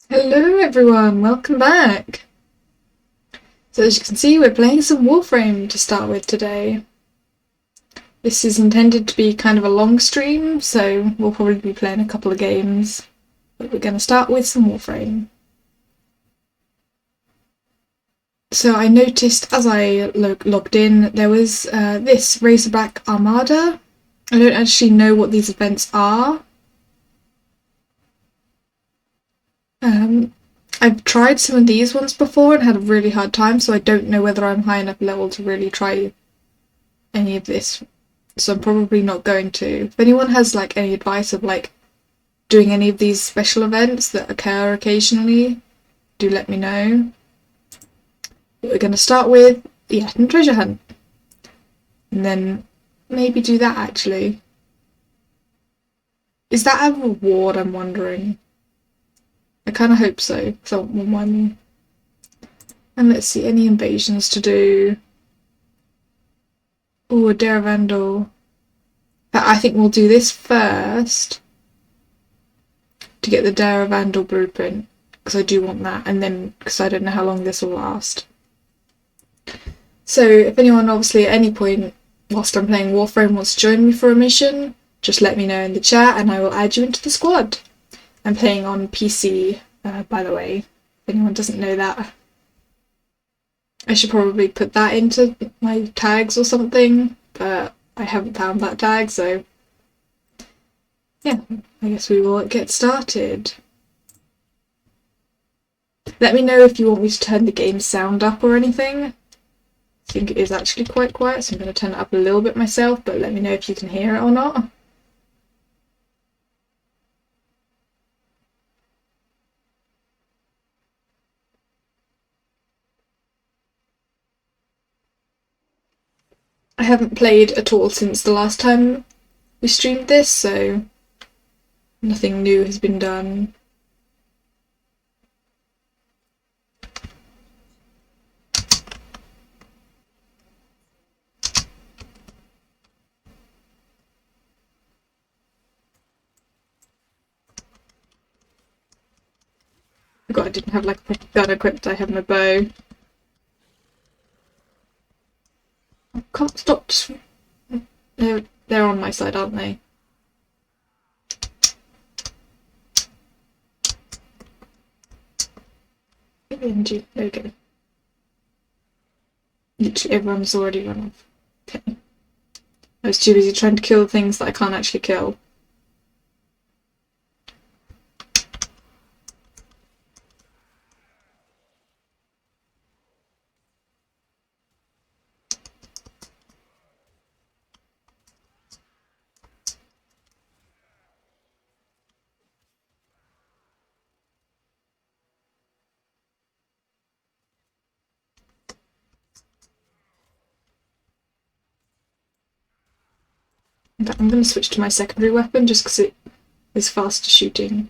Hello everyone, welcome back. So as you can see, we're playing some Warframe to start with today. This is intended to be kind of a long stream, so we'll probably be playing a couple of games. But we're going to start with some Warframe. So I noticed as I logged in, there was this Razorback Armada. I don't actually know what these events are. I've tried some of these ones before and had a really hard time, so I don't know whether I'm high enough level to really try any of this. So I'm probably not going to. If anyone has like any advice of like doing any of these special events that occur occasionally, do let me know. We're going to start with the Atom Treasure Hunt. And then maybe do that actually. Is that a reward, I'm wondering? I kind of hope so, because I want more money. And let's see, any invasions to do. Oh, a Dare Vandal. But I think we'll do this first to get the Dare Vandal blueprint, because I do want that, and then because I don't know how long this will last. So if anyone obviously at any point whilst I'm playing Warframe wants to join me for a mission, just let me know in the chat and I will add you into the squad. I'm playing on PC, by the way, if anyone doesn't know that. I should probably put that into my tags or something, but I haven't found that tag, so yeah, I guess we will get started. Let me know if you want me to turn the game sound up or anything. I think it is actually quite quiet, so I'm going to turn it up a little bit myself, but let me know if you can hear it or not. I haven't played at all since the last time we streamed this, so nothing new has been done. I forgot I didn't have like a proper gun equipped. I have my bow. I can't stop. They're on my side, aren't they? There we go. Literally everyone's already run off. Okay. I was too busy trying to kill things that I can't actually kill. In fact, I'm going to switch to my secondary weapon just because it is faster shooting.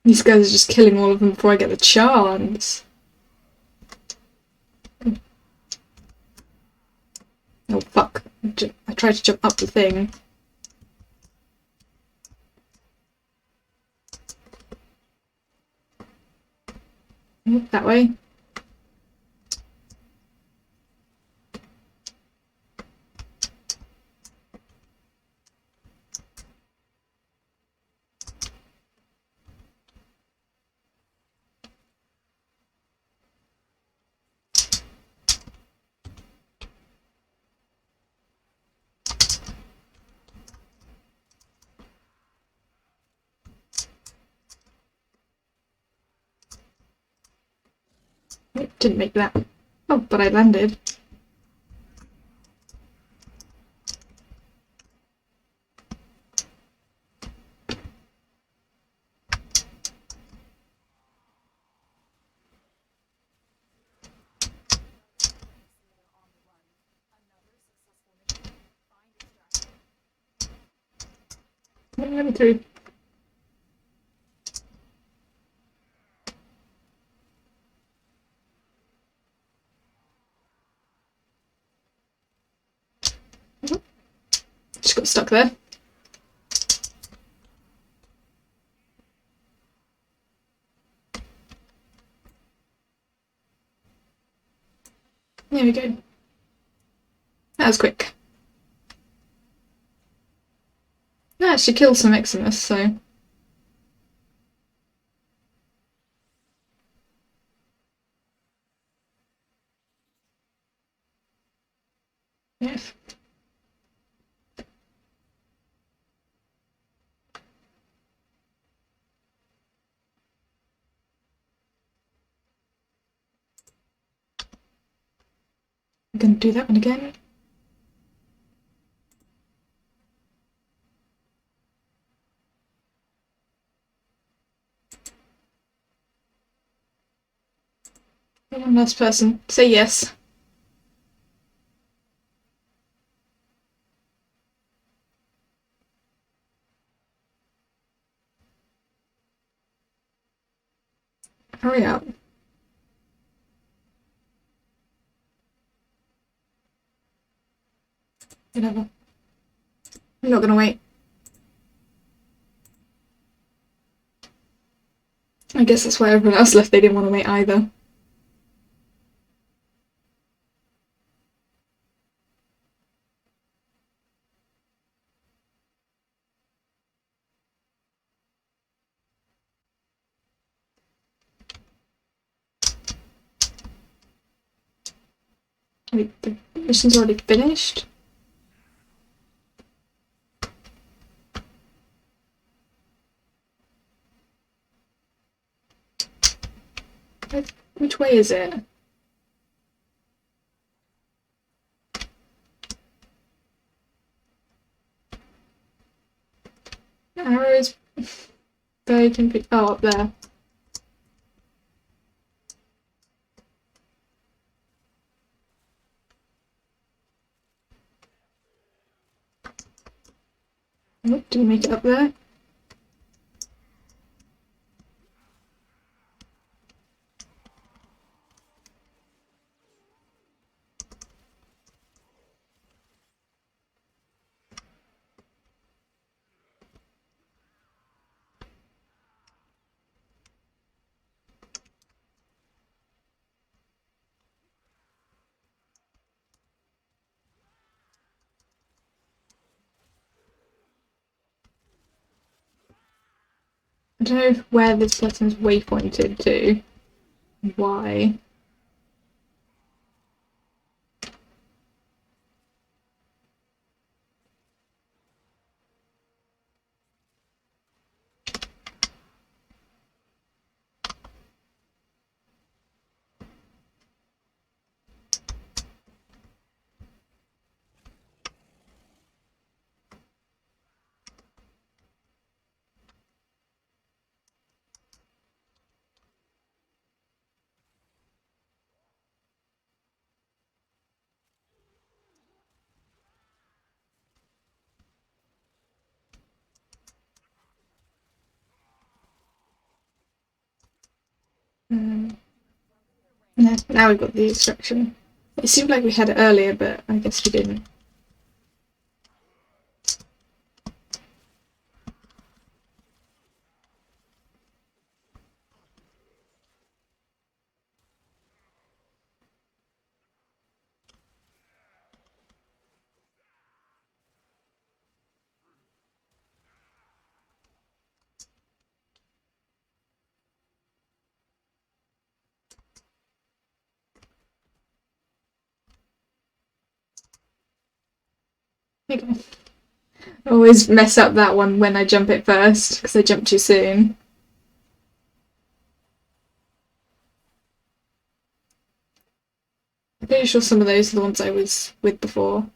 These guys are just killing all of them before I get the chance. Oh fuck. I tried to jump up the thing. That way. Didn't make that. Oh, but I landed. Let me through. Just got stuck there. There we go. That was quick. No, she killed some Maximus, so. Yeah. I'm gonna do that one again. One last person. Say yes. Hurry up. Whatever. I'm not gonna wait. I guess that's why everyone else left. They didn't want to wait either. Wait, the mission's already finished? Which way is it? Arrows. Very confused. Oh, up there. Oh, did we make it up there? I don't know where this person's waypointed to. Why? No, now we've got the extraction. It seemed like we had it earlier, but I guess we didn't. Okay. I always mess up that one when I jump it first, because I jump too soon. I'm pretty sure some of those are the ones I was with before.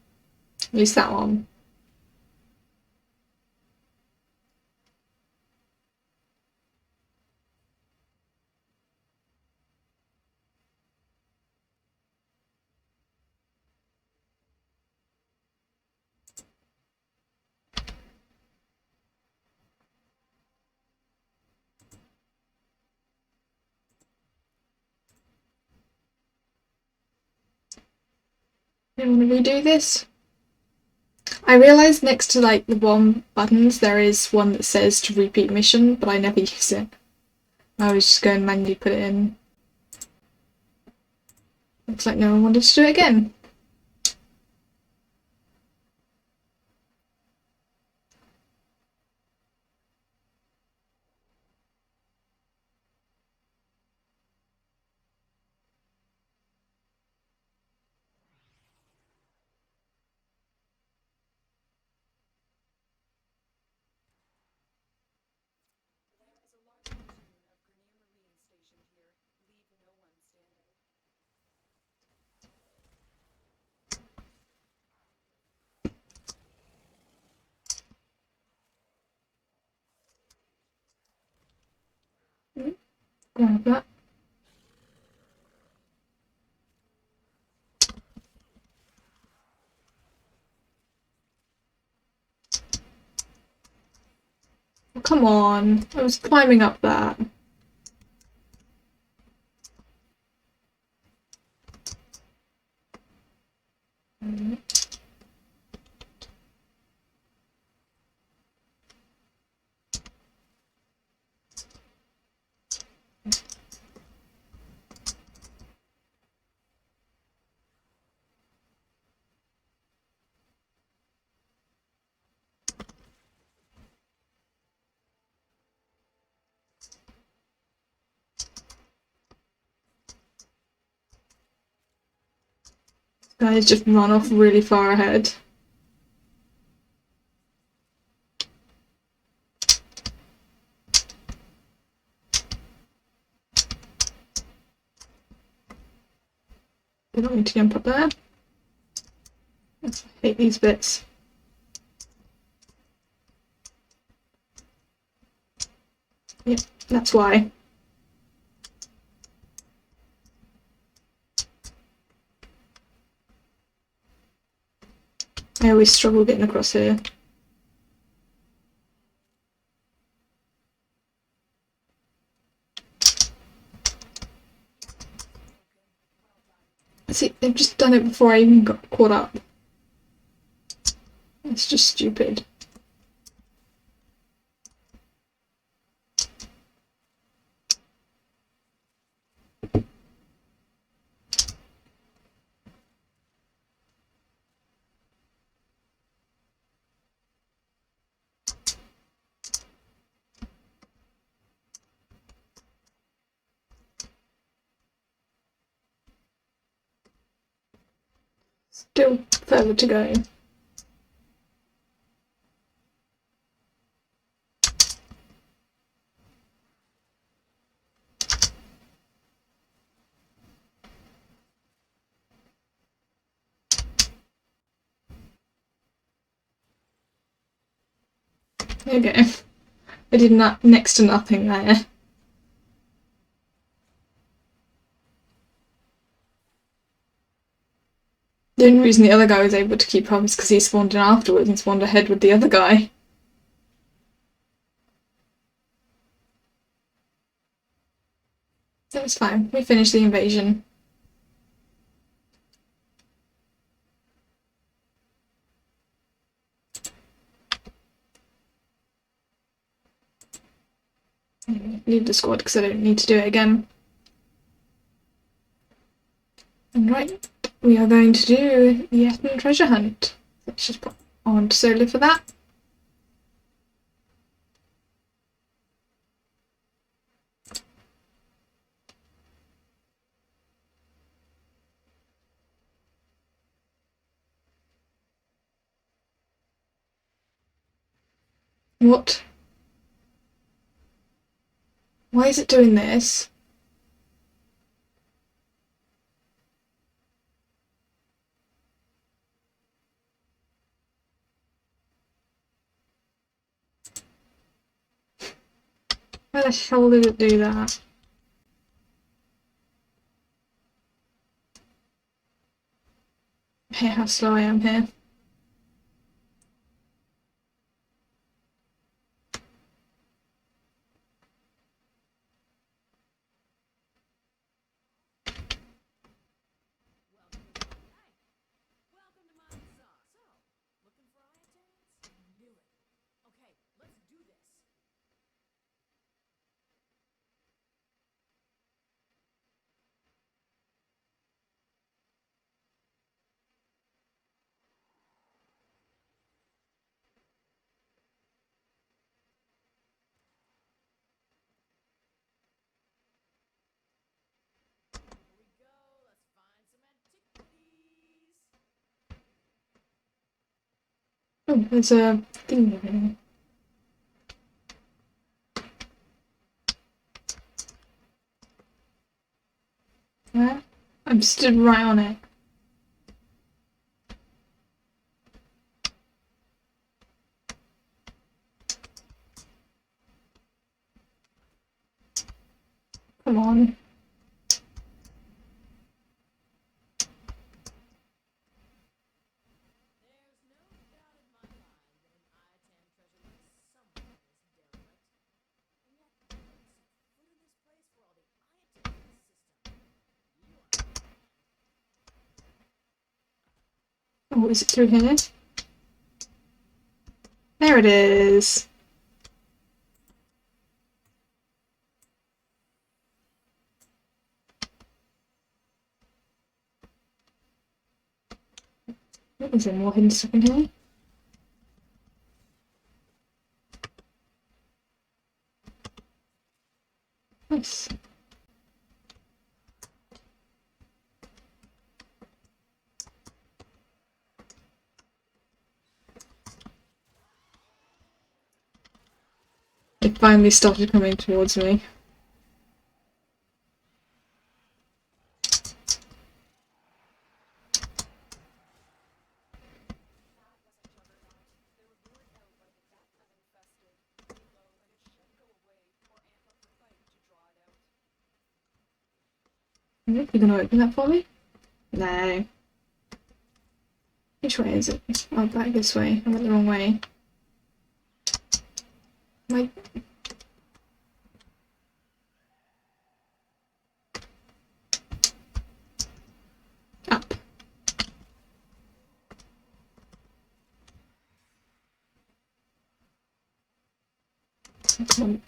At least that one. I want to redo this. I realised next to like the bomb buttons there is one that says to repeat mission, but I never use it. I was just going manually put it in. Looks like no one wanted to do it again. Grab that. Oh, come on, I was climbing up that. Guys just run off really far ahead. They don't need to jump up there. I hate these bits. Yep, that's why. I always struggle getting across here. See, they've just done it before I even got caught up. It's just stupid. Still further to go. There you go. I did next to nothing there. The only reason the other guy was able to keep up is because he spawned in afterwards and spawned ahead with the other guy. That was fine. We finished the invasion. Leave the squad because I don't need to do it again. Right, we are going to do the Eton treasure hunt. Let's just put on to solo for that. What? Why is it doing this? Why the hell did it do that? Hey, how slow I am here. Oh, there's a thing over here. Where? I'm stood right on it. Come on. Oh, is it through here? There it is. Is there more hidden stuff in here? Nice. It finally started coming towards me. You're gonna open that for me? No. Which way is it? Oh, back this way. I went the wrong way. My... Up. Come on.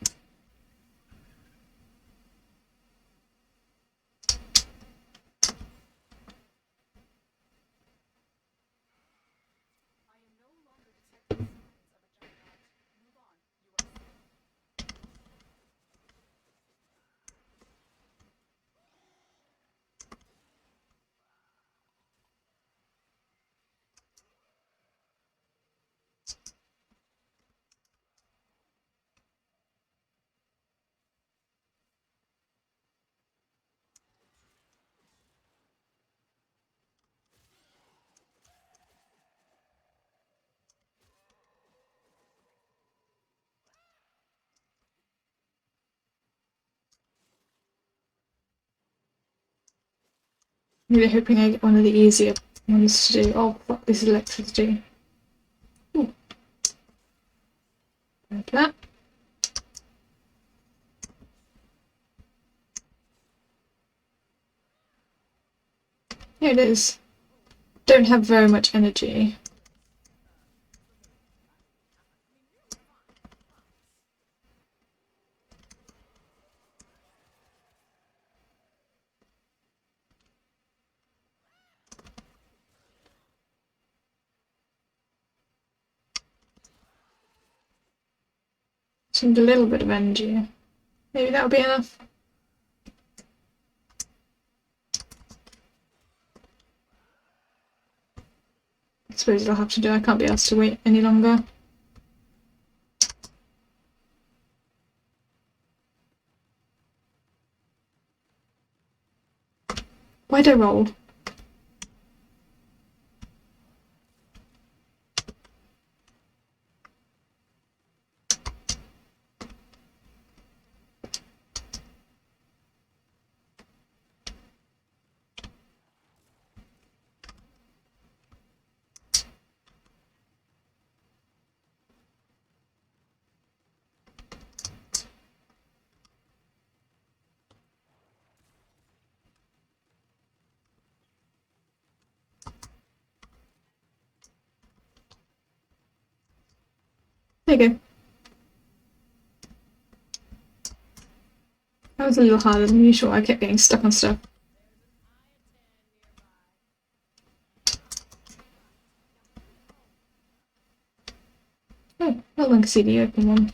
Really hoping I get one of the easier ones to do. Oh, fuck, this is electricity. Ooh. Like that. Here it is. Don't have very much energy. Seemed a little bit of energy. Maybe that'll be enough. I suppose it'll have to do. I can't be asked to wait any longer. Why'd I roll? There you go. That was a little harder than usual. I kept getting stuck on stuff. Oh, no one can see the open one.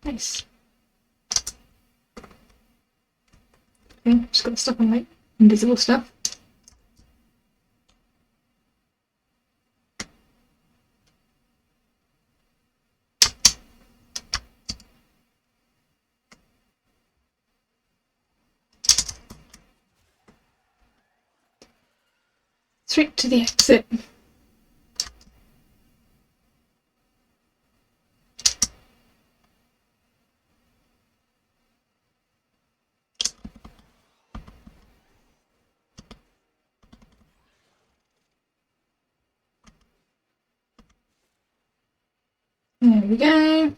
Nice. Okay, just got stuck on like invisible stuff. Straight to the exit. There we go.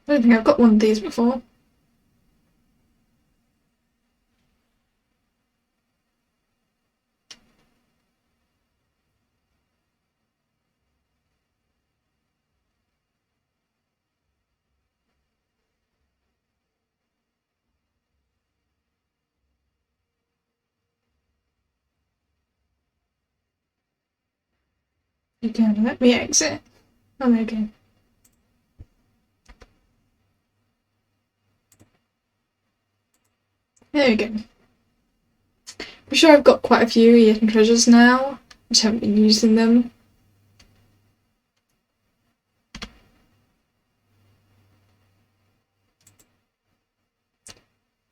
I don't think I've got one of these before. You can let me exit. Oh, there we go. There we go. I'm sure I've got quite a few hidden treasures now. I just haven't been using them.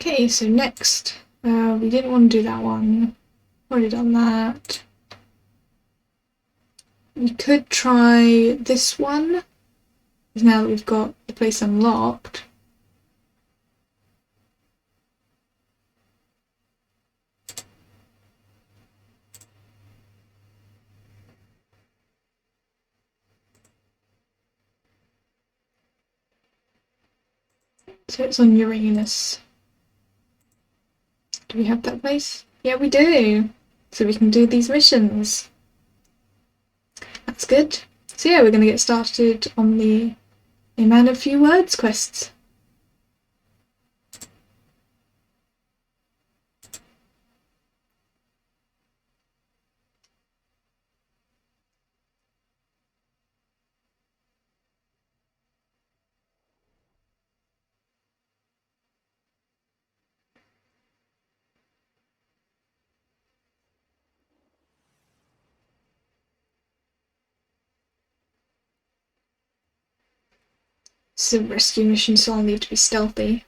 Okay, so next, we didn't want to do that one. Already done that. We could try this one, now that we've got the place unlocked. So it's on Uranus. Do we have that place? Yeah, we do. So we can do these missions. That's good. So yeah, we're going to get started on the A Man of Few Words quests. This is a rescue mission, so I'll need to be stealthy.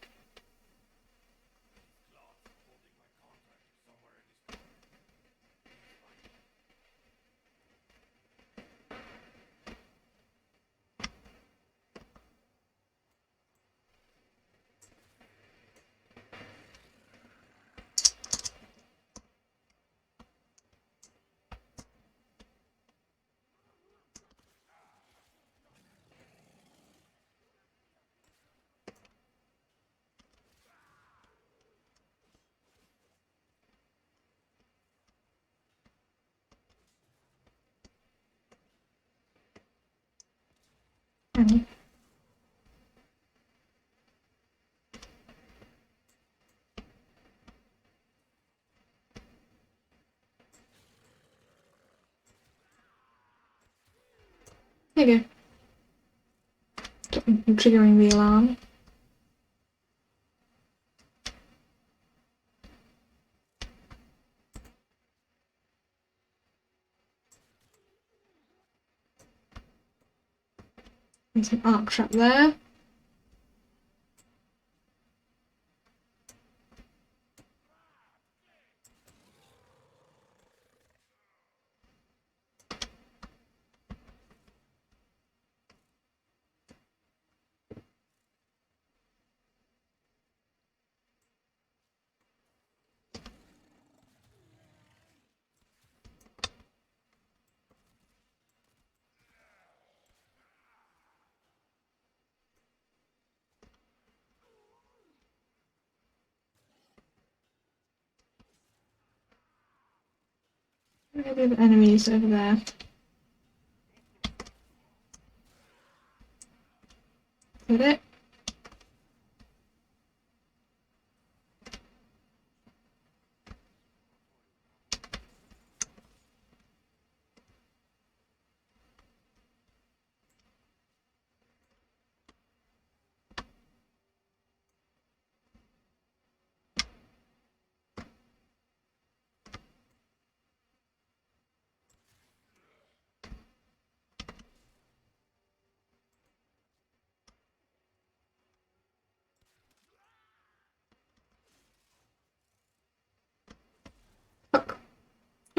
There you go. I'm triggering the alarm. There's an arc trap there. Maybe the enemies over there. Is that it?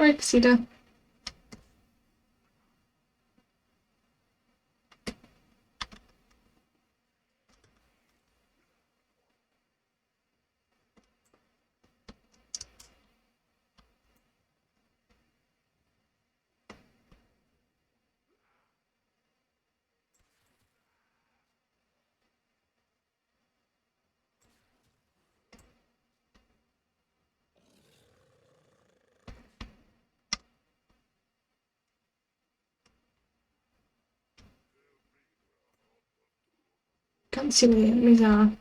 Sorry, Casita. Can't see where the enemies are.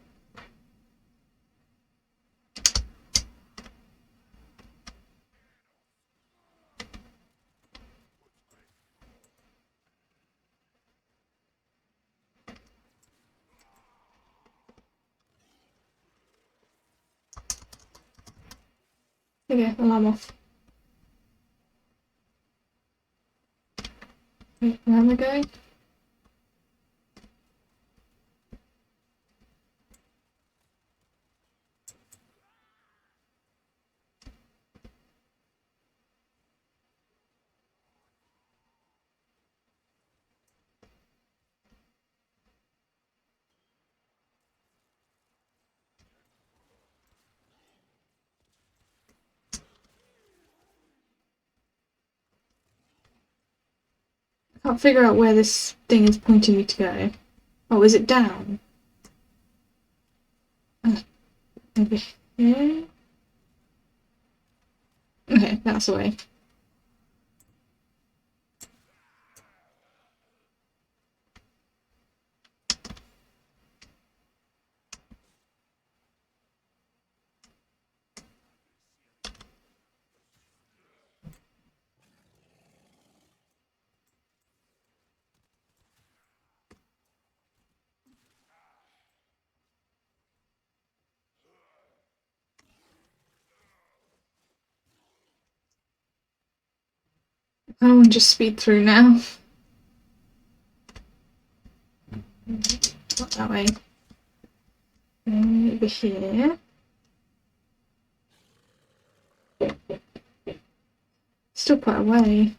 Okay, alarm off. Wait, where am I going? I can't figure out where this thing is pointing me to go. Oh, is it down? Maybe here? Okay, that's the way. I want to just speed through now. Not that way. Over here. Still quite a way.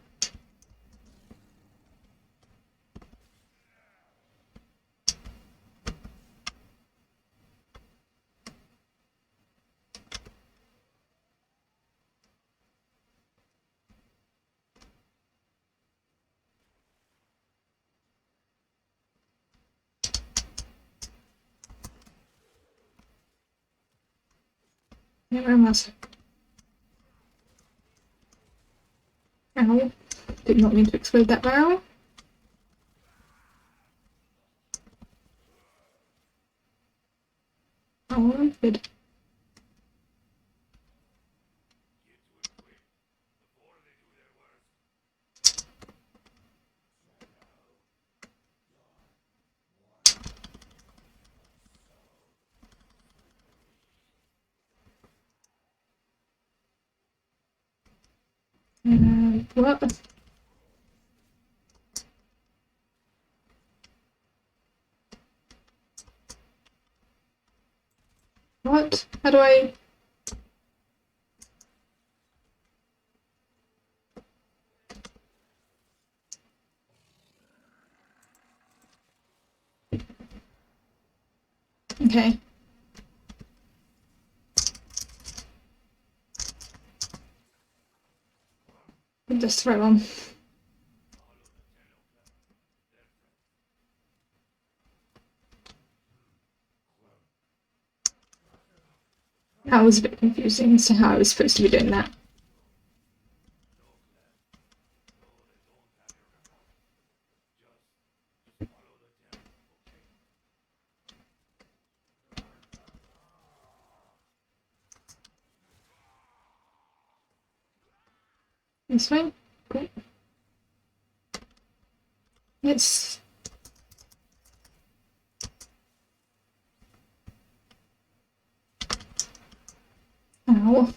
Yeah, where was I? Ow. Did not mean to explode that barrel. Oh, good. What? What? How do I... Okay. Just throw on. That was a bit confusing as to how I was supposed to be doing that. This way? Cool. It's... Ow.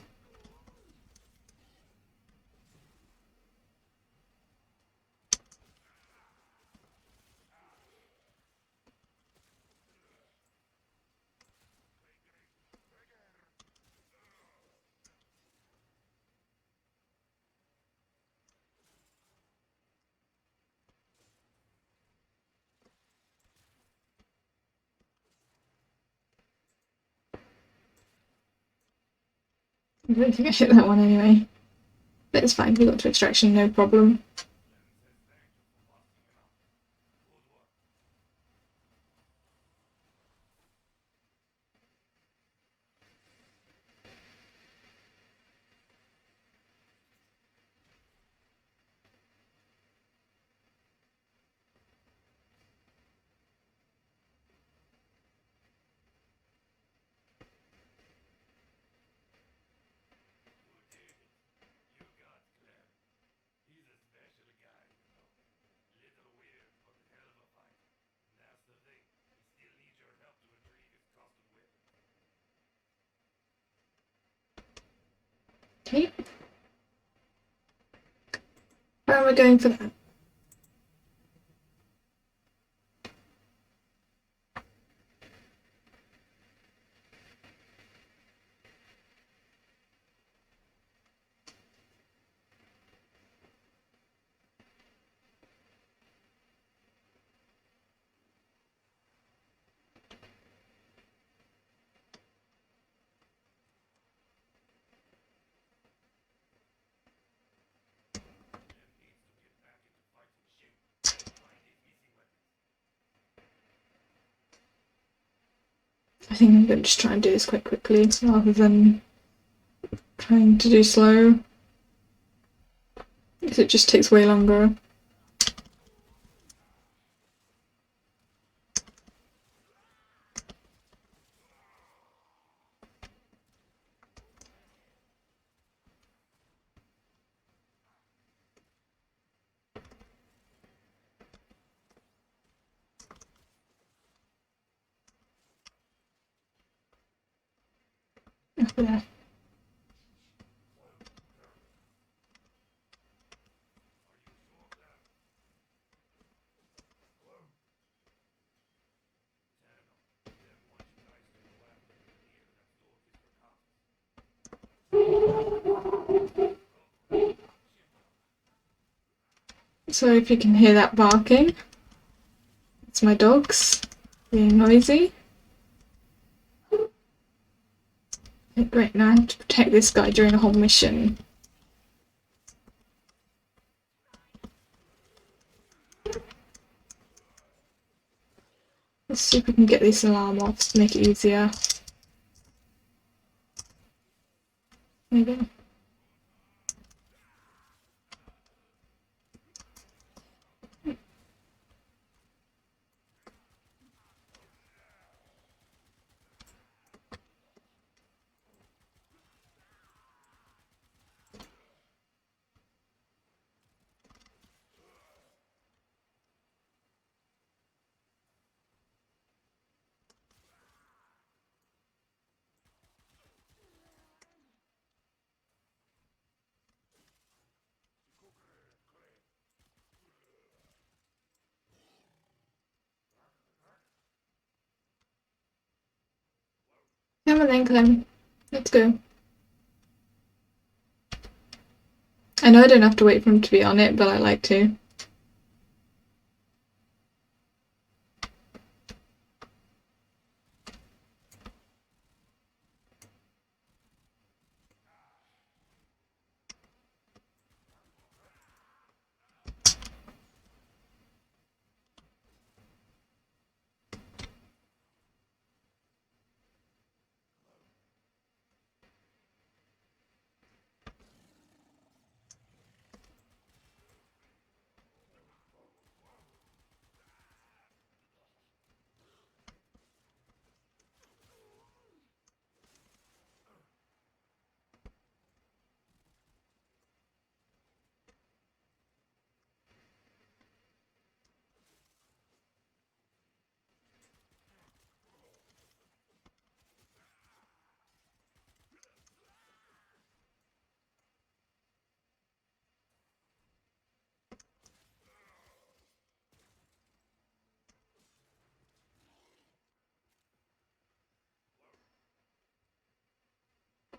I don't think I hit that one anyway. But it's fine, we got to extraction, no problem. Okay. Where am I going for that? I think I'm going to just try and do this quite quickly rather than trying to do slow. Because it just takes way longer. There. So if you can hear that barking, it's my dogs being noisy. Great, now I have to protect this guy during a whole mission. Let's see if we can get this alarm off to make it easier. There you go. Come on then, Clem. Let's go. I know I don't have to wait for him to be on it, but I like to.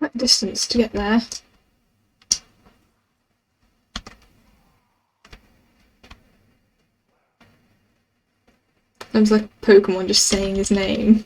Quite a distance to get there. Sounds like a Pokemon just saying his name.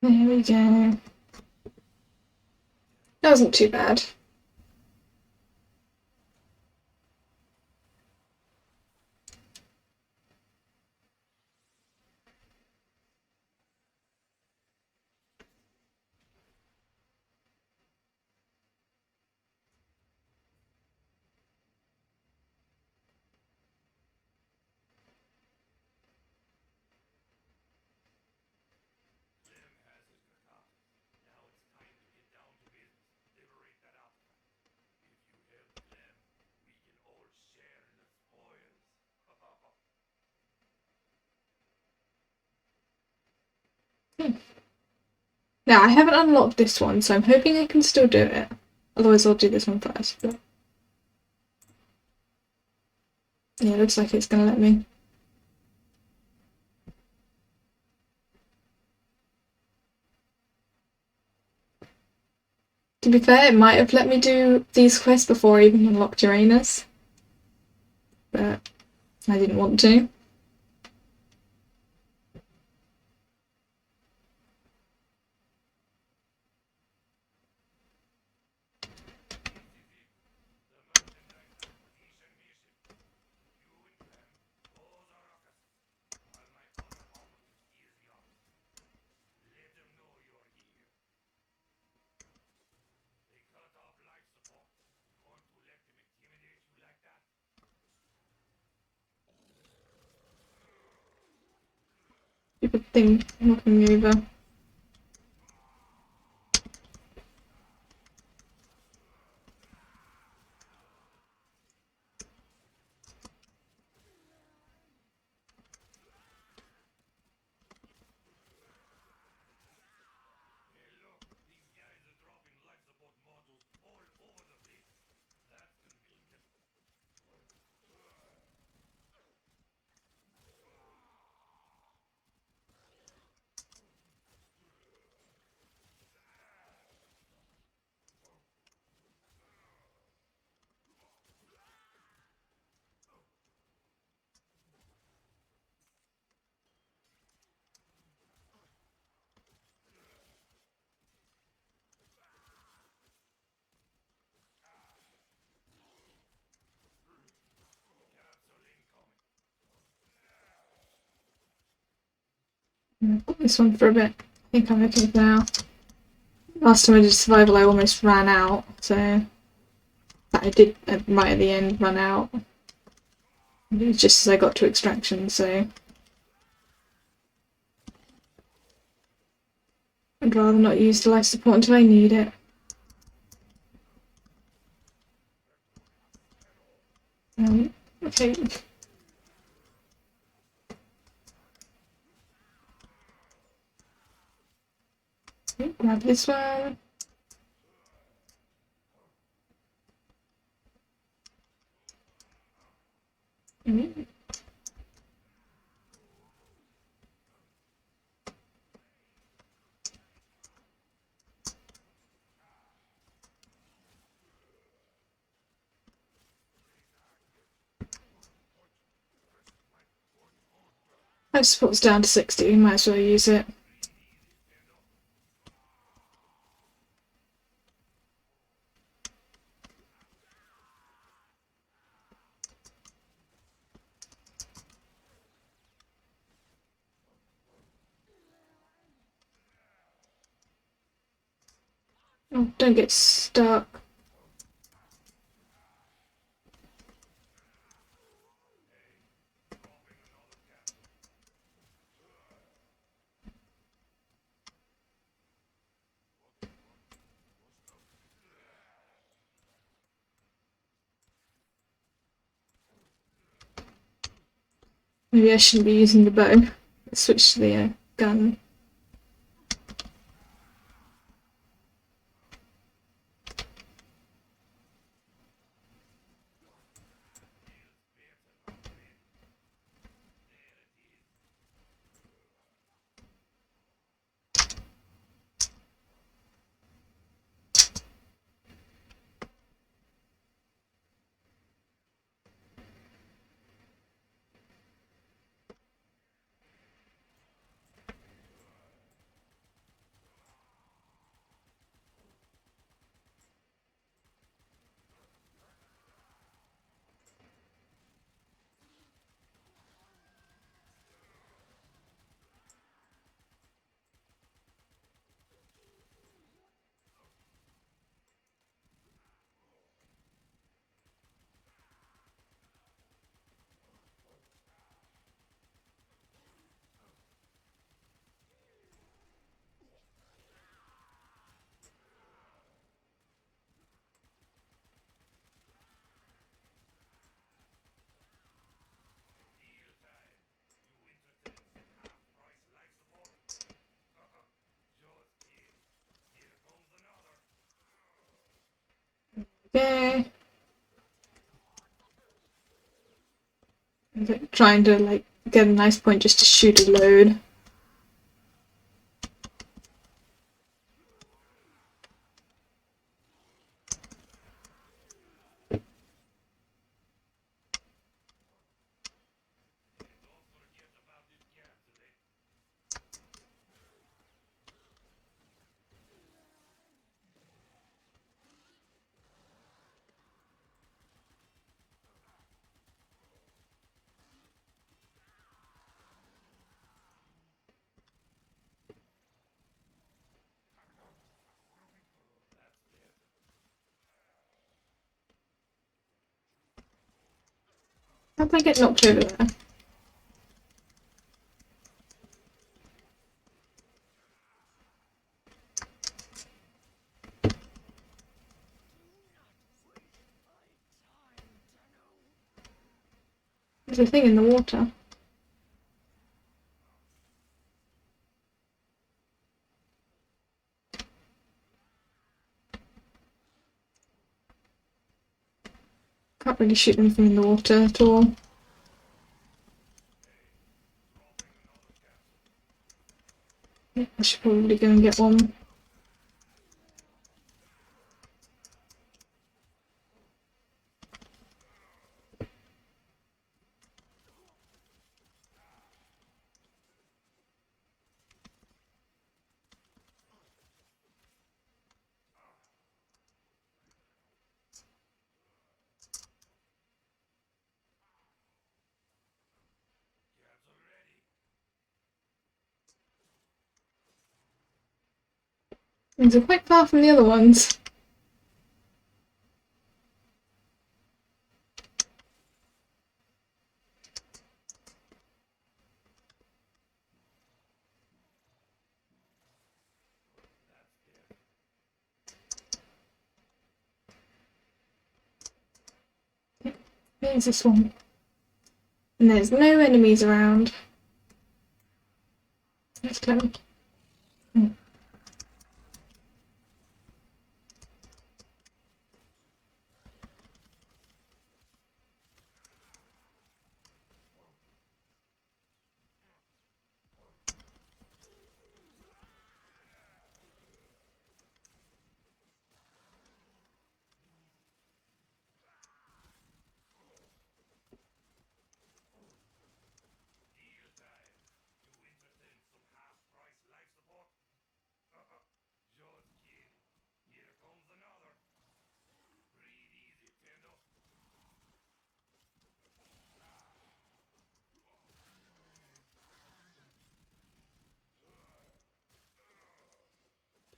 There we go. That wasn't too bad. Now, I haven't unlocked this one, so I'm hoping I can still do it. Otherwise, I'll do this one first. But yeah, it looks like it's going to let me. To be fair, it might have let me do these quests before I even unlocked Uranus. But I didn't want to. Stupid thing knocking me over. I've got this one for a bit. I think I'm okay for now. Last time I did survival, I almost ran out, so I did right at the end run out. It was just as I got to extraction, so I'd rather not use the life support until I need it. Okay. Grab this one. Life support's down to 60, might as well use it. Oh, don't get stuck. Maybe I shouldn't be using the bow. Let's switch to the gun. go. Trying to like get a nice point just to shoot a load. How did I get knocked over there? There's a thing in the water. Can't really shoot anything in the water at all. I should probably go and get one. These are quite far from the other ones. There's this one. And there's no enemies around. That's Clem.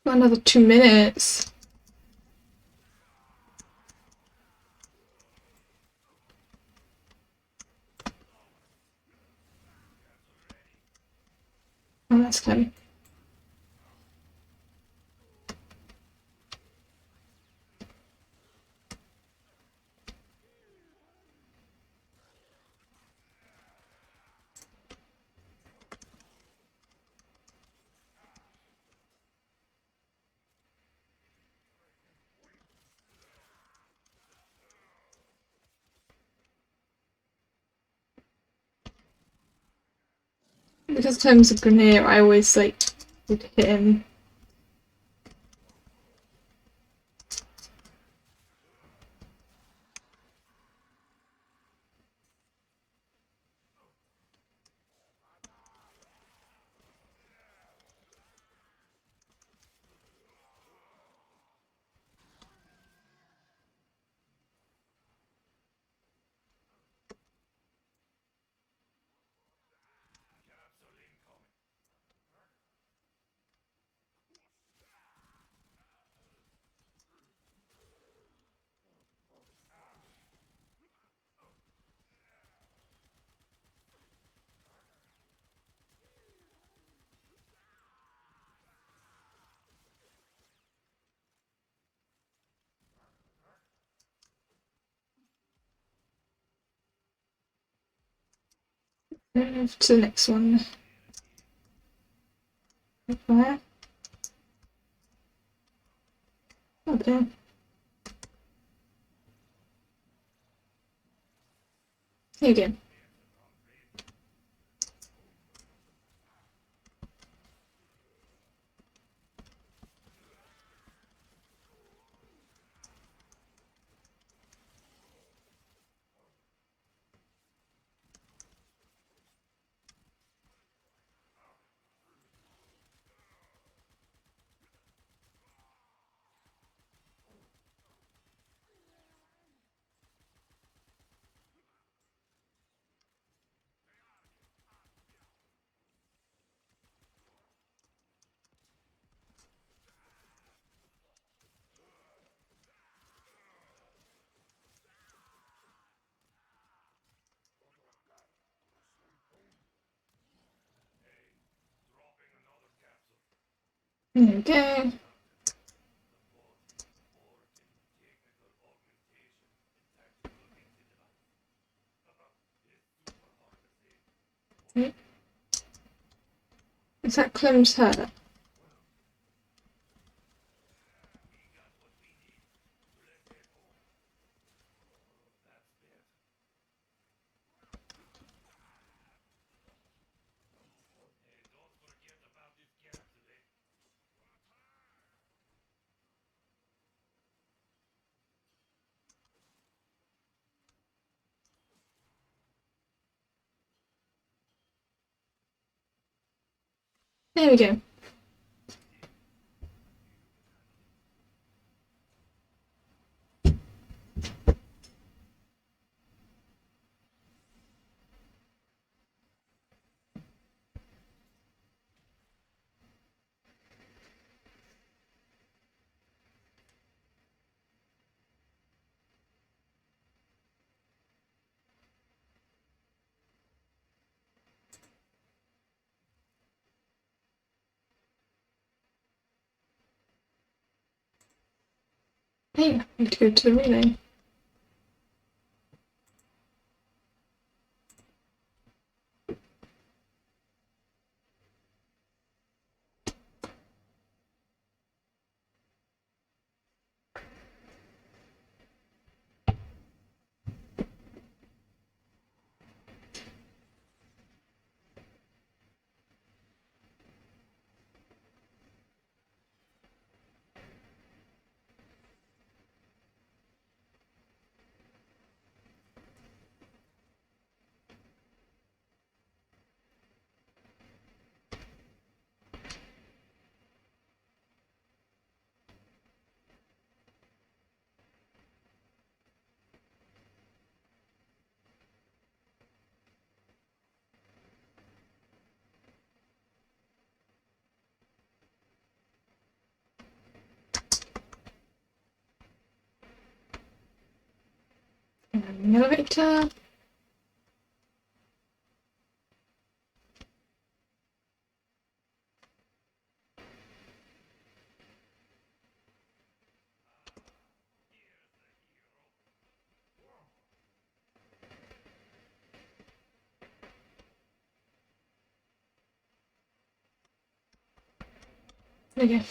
Got another 2 minutes. Oh, that's Clem. Because Clem's a grenadier, I always like would hit him. Move to the next one. Where? Okay. There you go. There we go. Is that Clem's hurt? There we go. Hey, I need to go to the relay. And the elevator. There we go.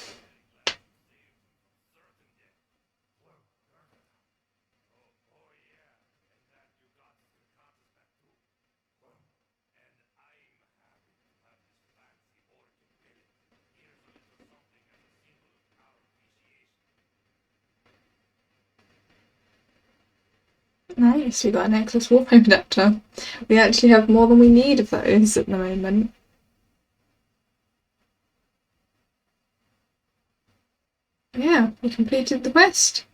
Nice, we got an excess Warframe adapter. We actually have more than we need of those at the moment. Yeah, we completed the quest.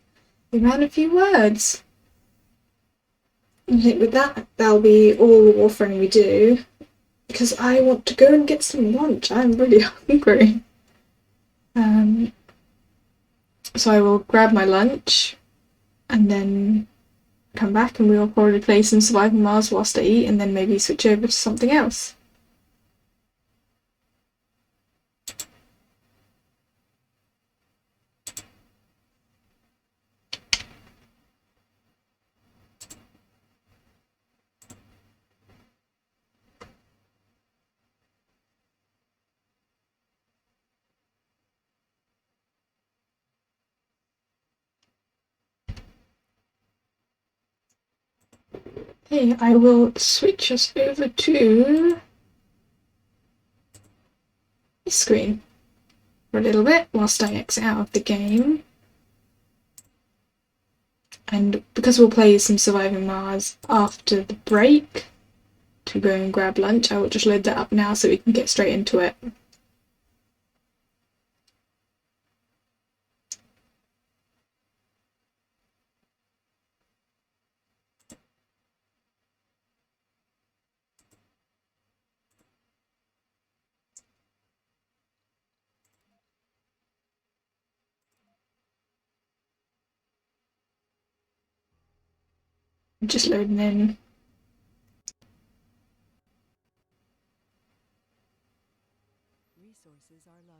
We ran a few words. I think with that, that'll be all the Warframe we do. Because I want to go and get some lunch. I'm really hungry. So I will grab my lunch and then come back and we'll probably play some Surviving Mars whilst I eat and then maybe switch over to something else. Okay, I will switch us over to this screen for a little bit whilst I exit out of the game. And because we'll play some Surviving Mars after the break to go and grab lunch, I will just load that up now so we can get straight into it. I'm just loading in. Resources are low.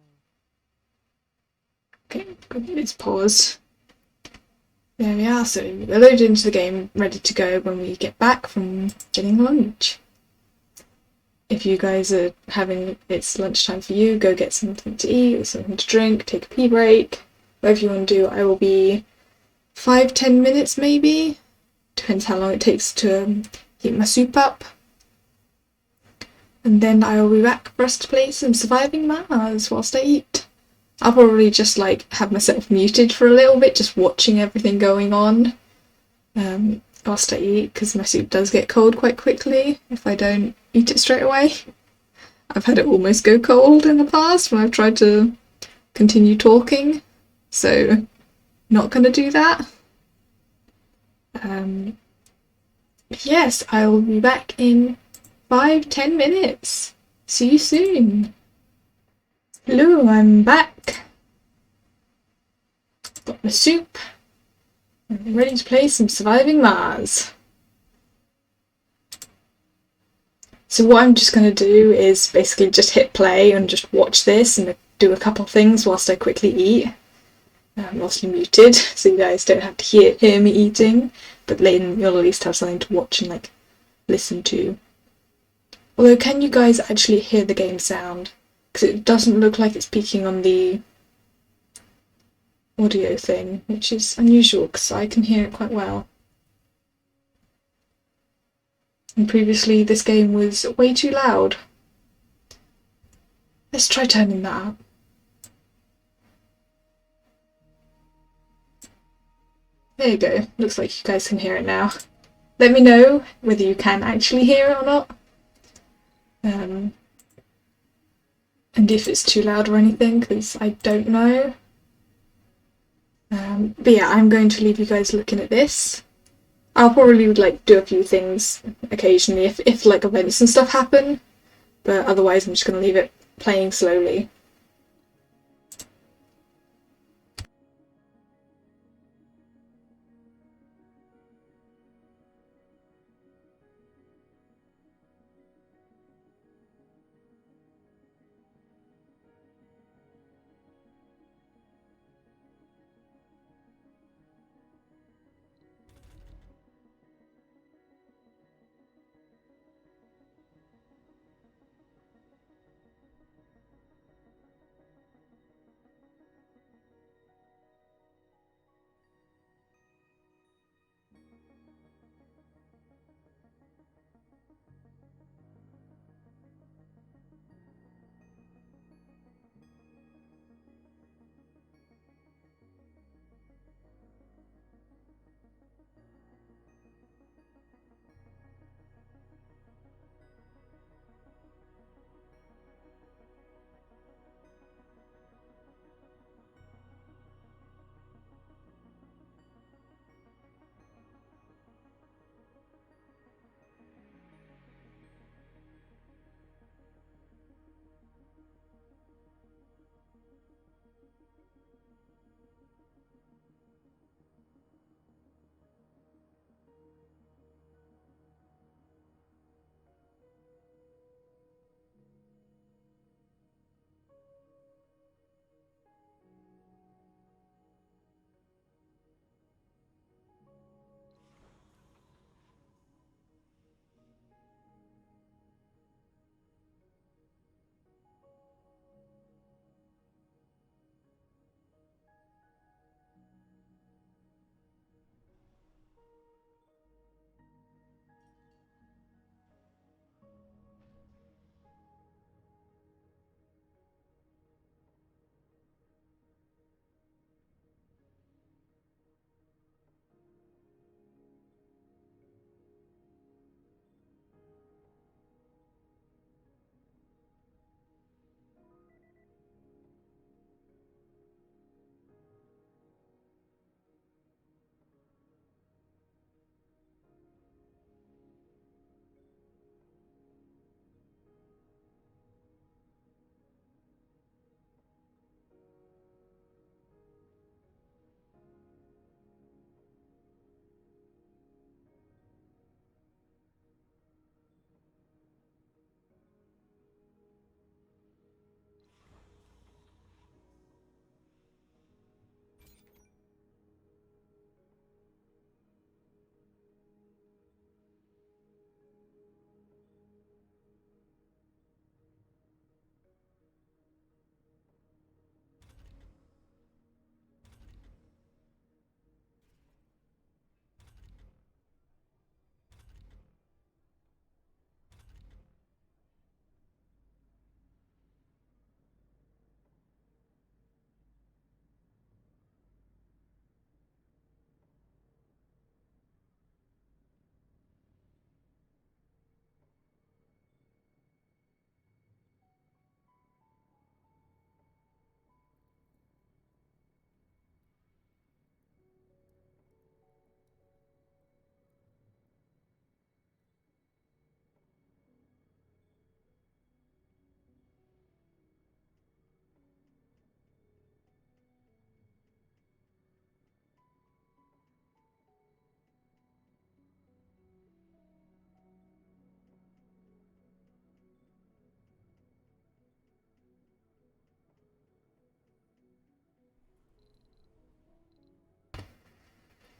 Okay, good. It's paused. There we are, so we're loaded into the game, ready to go when we get back from getting lunch. If you guys are having it's lunchtime for you, go get something to eat or something to drink, take a pee break, whatever you want to do. I will be 5-10 minutes maybe, depends how long it takes to heat my soup up. And then I will be back for us to play some Surviving Mars whilst I eat. I'll probably just like have myself muted for a little bit, just watching everything going on whilst I eat, because my soup does get cold quite quickly if I don't eat it straight away. I've had it almost go cold in the past when I've tried to continue talking, so not going to do that. Yes, I will be back in 5-10 minutes. See you soon. Hello, I'm back. Got my soup. I'm ready to play some Surviving Mars. So what I'm just going to do is basically just hit play and just watch this and do a couple things whilst I quickly eat. I'm mostly muted, so you guys don't have to hear me eating, but then you'll at least have something to watch and like listen to. Although, can you guys actually hear the game sound? Because it doesn't look like it's peaking on the audio thing, which is unusual because I can hear it quite well. And previously this game was way too loud. Let's try turning that up. There you go. Looks like you guys can hear it now. Let me know whether you can actually hear it or not. And if it's too loud or anything, because I don't know. But yeah, I'm going to leave you guys looking at this. I'll probably like do a few things occasionally if like events and stuff happen, but otherwise I'm just going to leave it playing slowly.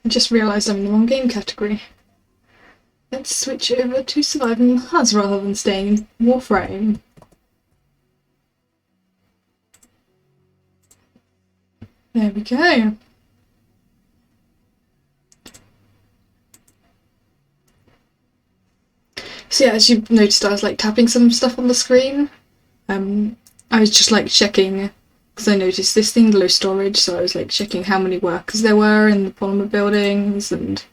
I just realised I'm in the wrong game category. Let's switch over to Surviving Mars rather than staying in Warframe. There we go. So yeah, as you noticed, I was like tapping some stuff on the screen. I was just like checking, because I noticed this thing, low storage, so I was like checking how many workers there were in the polymer buildings and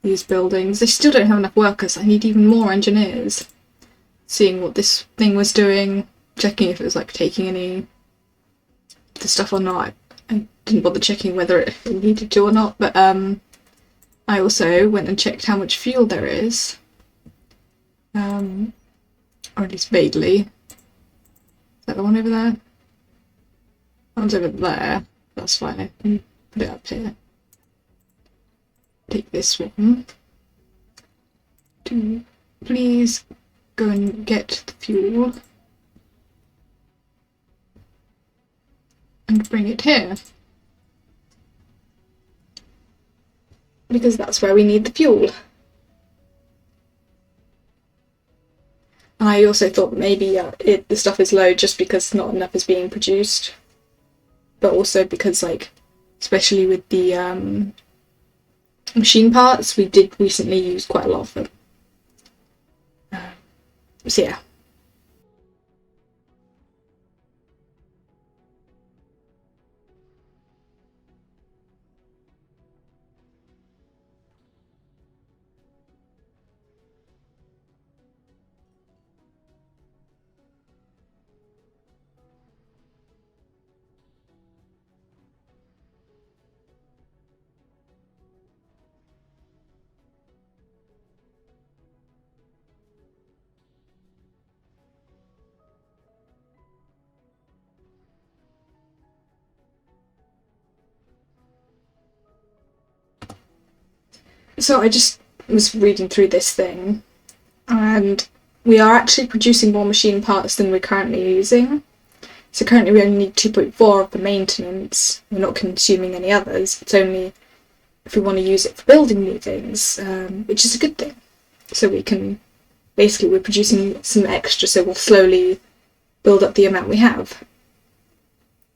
these buildings. They still don't have enough workers. I need even more engineers. Seeing what this thing was doing, checking if it was like taking any of the stuff or not. I didn't bother checking whether it needed to or not, but I also went and checked how much fuel there is. Or at least vaguely. Is that the one over there? That one's over there. That's fine, I can put it up here. Take this one. Please go and get the fuel. And bring it here. Because that's where we need the fuel. And I also thought maybe the stuff is low just because not enough is being produced. But also because, like, especially with the machine parts, we did recently use quite a lot of them. So yeah. So I just was reading through this thing, and we are actually producing more machine parts than we're currently using. So currently we only need 2.4 of the maintenance. We're not consuming any others. It's only if we want to use it for building new things, which is a good thing. So we can, basically we're producing some extra, so we'll slowly build up the amount we have.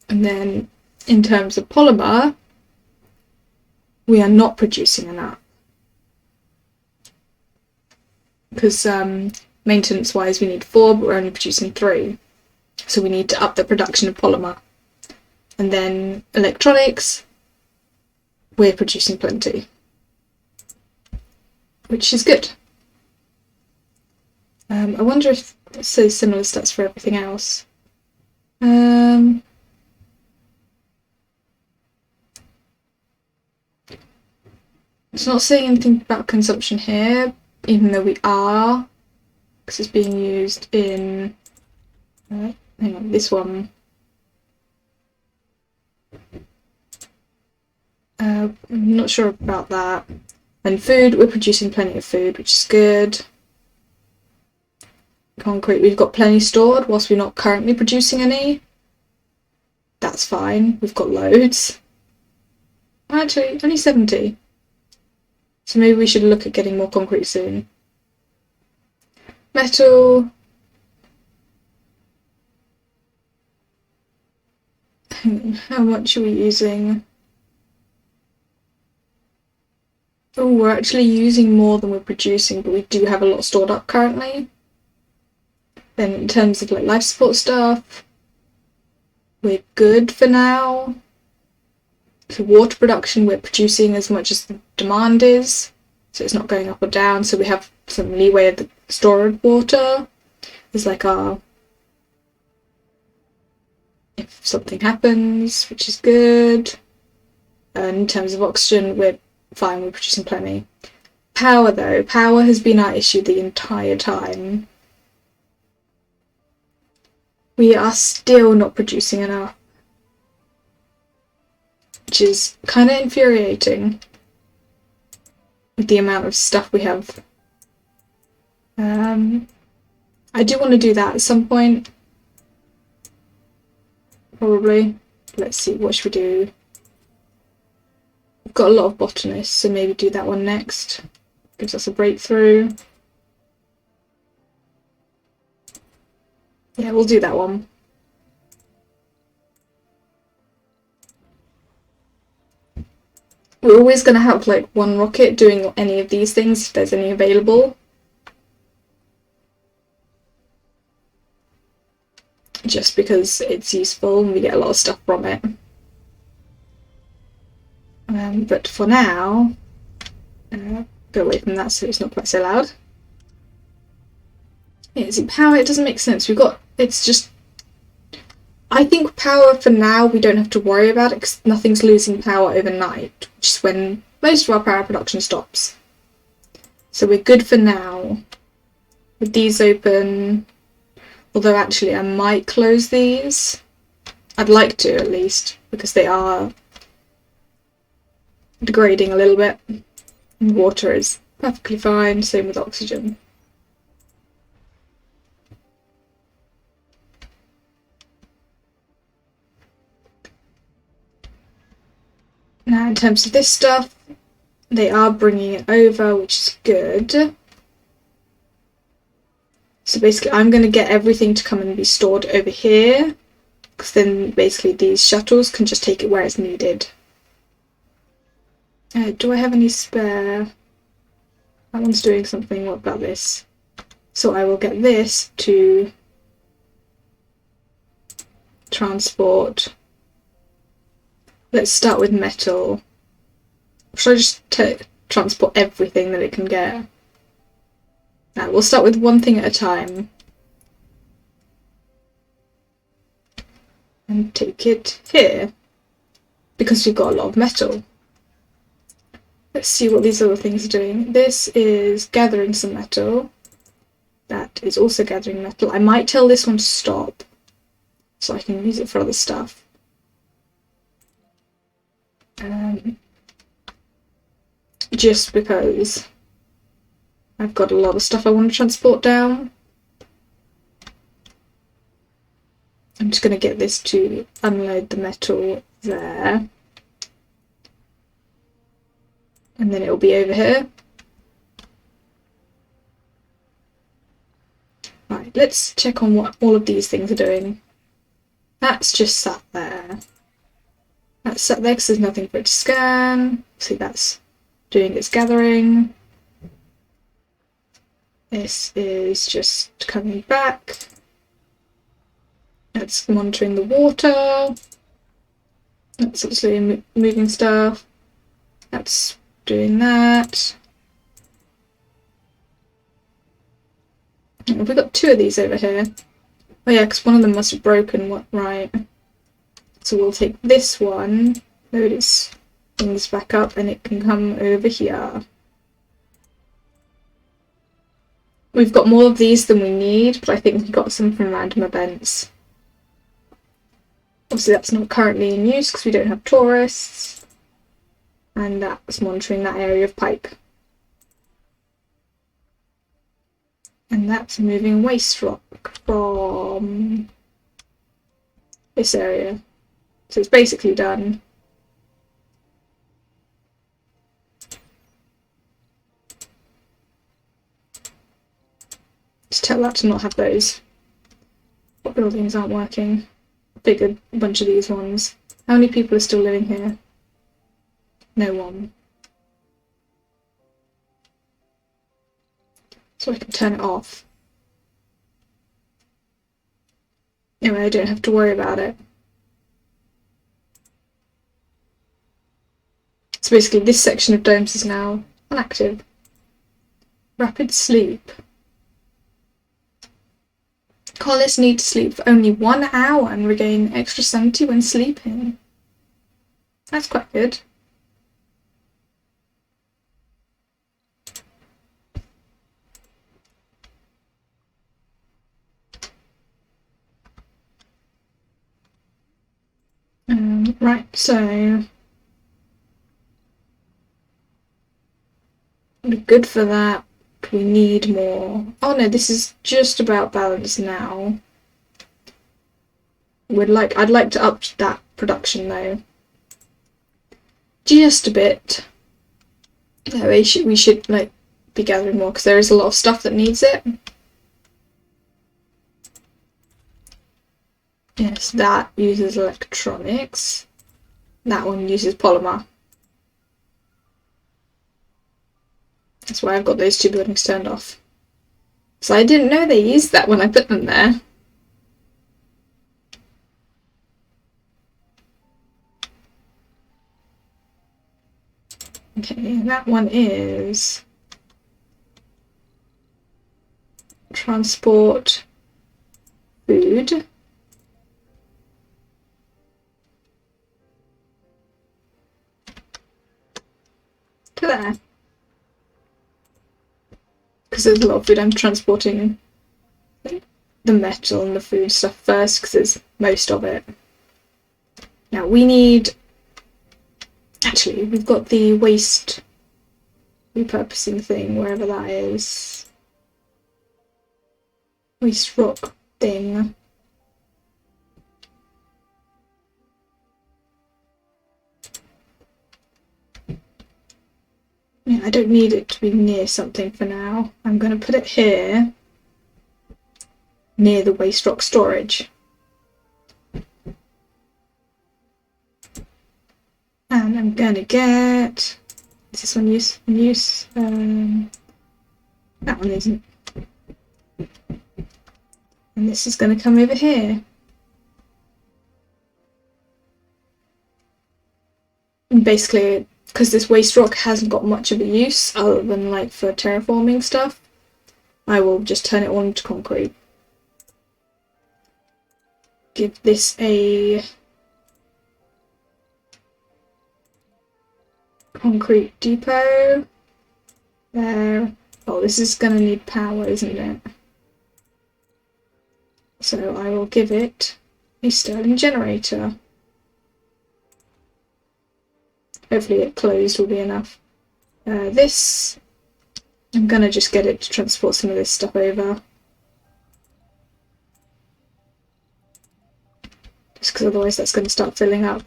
And then in terms of polymer, we are not producing enough. Because maintenance wise we need 4, but we're only producing 3. So we need to up the production of polymer. And then electronics, we're producing plenty, which is good. I wonder if it says similar stats for everything else. It's not saying anything about consumption here, even though we are, because it's being used in, hang on, this one. I'm not sure about that. And food, we're producing plenty of food, which is good. Concrete, we've got plenty stored, whilst we're not currently producing any. That's fine, we've got loads. Actually, only 70. So maybe we should look at getting more concrete soon. Metal. How much are we using? Oh, we're actually using more than we're producing, but we do have a lot stored up currently. Then in terms of like life support stuff, we're good for now. For water production, we're producing as much as the demand is, so it's not going up or down, so we have some leeway of the stored water. There's like our, if something happens, which is good. And in terms of oxygen, we're fine, we're producing plenty. Power though, power has been our issue the entire time. We are still not producing enough, which is kind of infuriating with the amount of stuff we have. I do want to do that at some point, probably. Let's see, what should we do? got a lot of botanists, so maybe do that one next. Gives us a breakthrough. Yeah, we'll do that one. We're always going to have like one rocket doing any of these things if there's any available. Just because it's useful and we get a lot of stuff from it. But for now, go away from that so it's not quite so loud. Yeah, see, power, it doesn't make sense. It's just, I think power for now we don't have to worry about it because nothing's losing power overnight, which is when most of our power production stops. So we're good for now. With these open, although actually I might close these. I'd like to at least, because they are degrading a little bit. And water is perfectly fine, same with oxygen. Now in terms of this stuff, they are bringing it over, which is good. So basically I'm going to get everything to come and be stored over here, because then basically these shuttles can just take it where it's needed. Do I have any spare? That one's doing something. What about this? So I will get this to transport. Let's start with metal. Should I just transport everything that it can get? Now we'll start with one thing at a time. And take it here. Because we've got a lot of metal. Let's see what these other things are doing. This is gathering some metal. That is also gathering metal. I might tell this one to stop, so I can use it for other stuff. Just because I've got a lot of stuff I want to transport down. I'm just going to get this to unload the metal there. And then it will be over here. Right, let's check on what all of these things are doing. That's just sat there. That's sat there because there's nothing for it to scan. See, that's doing its gathering. This is just coming back. That's monitoring the water. That's actually moving stuff. That's doing that. Have we got two of these over here? Oh yeah, because one of them must have broken. Right. So we'll take this one, load its things back up, and it can come over here. We've got more of these than we need, but I think we got some from random events. Obviously that's not currently in use because we don't have tourists. And that's monitoring that area of pipe. And that's moving waste rock from this area. So it's basically done. Just tell that to not have those. What buildings aren't working? Figured a bunch of these ones. How many people are still living here? No one. So I can turn it off. Anyway, I don't have to worry about it. So basically this section of domes is now inactive. Rapid sleep. Colonists need to sleep for only 1 hour and regain extra sanity when sleeping. That's quite good. Right, so we're good for that. We need more. Oh no, this is just about balanced now. I'd like to up that production though. just a bit. We should like be gathering more because there is a lot of stuff that needs it. Yes, that uses electronics. That one uses polymer. That's why I've got those two buildings turned off. So I didn't know they used that when I put them there. Okay, that one is transport food. To there. Because there's a lot of food, I'm transporting the metal and the food stuff first because there's most of it. Now we need, actually we've got the waste repurposing thing, wherever that is. Waste rock thing. Yeah, I don't need it to be near something for now. I'm going to put it here, near the waste rock storage. And I'm going to get... Is this one use? That one isn't. And this is going to come over here. And basically, because this waste rock hasn't got much of a use other than like for terraforming stuff, I will just turn it all into concrete. Give this a concrete depot. There. Oh, this is going to need power, isn't it? So I will give it a Stirling generator. Hopefully it closed will be enough. This, I'm going to just get it to transport some of this stuff over. Just because otherwise that's going to start filling up.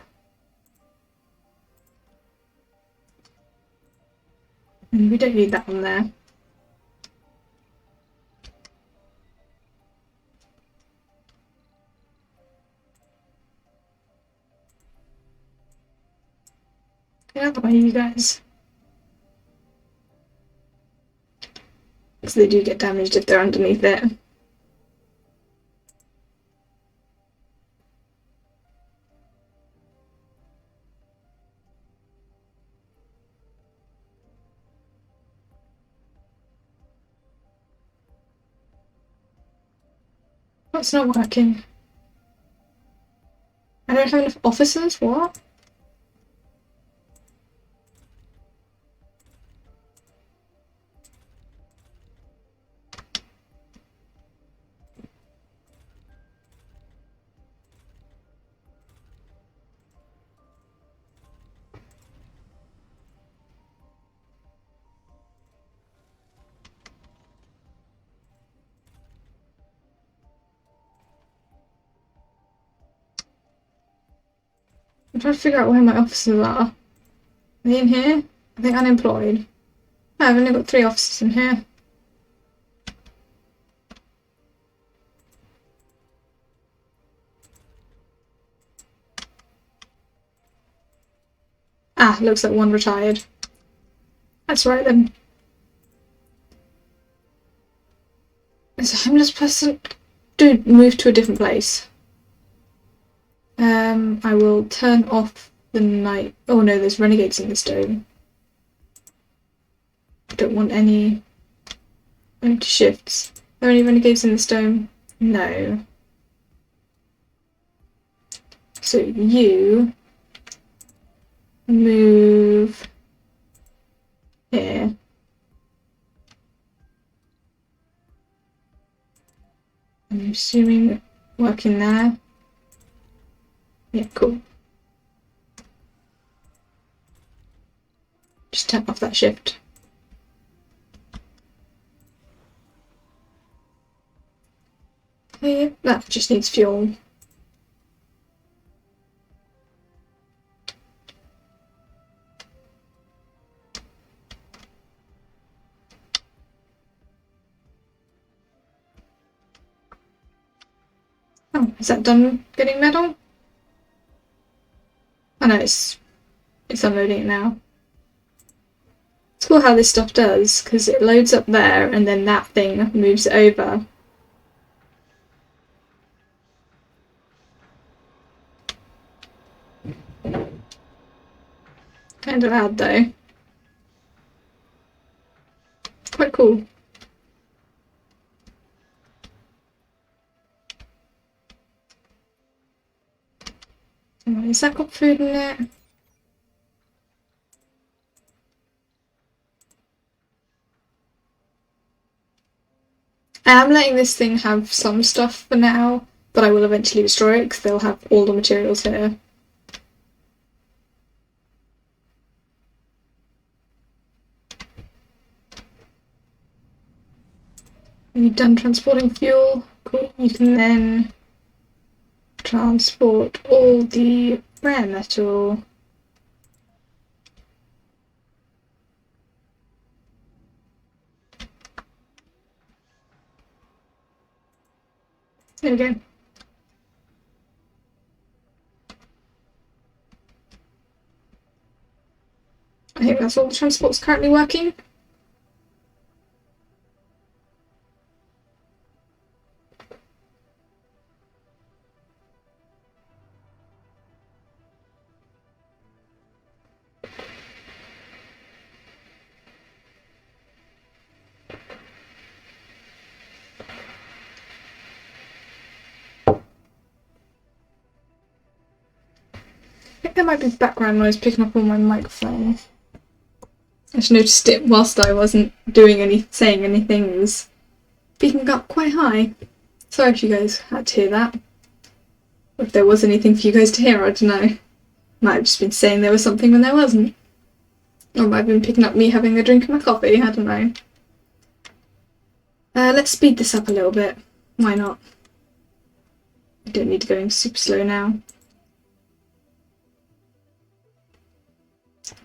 And we don't need that one there. Get out of the way, you guys. Because they do get damaged if they're underneath it. What's not working? I don't have enough officers? What? I'm trying to figure out where my officers are. Are they in here? Are they unemployed? No, I've only got 3 officers in here. Ah, looks like one retired. That's right then. Is a homeless person? Dude, move to a different place. I will turn off the night. Oh no, there's renegades in this dome. I don't want any empty shifts. Are there any renegades in this dome? No. So you move here. I'm assuming working there. Yeah, cool. Just turn off that shift. Okay, that just needs fuel. Is that done getting metal? Oh no, it's unloading it now. It's cool how this stuff does, because it loads up there and then that thing moves it over. Kind of loud though. Quite cool. Has that got food in it? I'm letting this thing have some stuff for now, but I will eventually destroy it because they'll have all the materials here. Are you done transporting fuel? Cool. You can then transport all the rare metal. There we go. I think that's all the transport's currently working. I think there might be background noise picking up on my microphone. I just noticed it whilst I wasn't saying anything. It was picking up quite high. Sorry if you guys had to hear that. Or if there was anything for you guys to hear, I don't know. Might have just been saying there was something when there wasn't. Or might have been picking up me having a drink of my coffee, I don't know. Let's speed this up a little bit. Why not? I don't need to go super slow now.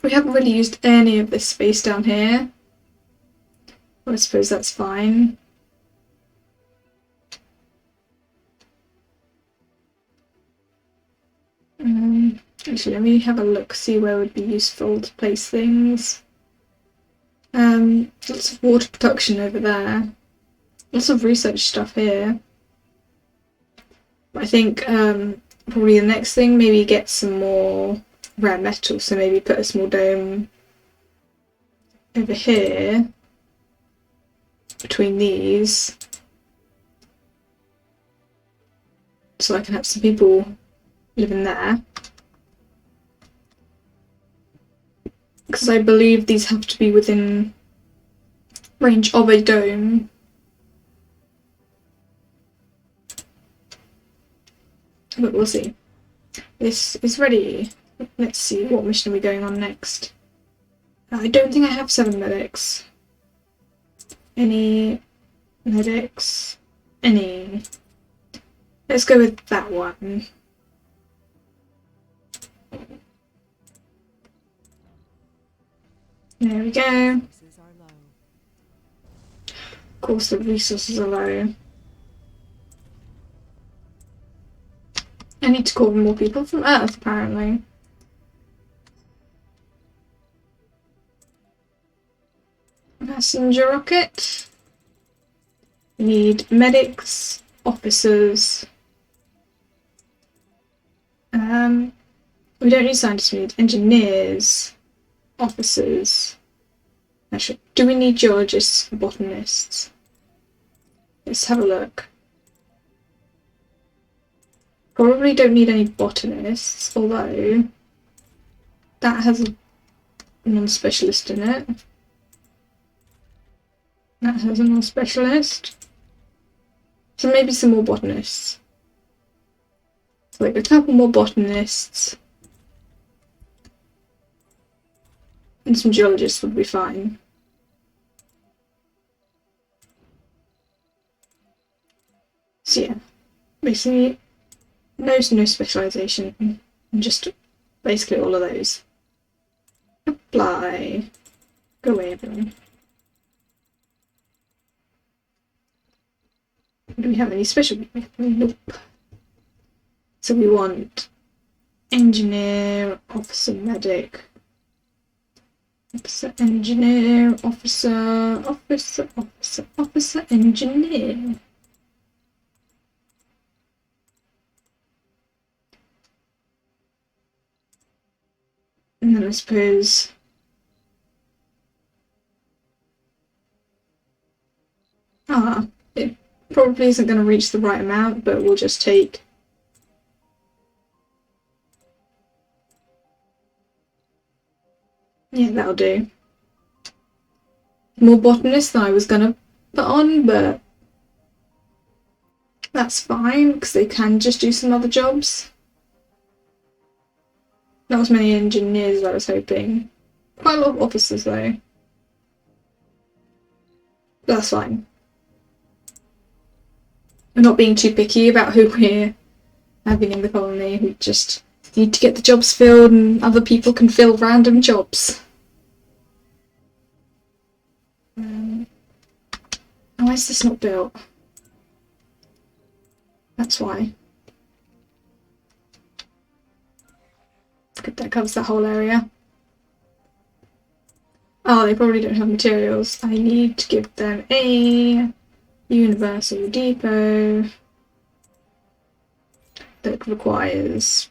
We haven't really used any of this space down here. Well, I suppose that's fine. Actually, let me have a look, see where would be useful to place things. Lots of water production over there. Lots of research stuff here. I think probably the next thing, maybe get some more rare metal, so maybe put a small dome over here between these so I can have some people living there, because I believe these have to be within range of a dome. But we'll see. This is ready. Let's see, what mission are we going on next? I don't think I have 7 medics. Any medics? Any? Let's go with that one. There we go. Of course the resources are low. I need to call more people from Earth, apparently. Passenger rocket. We need medics, officers. We don't need scientists, we need engineers, officers. Actually, do we need geologists and botanists? Let's have a look. Probably don't need any botanists, although that has a non-specialist in it. That has a non-specialist. So maybe some more botanists. So like a couple more botanists. And some geologists would be fine. So yeah, basically no specialisation, and just basically all of those. Apply. Go away, everyone. Do we have any special? Nope. So we want engineer, officer, medic, officer, engineer, officer, officer, officer, officer, engineer. And then I suppose it probably isn't going to reach the right amount, but we'll just take yeah, that'll do. More botanists than I was going to put on, but that's fine because they can just do some other jobs. Not as many engineers as I was hoping. Quite a lot of officers though. That's fine. We're not being too picky about who we're having in the colony. We just need to get the jobs filled and other people can fill random jobs. Why is this not built? That's why. Good, that covers that whole area. Oh, they probably don't have materials. I need to give them a universal depot that requires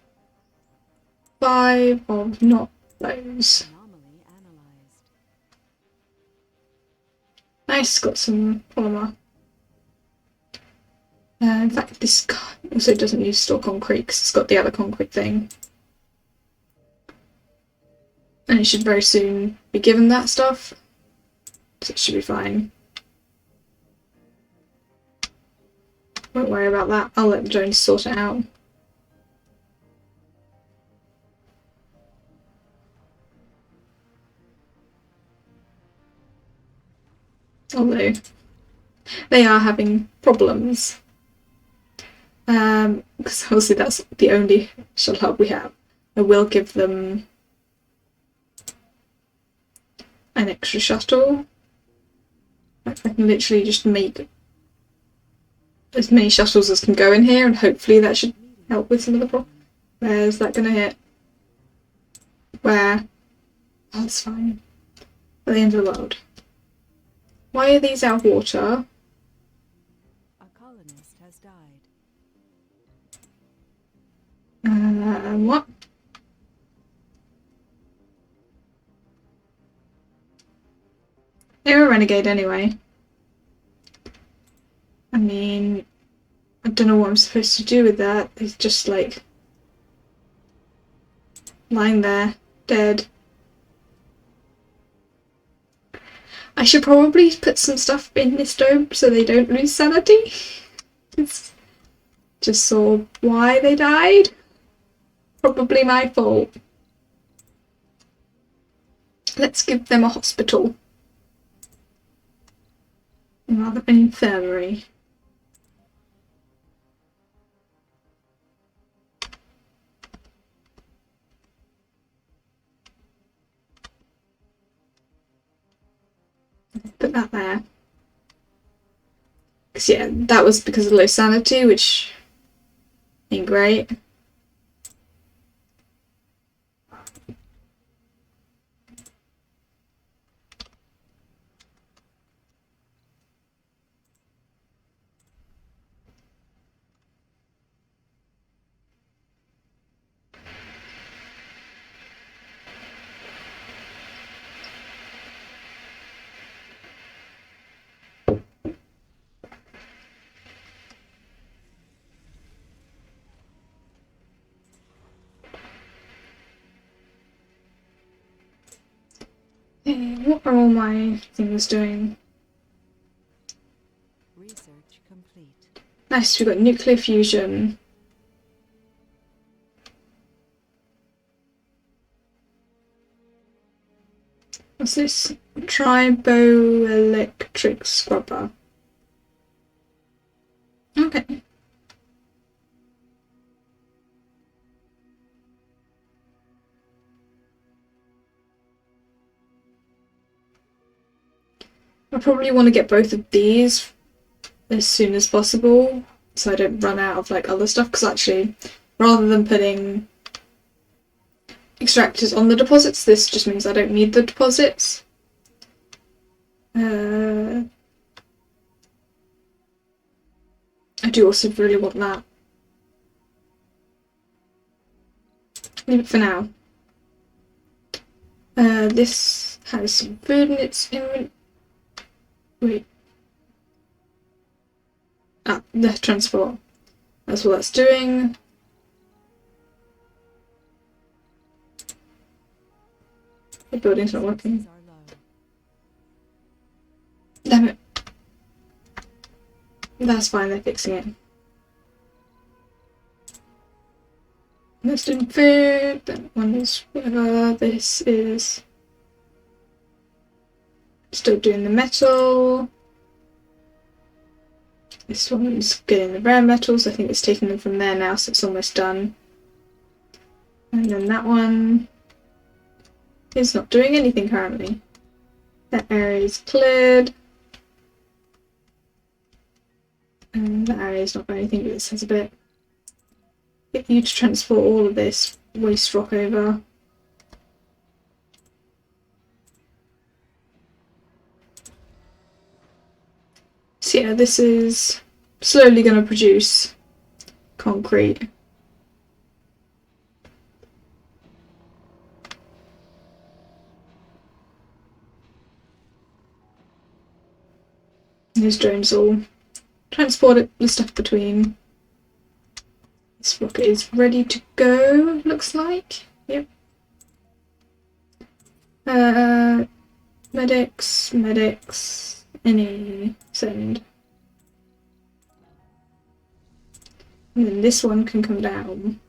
5 of not those. Nice, got some polymer. In fact, this also doesn't use store concrete because it's got the other concrete thing. And it should very soon be given that stuff, so it should be fine. Won't worry about that, I'll let Jones sort it out. Although they are having problems. Because obviously that's the only shuttle hub we have. I will give them an extra shuttle. I can literally just make as many shuttles as can go in here, and hopefully that should help with some of the problems. Where's that gonna hit? Where? Oh, that's fine. At the end of the world. Why are these out of water? A colonist has died. What? They're a renegade anyway. I mean, I don't know what I'm supposed to do with that. He's just like lying there, dead. I should probably put some stuff in this dome so they don't lose sanity. Just saw why they died. Probably my fault. Let's give them a hospital. Rather than an infirmary. Put that there. Because yeah, that was because of low sanity, which ain't great. What are all my things doing? Research complete. Nice, we've got nuclear fusion. What's this? Triboelectric scrubber. Okay. I probably want to get both of these as soon as possible so I don't run out of like other stuff, because actually rather than putting extractors on the deposits, this just means I don't need the deposits. I do also really want that. Leave it for now. This has some food in its inventory. Wait. The transport. That's what that's doing. The building's not working. Damn it. That's fine, they're fixing it. That's doing food, that one is whatever, this is still doing the metal. This one's getting the rare metals, I think it's taking them from there now, so it's almost done. And then that one is not doing anything currently. That area is cleared. And that area is not doing anything, but this has a bit. Get you to transport all of this waste rock over. So yeah, this is slowly going to produce concrete. These drones will transport the stuff between. This rocket is ready to go, looks like. Yep. Medics, any, send. And then this one can come down.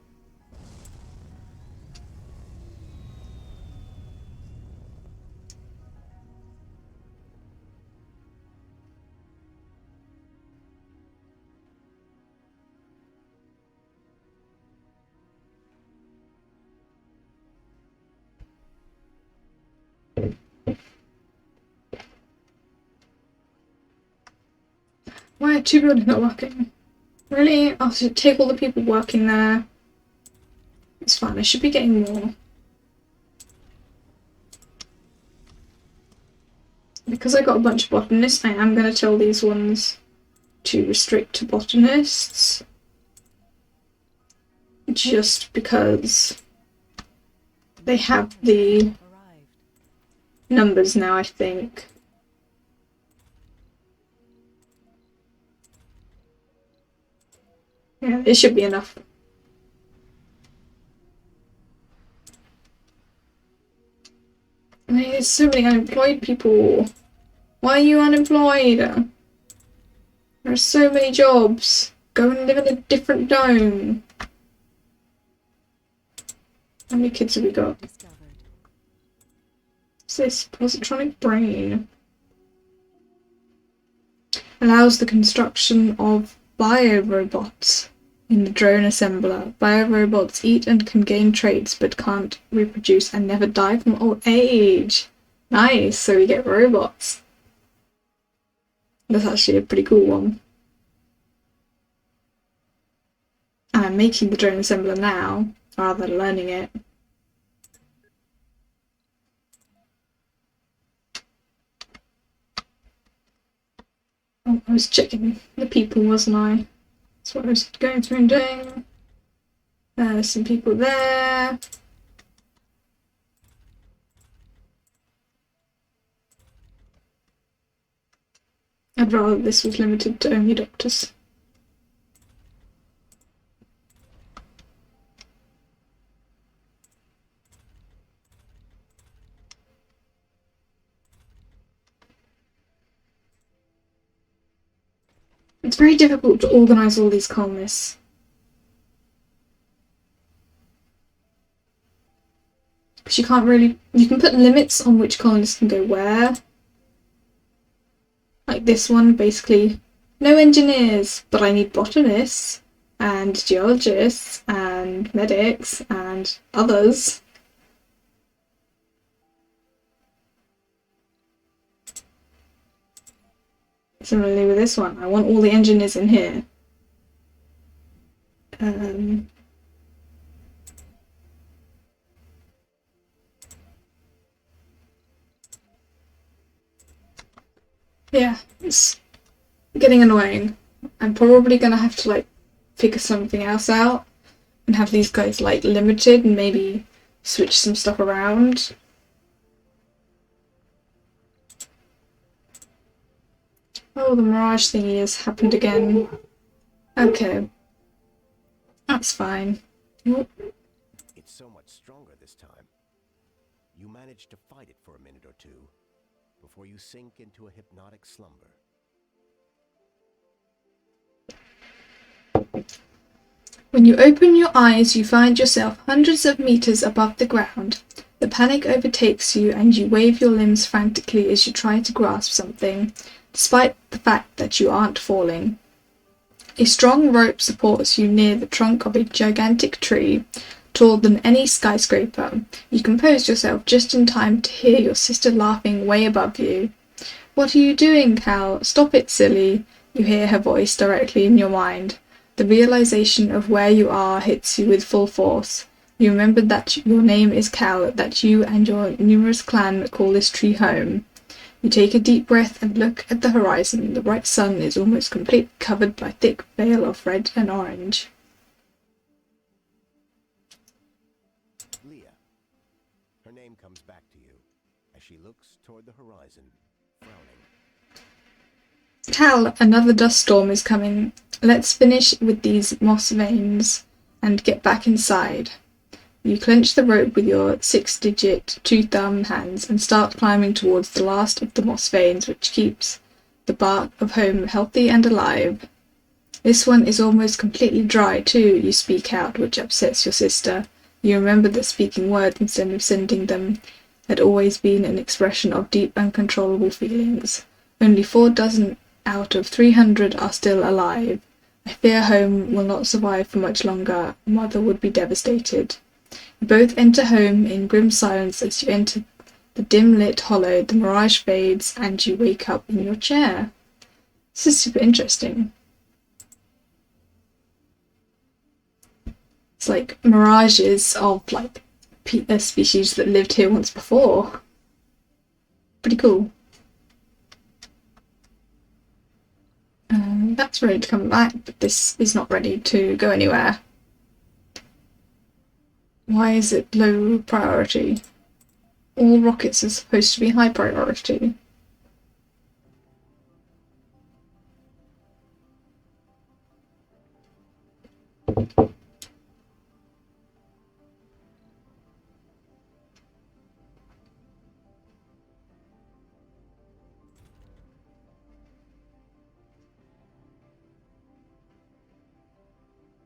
Why are two buildings not working? Really? I should take all the people working there. It's fine, I should be getting more. Because I got a bunch of botanists, I am going to tell these ones to restrict to botanists. Just because they have the numbers now, I think. Yeah, it should be enough. I mean, there's so many unemployed people. Why are you unemployed? There are so many jobs. Go and live in a different dome. How many kids have we got? What's this? Positronic brain. Allows the construction of biorobots in the drone assembler. Biorobots eat and can gain traits but can't reproduce and never die from old age. Nice, so we get robots. That's actually a pretty cool one. I'm making the drone assembler now, rather than learning it. Oh, I was checking the people, wasn't I? That's what I was going through and doing. There's some people there. I'd rather this was limited to only doctors. It's very difficult to organise all these colonists. Because you can't really... You can put limits on which colonists can go where. Like this one, basically, no engineers, but I need botanists, and geologists, and medics, and others. Similarly with this one, I want all the engineers in here. Yeah, it's getting annoying. I'm probably gonna have to like figure something else out and have these guys like limited and maybe switch some stuff around. Oh, the mirage thingy has happened again. Okay, that's fine. It's so much stronger this time. You manage to fight it for a minute or two before you sink into a hypnotic slumber. When you open your eyes, you find yourself hundreds of meters above the ground. The panic overtakes you and you wave your limbs frantically as you try to grasp something, despite the fact that you aren't falling. A strong rope supports you near the trunk of a gigantic tree, taller than any skyscraper. You compose yourself just in time to hear your sister laughing way above you. "What are you doing, Cal? Stop it, silly," you hear her voice directly in your mind. The realization of where you are hits you with full force. You remember that your name is Cal, that you and your numerous clan call this tree home. You take a deep breath and look at the horizon. The bright sun is almost completely covered by a thick veil of red and orange. Leah. Her name comes back to you as she looks toward the horizon, frowning. Cal, another dust storm is coming. Let's finish with these moss veins and get back inside. You clench the rope with your 6-digit 2-thumb hands and start climbing towards the last of the moss veins, which keeps the bark of home healthy and alive. This one is almost completely dry too, you speak out, which upsets your sister. You remember that speaking words instead of sending them had always been an expression of deep uncontrollable feelings. Only 4 dozen out of 300 are still alive. I fear home will not survive for much longer. Mother would be devastated. You both enter home in grim silence. As you enter the dim-lit hollow, the mirage fades and you wake up in your chair. This is super interesting. It's like mirages of like species that lived here once before. Pretty cool. That's ready to come back, but this is not ready to go anywhere. Why is it low priority? All rockets are supposed to be high priority.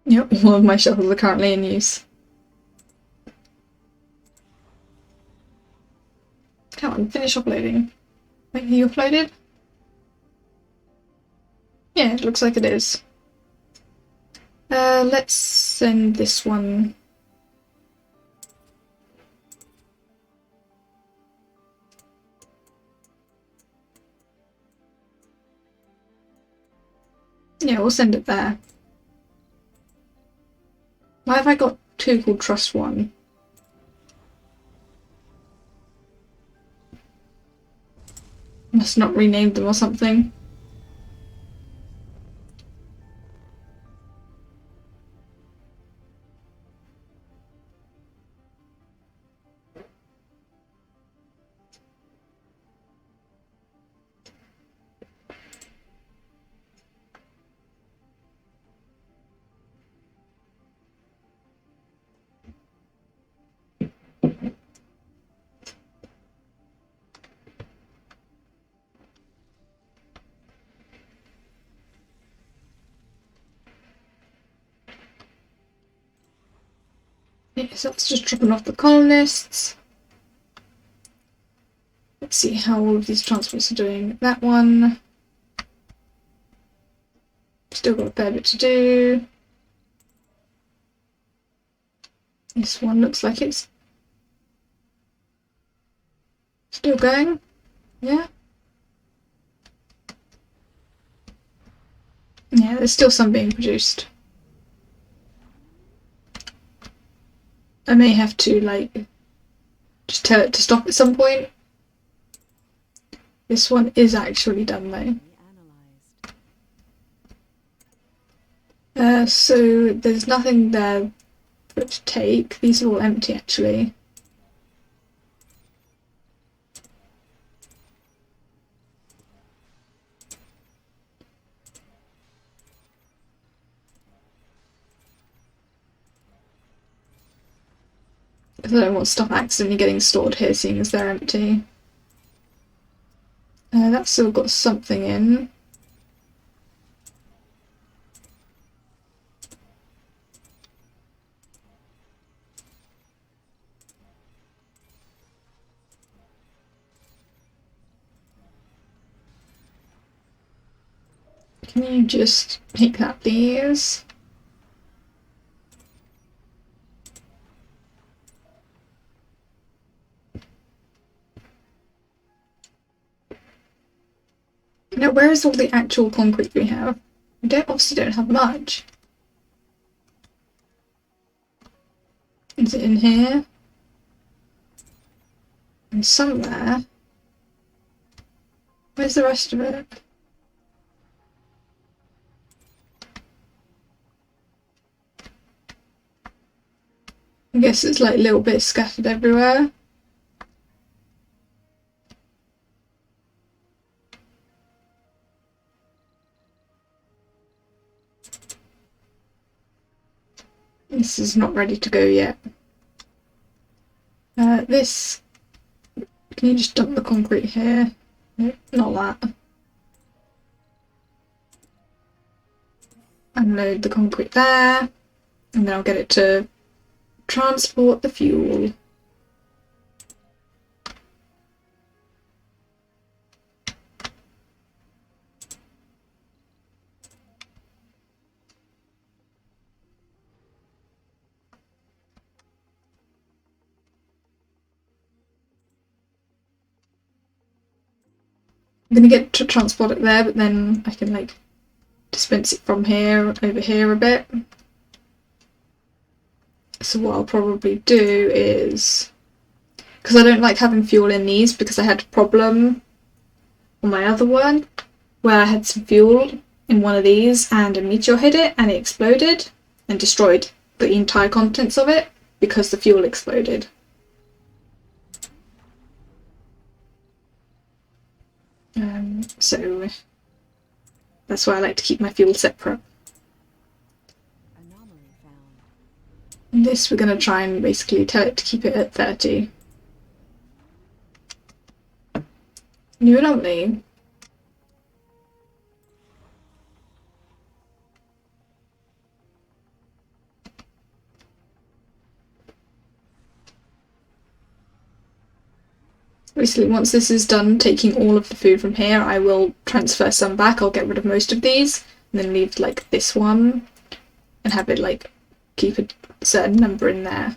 Yep, all of my shuttles are currently in use. Come on, finish uploading. Wait, are you uploaded? Yeah, it looks like it is. Let's send this one. Yeah, we'll send it there. Why have I got 2 called Trust 1? Must not rename them or something. Yeah, so that's just dropping off the colonists. Let's see how all of these transports are doing. That one. Still got a fair bit to do. This one looks like it's still going. Yeah. Yeah, there's still some being produced. I may have to, like, just tell it to stop at some point. This one is actually done though. Analyzed. So there's nothing there for it to take. These are all empty actually. Because I don't want stuff accidentally getting stored here seeing as they're empty. That's still got something in. Can you just make that these? Now, where is all the actual concrete we have? We obviously don't have much. Is it in here? And somewhere. Where's the rest of it? I guess it's like little bits scattered everywhere. This is not ready to go yet. This... Can you just dump the concrete here? Nope, not that. Unload the concrete there. And then I'll get it to transport the fuel. I'm gonna get to transport it there, but then I can like dispense it from here over here a bit. So what I'll probably do is, because I don't like having fuel in these because I had a problem on my other one where I had some fuel in one of these and a meteor hit it and it exploded and destroyed the entire contents of it because the fuel exploded. So that's why I like to keep my fuel separate. Anomaly found. And this we're going to try and basically tell it to keep it at 30. New anomaly. Basically, once this is done taking all of the food from here, I will transfer some back. I'll get rid of most of these and then leave like this one and have it like keep a certain number in there.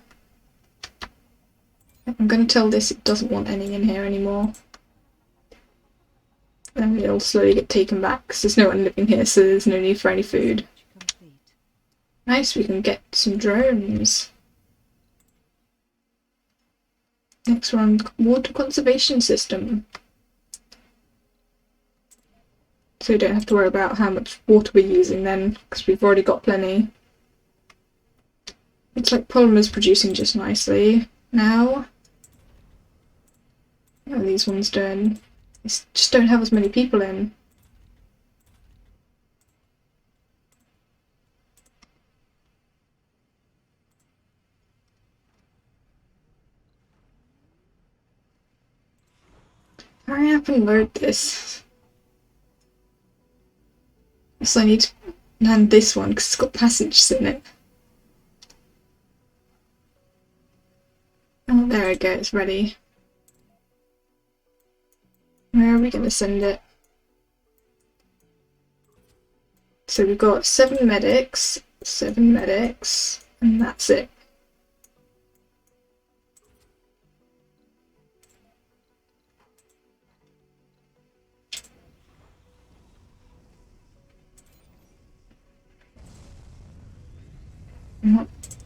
I'm going to tell this it doesn't want any in here anymore. And it'll slowly get taken back because there's no one living here, so there's no need for any food. Complete. Nice, we can get some drones. Next one, water conservation system. So we don't have to worry about how much water we're using then, because we've already got plenty. Looks like polymer's producing just nicely now. How are these ones doing? They just don't have as many people in. Hurry up and load this. So I need to land this one because it's got passengers in it. Oh, there we go, it's ready. Where are we going to send it? So we've got 7 medics, and that's it.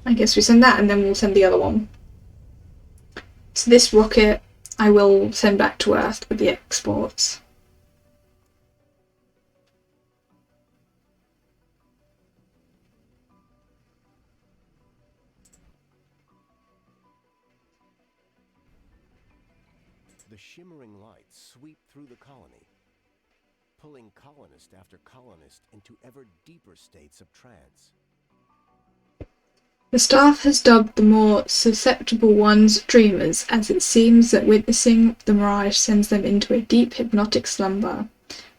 I guess we send that and then we'll send the other one. So this rocket I will send back to Earth with the exports. The shimmering lights sweep through the colony, pulling colonist after colonist into ever deeper states of trance. The staff has dubbed the more susceptible ones dreamers, as it seems that witnessing the mirage sends them into a deep hypnotic slumber,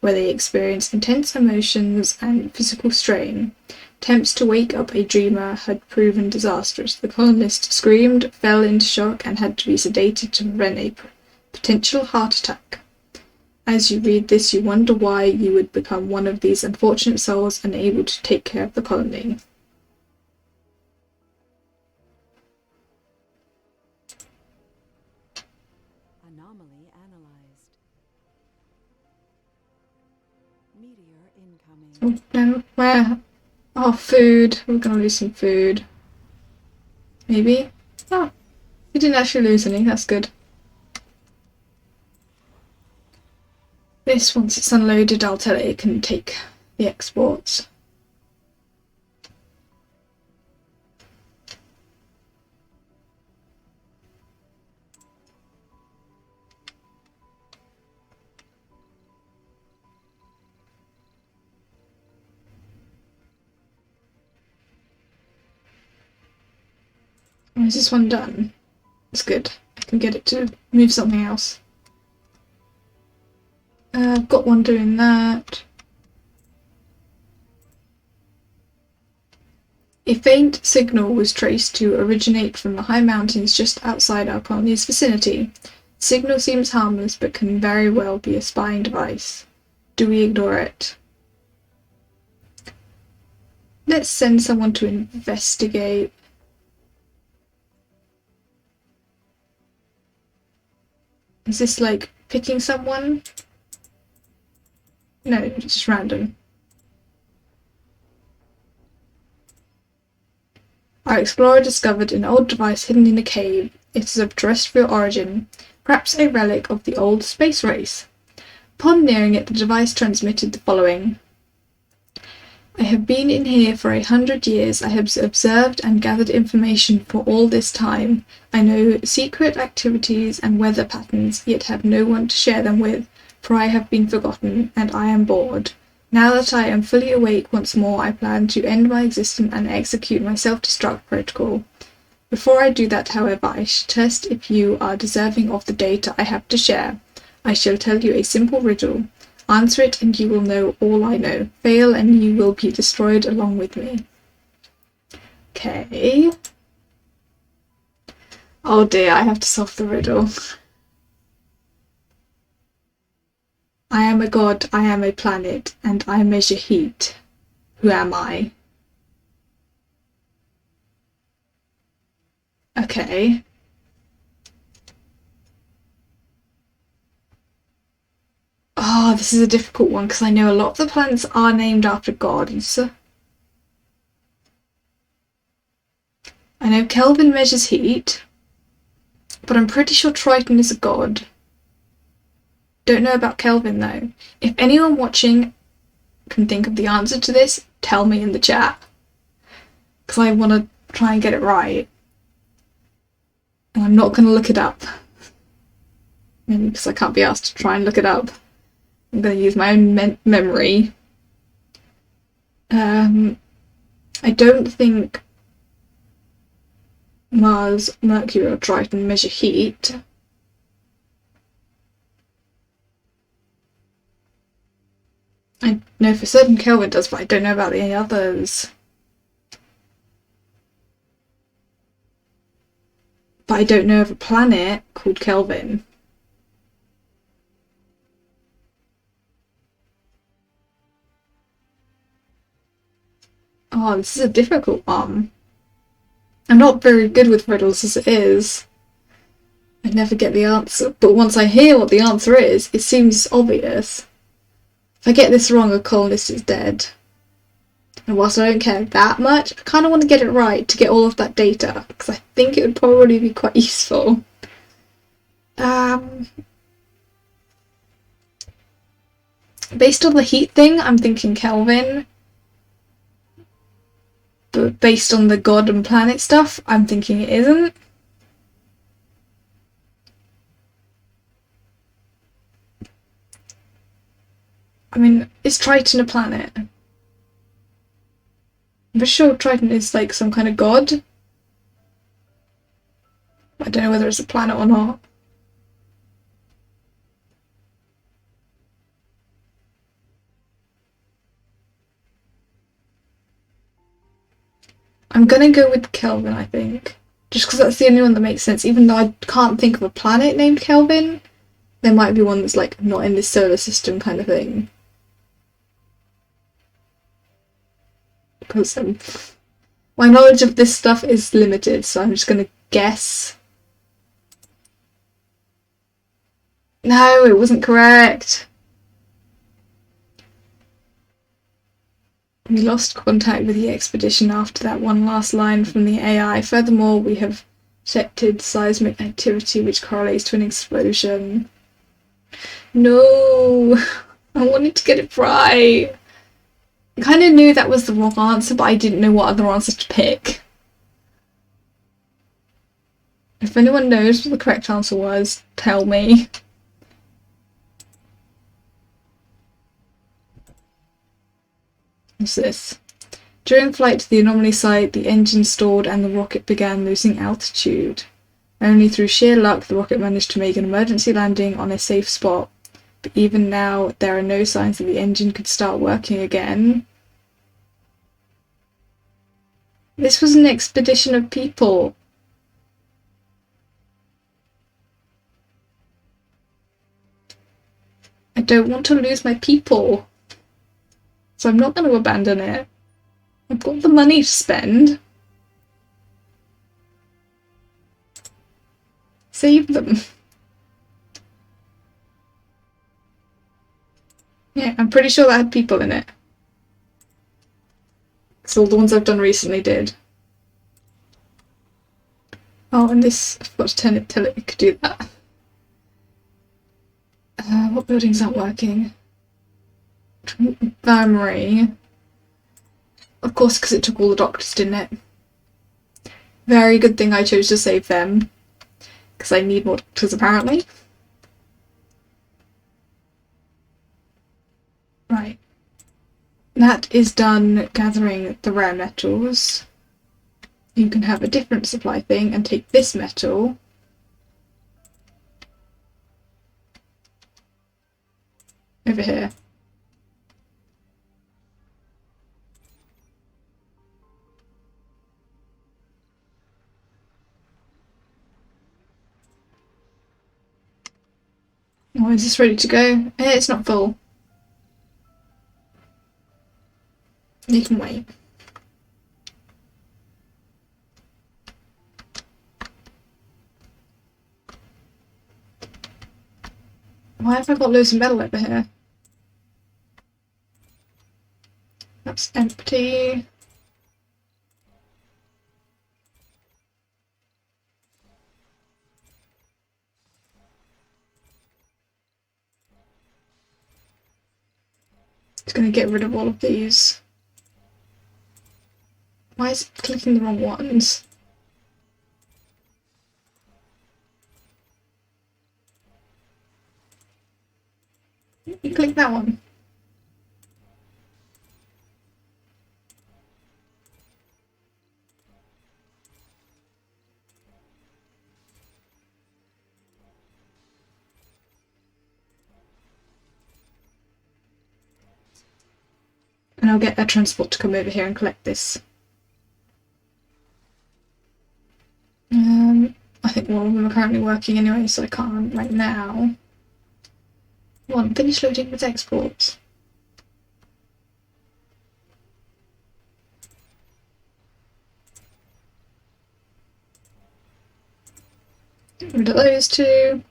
where they experience intense emotions and physical strain. Attempts to wake up a dreamer had proven disastrous. The colonist screamed, fell into shock, and had to be sedated to prevent a potential heart attack. As you read this, you wonder why you would become one of these unfortunate souls unable to take care of the colony. Anomaly analyzed. Meteor incoming. Oh no, where? Oh, food. We're gonna lose some food. Maybe? Oh, we didn't actually lose any, that's good. This, once it's unloaded, I'll tell it can take the exports. Oh, is this one done? It's good. I can get it to move something else. I've got one doing that. A faint signal was traced to originate from the high mountains just outside our colony's vicinity. The signal seems harmless, but can very well be a spying device. Do we ignore it? Let's send someone to investigate. Is this like picking someone? No, it's just random. Our explorer discovered an old device hidden in a cave. It is of terrestrial origin, perhaps a relic of the old space race. Upon nearing it, the device transmitted the following. I have been in here for 100 years. I have observed and gathered information for all this time. I know secret activities and weather patterns, yet have no one to share them with, for I have been forgotten, and I am bored. Now that I am fully awake once more, I plan to end my existence and execute my self-destruct protocol. Before I do that, however, I shall test if you are deserving of the data I have to share. I shall tell you a simple riddle. Answer it and you will know all I know. Fail and you will be destroyed along with me. Okay. Oh dear, I have to solve the riddle. I am a god, I am a planet, and I measure heat. Who am I? Okay. Oh, this is a difficult one because I know a lot of the planets are named after gods. I know Kelvin measures heat, but I'm pretty sure Triton is a god. Don't know about Kelvin though. If anyone watching can think of the answer to this, tell me in the chat. Because I want to try and get it right. And I'm not going to look it up. Maybe because I can't be asked to try and look it up. I'm going to use my own memory. I don't think Mars, Mercury, or Triton measure heat. I know for certain Kelvin does, but I don't know about the others. But I don't know of a planet called Kelvin. Oh, this is a difficult one. I'm not very good with riddles as it is. I never get the answer, but once I hear what the answer is, it seems obvious. If I get this wrong, a colonist is dead. And whilst I don't care that much, I kind of want to get it right to get all of that data, because I think it would probably be quite useful. Um, based on the heat thing, I'm thinking Kelvin. But based on the god and planet stuff, I'm thinking it isn't. I mean, is Triton a planet? I'm pretty sure Triton is like some kind of god. I don't know whether it's a planet or not. I'm gonna go with Kelvin, I think. Just because that's the only one that makes sense. Even though I can't think of a planet named Kelvin, there might be one that's like not in this solar system kind of thing. Because my knowledge of this stuff is limited, so I'm just gonna guess. No, it wasn't correct. We lost contact with the expedition after that one last line from the AI. Furthermore, we have detected seismic activity which correlates to an explosion. No, I wanted to get it right. I kind of knew that was the wrong answer, but I didn't know what other answer to pick. If anyone knows what the correct answer was, tell me. What's this? During flight to the anomaly site, the engine stalled and the rocket began losing altitude. Only through sheer luck, the rocket managed to make an emergency landing on a safe spot. But even now, there are no signs that the engine could start working again. This was an expedition of people. I don't want to lose my people. So I'm not going to abandon it. I've got the money to spend. Save them. Yeah, I'm pretty sure that had people in it. Because all the ones I've done recently did. Oh, and this, I forgot to tell it could do that. What building's not working? Infirmary. Of course, because it took all the doctors, didn't it? Very good thing I chose to save them. Because I need more doctors, apparently. Right. That is done gathering the rare metals. You can have a different supply thing and take this metal. Over here. Oh, is this ready to go? It's not full. You can wait. Why have I got loads of metal over here? That's empty. It's going to get rid of all of these. Why is it clicking the wrong ones? You click that one. And I'll get a transport to come over here and collect this. I think all of them are currently working anyway, so I can't right now. One, finish loading with exports. Get rid of those two.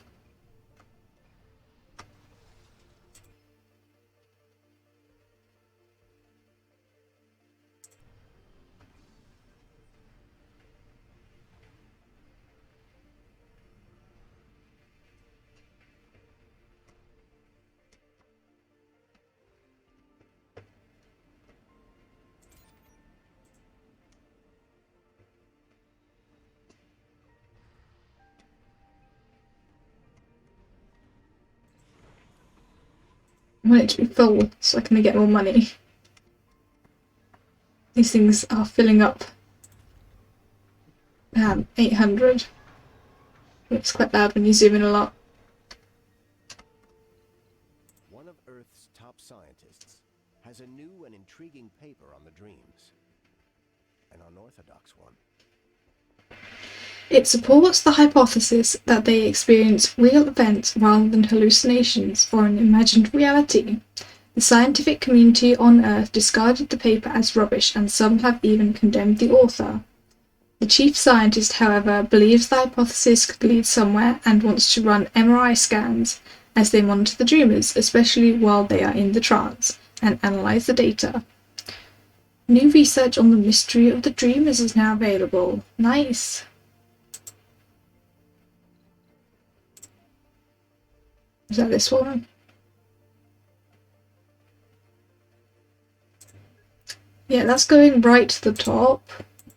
I want it to be full so I can get more money. These things are filling up. 800. It's quite loud when you zoom in a lot. One of Earth's top scientists has a new and intriguing paper on the dreams. An unorthodox one. It supports the hypothesis that they experience real events rather than hallucinations or an imagined reality. The scientific community on Earth discarded the paper as rubbish, and some have even condemned the author. The chief scientist, however, believes the hypothesis could lead somewhere and wants to run MRI scans as they monitor the dreamers, especially while they are in the trance, and analyse the data. New research on the mystery of the dreamers is now available. Nice! Is that this one? Yeah, that's going right to the top.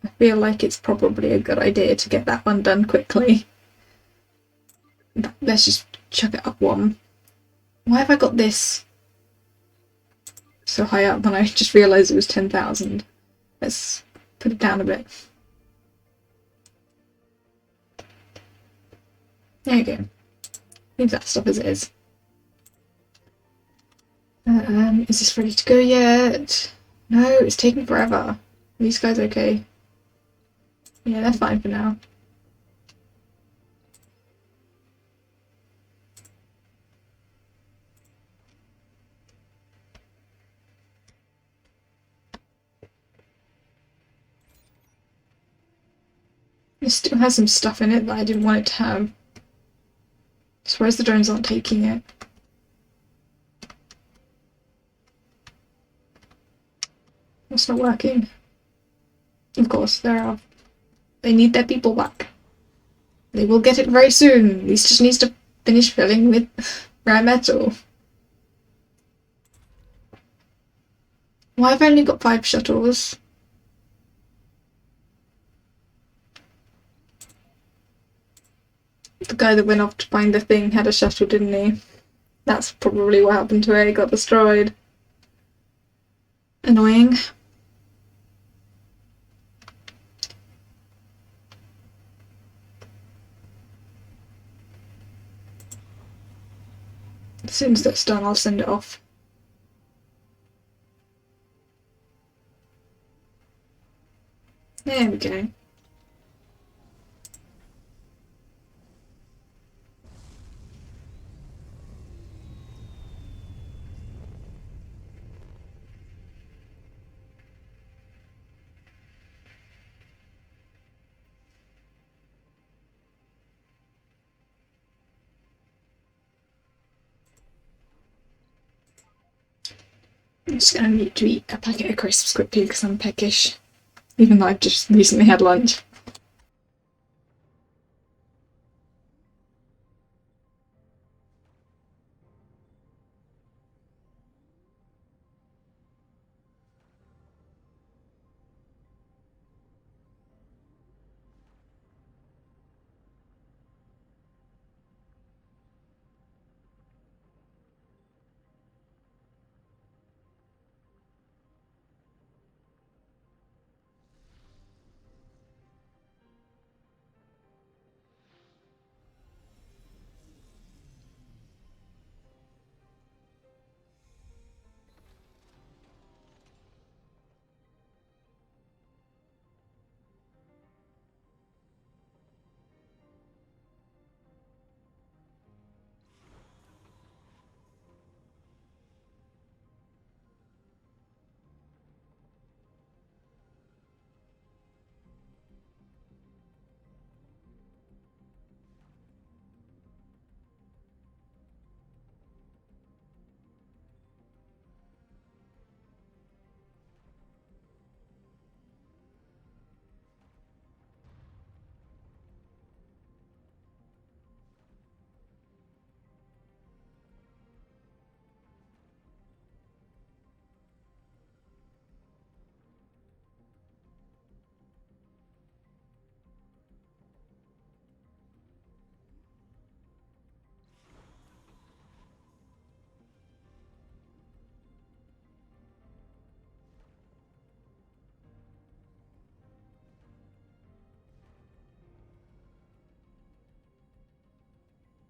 I feel like it's probably a good idea to get that one done quickly. Let's just chuck it up one. Why have I got this so high up when I just realised it was 10,000? Let's put it down a bit. There you go. Leave that stuff as it is. Is this ready to go yet? No, it's taking forever. Are these guys okay? Yeah, they're fine for now. It still has some stuff in it that I didn't want it to have. Surprised the drones aren't taking it. It's not working. Of course, they need their people back. They will get it very soon. This just needs to finish filling with rare metal. Why have I only got 5 shuttles? The guy that went off to find the thing had a shuttle, didn't he? That's probably what happened to it. It got destroyed. Annoying. As soon as that's done, I'll send it off. There we go. I'm just going to need to eat a packet of crisps quickly because I'm peckish, even though I've just recently had lunch.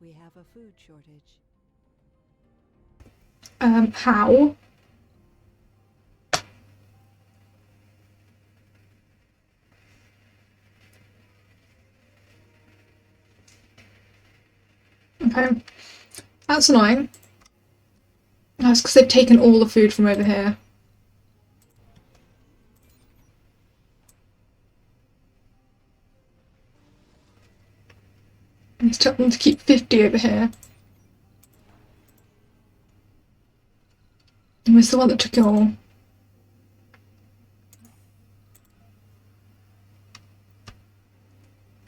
We have a food shortage. How? Okay. That's annoying. That's because they've taken all the food from over here. Let's tell them to keep 50 over here. And where's the one that took it all?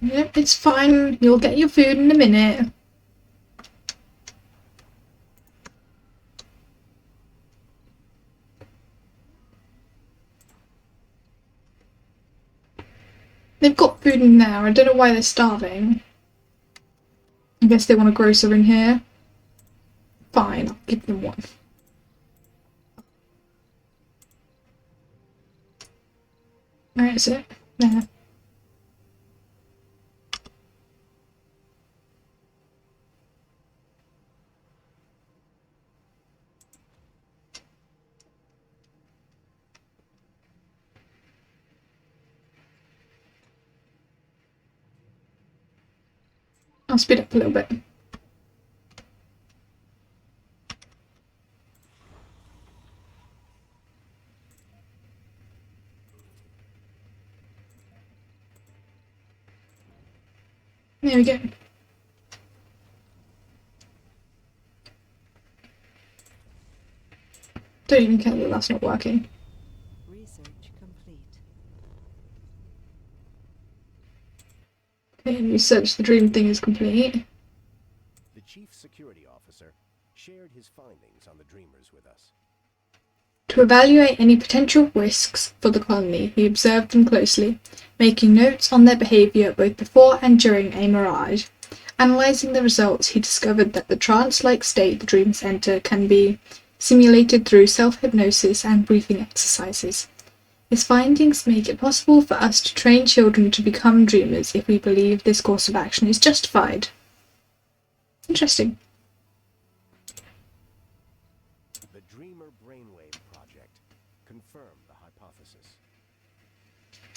Yep, it's fine. You'll get your food in a minute. They've got food in there. I don't know why they're starving. I guess they want a grocer in here. Fine, I'll give them one. Where is it? There. I'll speed up a little bit. There we go. Don't even care that that's not working. Research complete. Okay, research the dream thing is complete. The chief security officer shared his findings on the dreamers with us. To evaluate any potential risks for the colony, he observed them closely, making notes on their behaviour both before and during a mirage. Analysing the results, he discovered that the trance-like state the dreams enter can be simulated through self-hypnosis and breathing exercises. His findings make it possible for us to train children to become dreamers if we believe this course of action is justified. Interesting. The Dreamer Brainwave Project confirmed the hypothesis.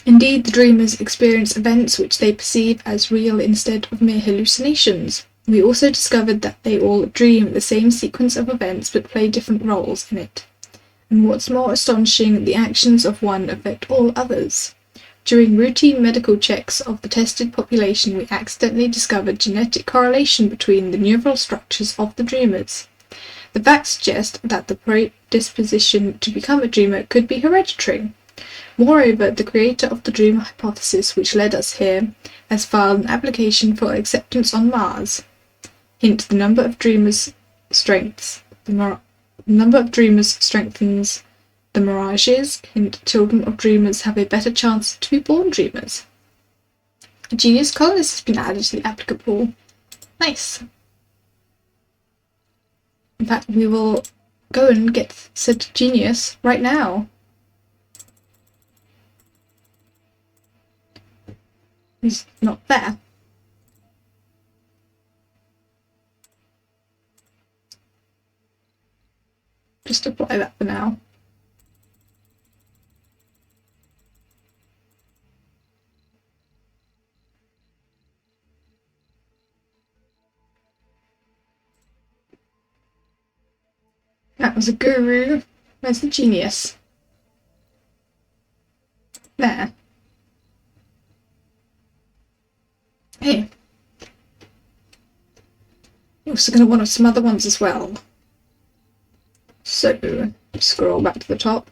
Indeed, the dreamers experience events which they perceive as real instead of mere hallucinations. We also discovered that they all dream the same sequence of events but play different roles in it. And what's more astonishing, the actions of one affect all others. During routine medical checks of the tested population, we accidentally discovered genetic correlation between the neural structures of the dreamers. The facts suggest that the predisposition to become a dreamer could be hereditary. Moreover, the creator of the dream hypothesis, which led us here, has filed an application for acceptance on Mars. Hint: the number of dreamers strengthens the mirages. Hint: children of dreamers have a better chance to be born dreamers. A genius colonist has been added to the applicant pool. Nice. In fact, we will go and get said genius right now. He's not there. Just apply that for now. That was a guru. Where's the genius? There. Hey. You're also going to want some other ones as well. So, scroll back to the top.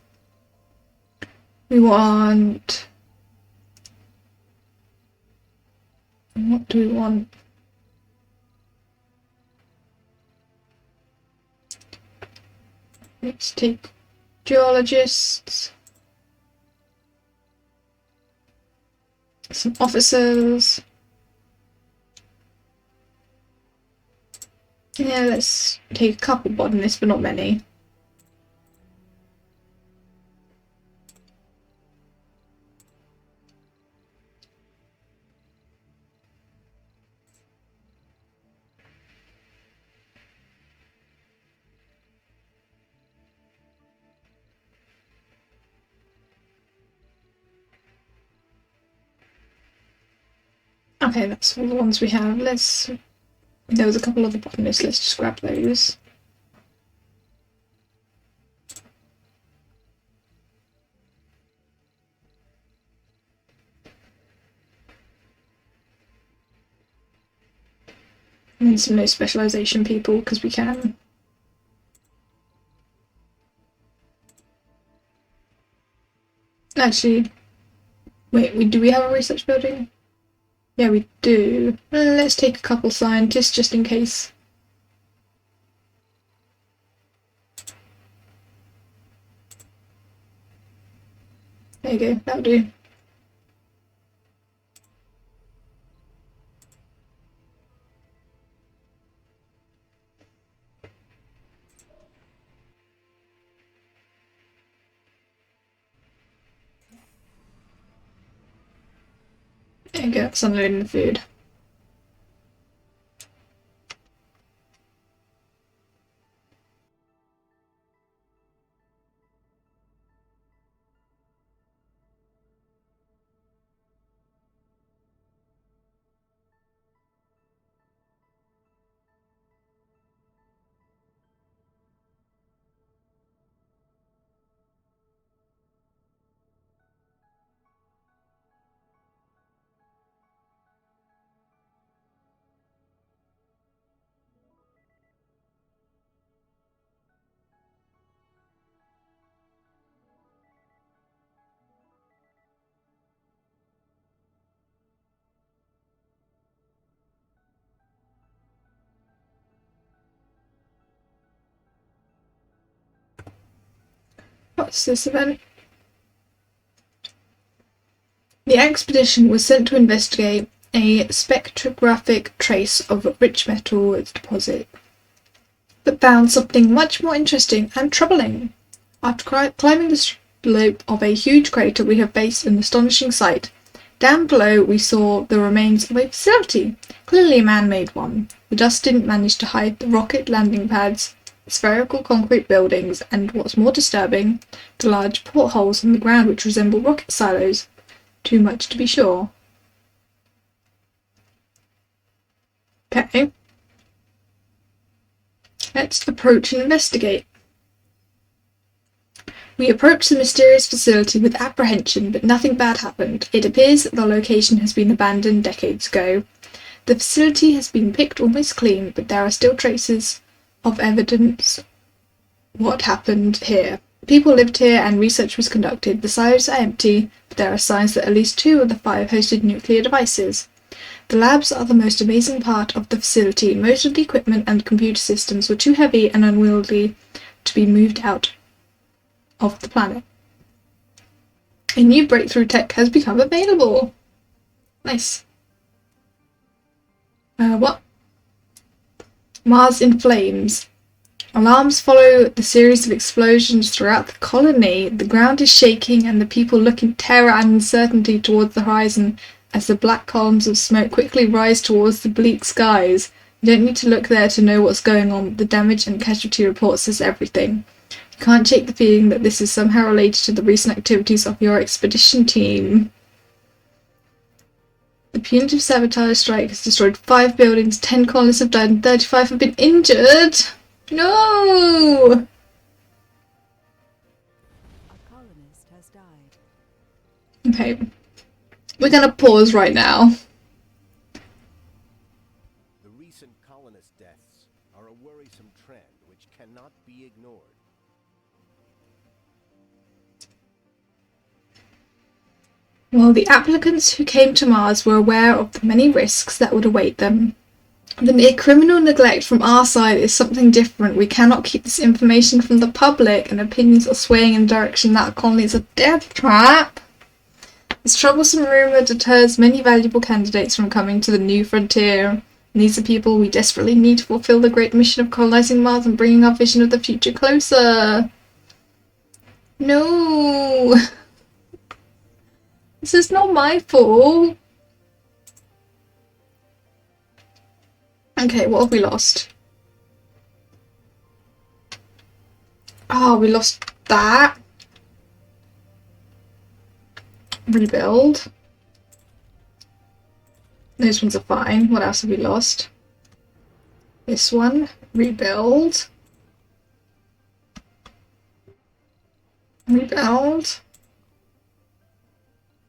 We want... What do we want? Let's take geologists. Some officers. Yeah, let's take a couple botanists, but not many. Okay, that's all the ones we have. There was a couple of the botanists, let's just grab those. And then some no specialisation people, because we can. Actually, wait, do we have a research building? Yeah, we do. Let's take a couple scientists just in case. There you go, that'll do. There you go, that's unloading the food. What's this event? The expedition was sent to investigate a spectrographic trace of a rich metal deposit, but found something much more interesting and troubling. After climbing the slope of a huge crater, we have faced an astonishing sight. Down below, we saw the remains of a facility, clearly a man-made one. The dust didn't manage to hide the rocket landing pads, spherical concrete buildings, and what's more disturbing, the large portholes in the ground which resemble rocket silos. Too much to be sure. Okay. Let's approach and investigate. We approached the mysterious facility with apprehension, but nothing bad happened. It appears that the location has been abandoned decades ago. The facility has been picked almost clean, but there are still traces of evidence what happened here. People lived here and research was conducted. The silos are empty, but there are signs that at least 2 of the 5 hosted nuclear devices. The labs are the most amazing part of the facility. Most of the equipment and computer systems were too heavy and unwieldy to be moved out of the planet. A new breakthrough tech has become available. Nice. What? Mars in flames. Alarms follow the series of explosions throughout the colony. The ground is shaking and the people look in terror and uncertainty towards the horizon as the black columns of smoke quickly rise towards the bleak skies. You don't need to look there to know what's going on. The damage and casualty report says everything. You can't shake the feeling that this is somehow related to the recent activities of your expedition team. The punitive sabotage strike has destroyed 5 buildings, 10 colonists have died, and 35 have been injured. No! A colonist has died. Okay. We're gonna pause right now. The recent colonist deaths are a worrisome trend which cannot be ignored. Well, the applicants who came to Mars were aware of the many risks that would await them. The mere criminal neglect from our side is something different. We cannot keep this information from the public, and opinions are swaying in the direction that our colony is a death trap. This troublesome rumour deters many valuable candidates from coming to the new frontier. And these are people we desperately need to fulfill the great mission of colonising Mars and bringing our vision of the future closer. No! This is not my fault. Okay, what have we lost? Oh, we lost that. Rebuild. Those ones are fine. What else have we lost? This one. Rebuild. Rebuild.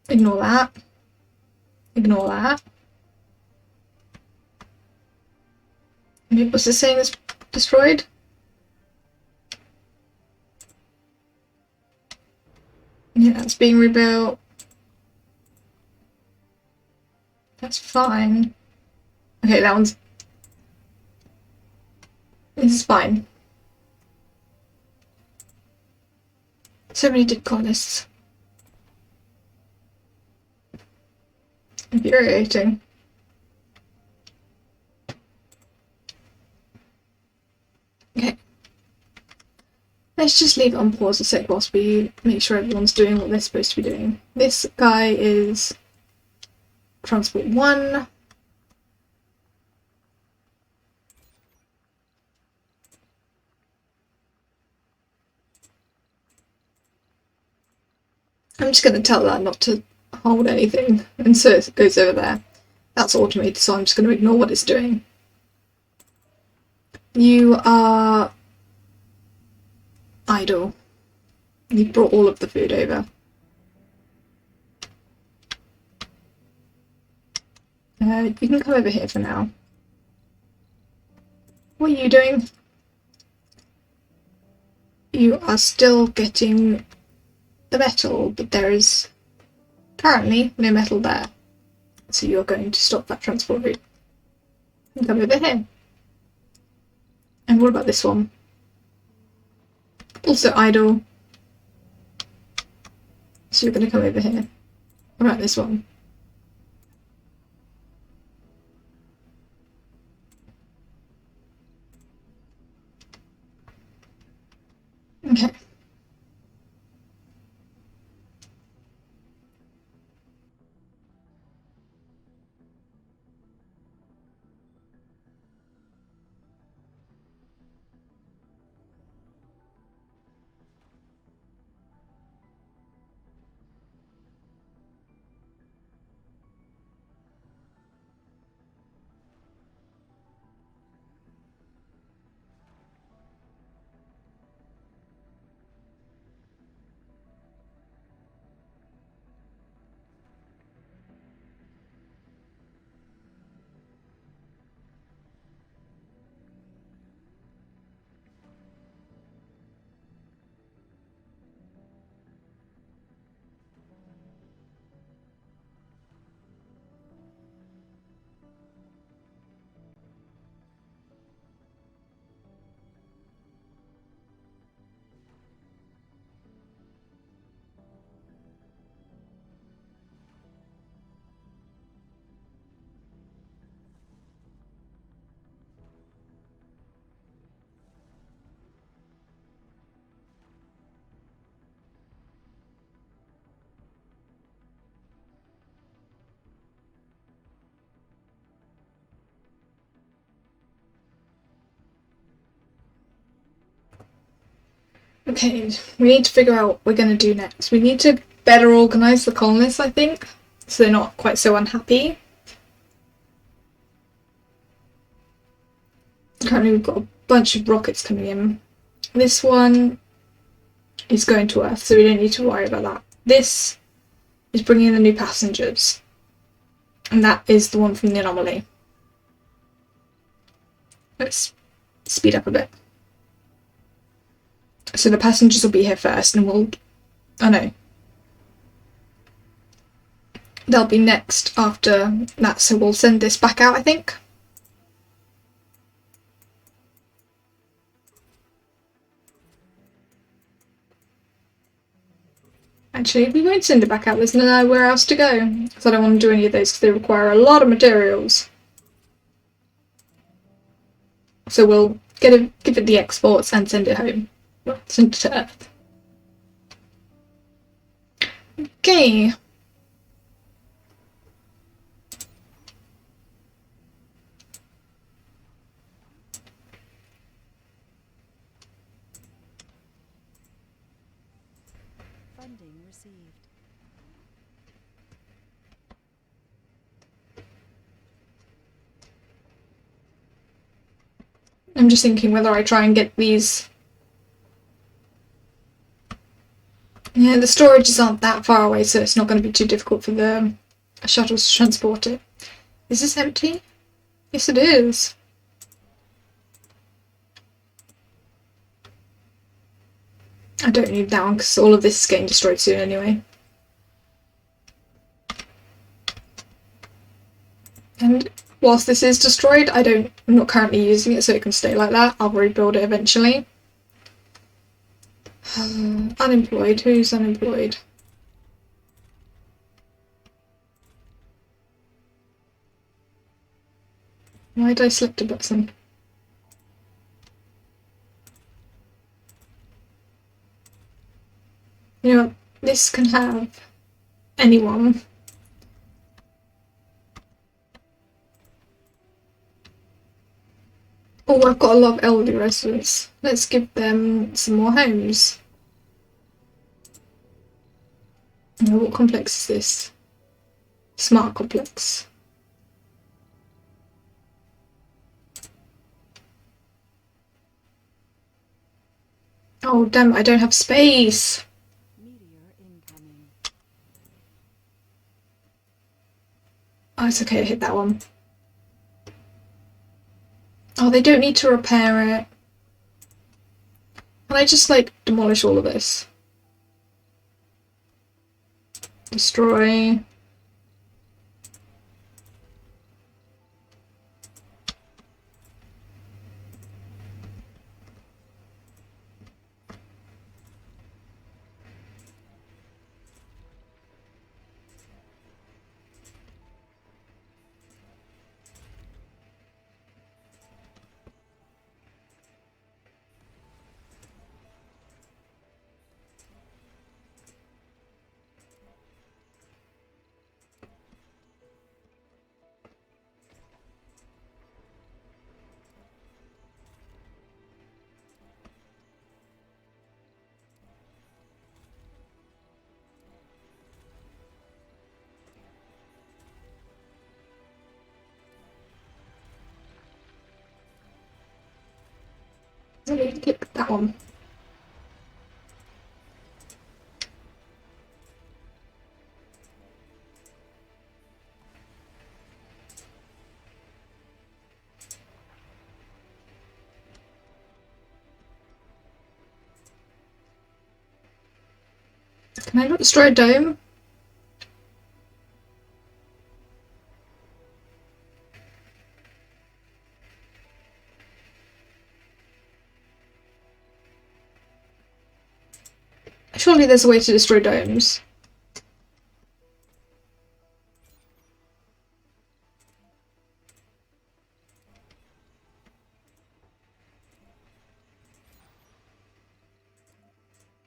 Ignore that. Ignore that. What's this saying is destroyed? Yeah, it's being rebuilt. That's fine. Okay, that one's... This is fine. So many did colonists. Infuriating. Okay. Let's just leave it on pause a sec whilst we make sure everyone's doing what they're supposed to be doing. This guy is Transport 1. I'm just going to tell that not to hold anything, and so it goes over there. That's automated, so I'm just going to ignore what it's doing. You are idle. You've brought all of the food over. You can come over here for now. What are you doing? You are still getting the metal, but there is currently no metal there. So you're going to stop that transport route. And come over here. And what about this one? Also idle. So you're going to come over here. What about this one? Okay. Okay, we need to figure out what we're going to do next. We need to better organise the colonists, I think, so they're not quite so unhappy. Currently we've got a bunch of rockets coming in. This one is going to Earth, so we don't need to worry about that. This is bringing in the new passengers. And that is the one from the anomaly. Let's speed up a bit. So the passengers will be here first, and we'll... Oh no. They'll be next after that, so we'll send this back out, I think. Actually, we won't send it back out. There's nowhere else to go. Because I don't want to do any of those because they require a lot of materials. So we'll give it the exports and send it home. Well, send it to Earth. Okay. Funding received. I'm just thinking whether I try and get these. Yeah, the storages aren't that far away, so it's not going to be too difficult for the shuttles to transport it. Is this empty? Yes, it is. I don't need that one because all of this is getting destroyed soon anyway. And whilst this is destroyed, I'm not currently using it, so it can stay like that. I'll rebuild it eventually. Unemployed. Who's unemployed? Why did I select a button? You know what? This can have anyone. Oh, I've got a lot of elderly residents. Let's give them some more homes. Now, what complex is this? Smart complex. Oh, damn it, I don't have space. Meteor incoming. Oh, it's okay to hit that one. Oh, they don't need to repair it. Can I just, like, demolish all of this? Destroy. Let me click that one. Can I not destroy a dome? Surely there's a way to destroy domes.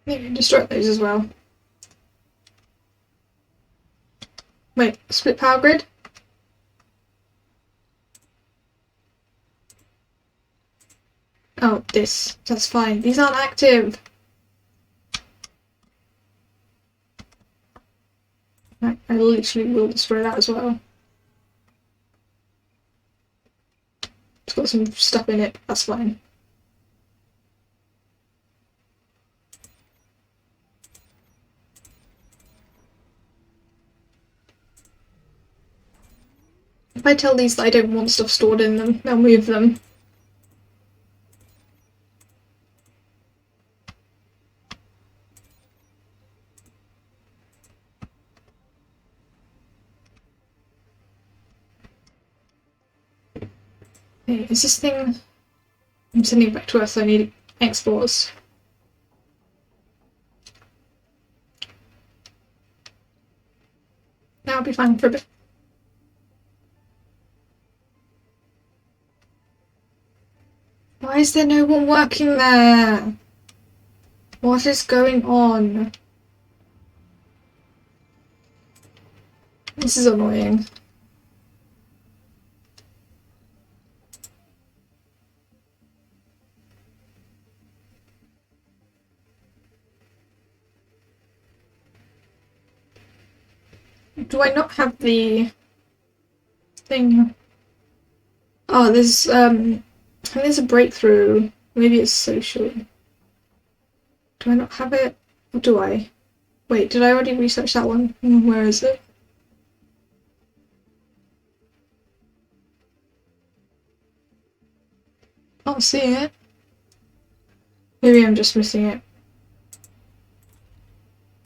Maybe destroy those as well. Wait, split power grid? Oh, this. That's fine. These aren't active. Right, I literally will destroy that as well. It's got some stuff in it. That's fine. If I tell these that I don't want stuff stored in them, they'll move them. Okay, is this thing... I'm sending it back to Earth, so I need exports. That'll be fine for a bit. Why is there no one working there? What is going on? This is annoying. Do I not have the thing? Oh, there's think there's a breakthrough. Maybe it's social. Do I not have it? Or do I? Wait, did I already research that one? Where is it? Not seeing it. Maybe I'm just missing it.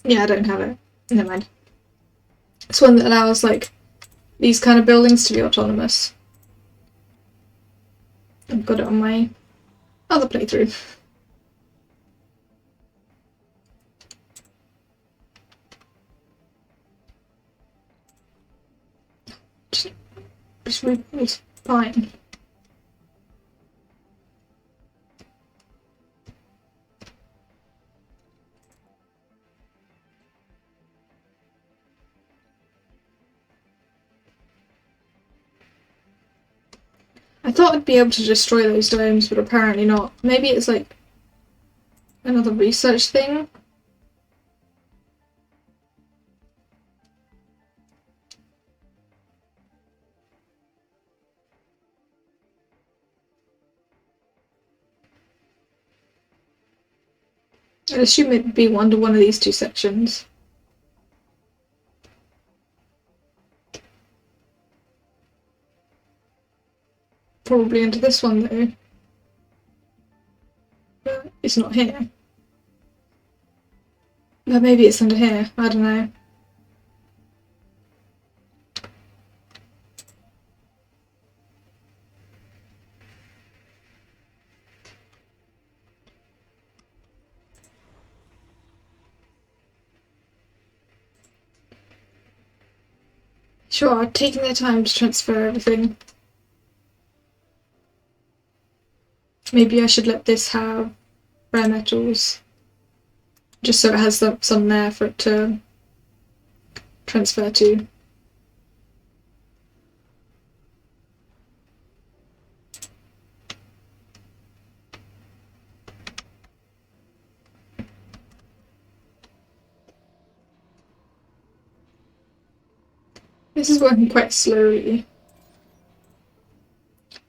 Yeah, I don't have it. Never mind. It's one that allows, like, these kind of buildings to be autonomous. I've got it on my other playthrough. Just it's fine. I thought I'd be able to destroy those domes, but apparently not. Maybe it's like another research thing. I'd assume it'd be one of these two sections. Probably into this one though. But it's not here. But maybe it's under here, I don't know. Sure, taking their time to transfer everything. Maybe I should let this have rare metals. Just so it has some there for it to transfer to. This is working quite slowly.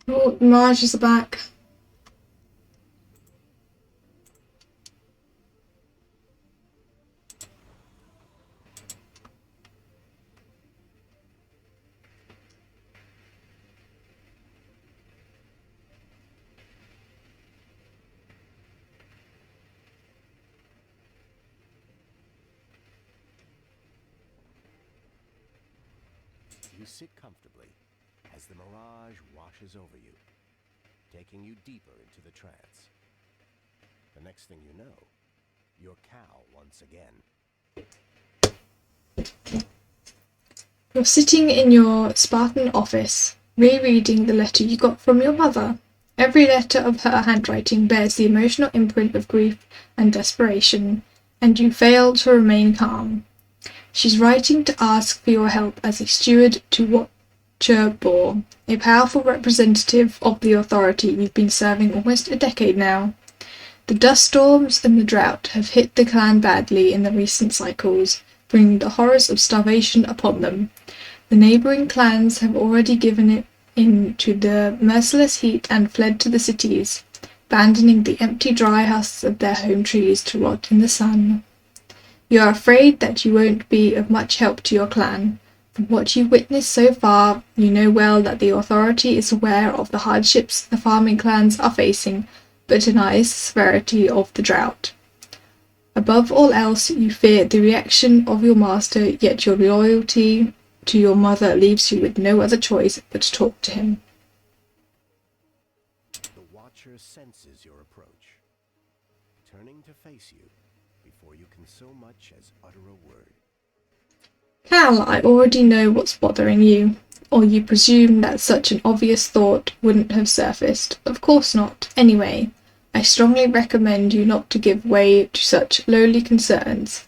Oh, mirages are back. You sit comfortably as the mirage washes over you, taking you deeper into the trance. The next thing you know, you're Cal once again. You're sitting in your Spartan office, rereading the letter you got from your mother. Every letter of her handwriting bears the emotional imprint of grief and desperation, and you fail to remain calm. She's writing to ask for your help as a steward to Watcher Bor, a powerful representative of the authority you've been serving almost a decade now. The dust storms and the drought have hit the clan badly in the recent cycles, bringing the horrors of starvation upon them. The neighbouring clans have already given in to the merciless heat and fled to the cities, abandoning the empty dry husks of their home trees to rot in the sun. You are afraid that you won't be of much help to your clan. From what you've witnessed so far, you know well that the authority is aware of the hardships the farming clans are facing, but denies the severity of the drought. Above all else, you fear the reaction of your master, yet your loyalty to your mother leaves you with no other choice but to talk to him. The Watcher senses your approach, turning to face you before you can so much as utter a word. Cal, I already know what's bothering you, or you presume that such an obvious thought wouldn't have surfaced. Of course not. Anyway, I strongly recommend you not to give way to such lowly concerns.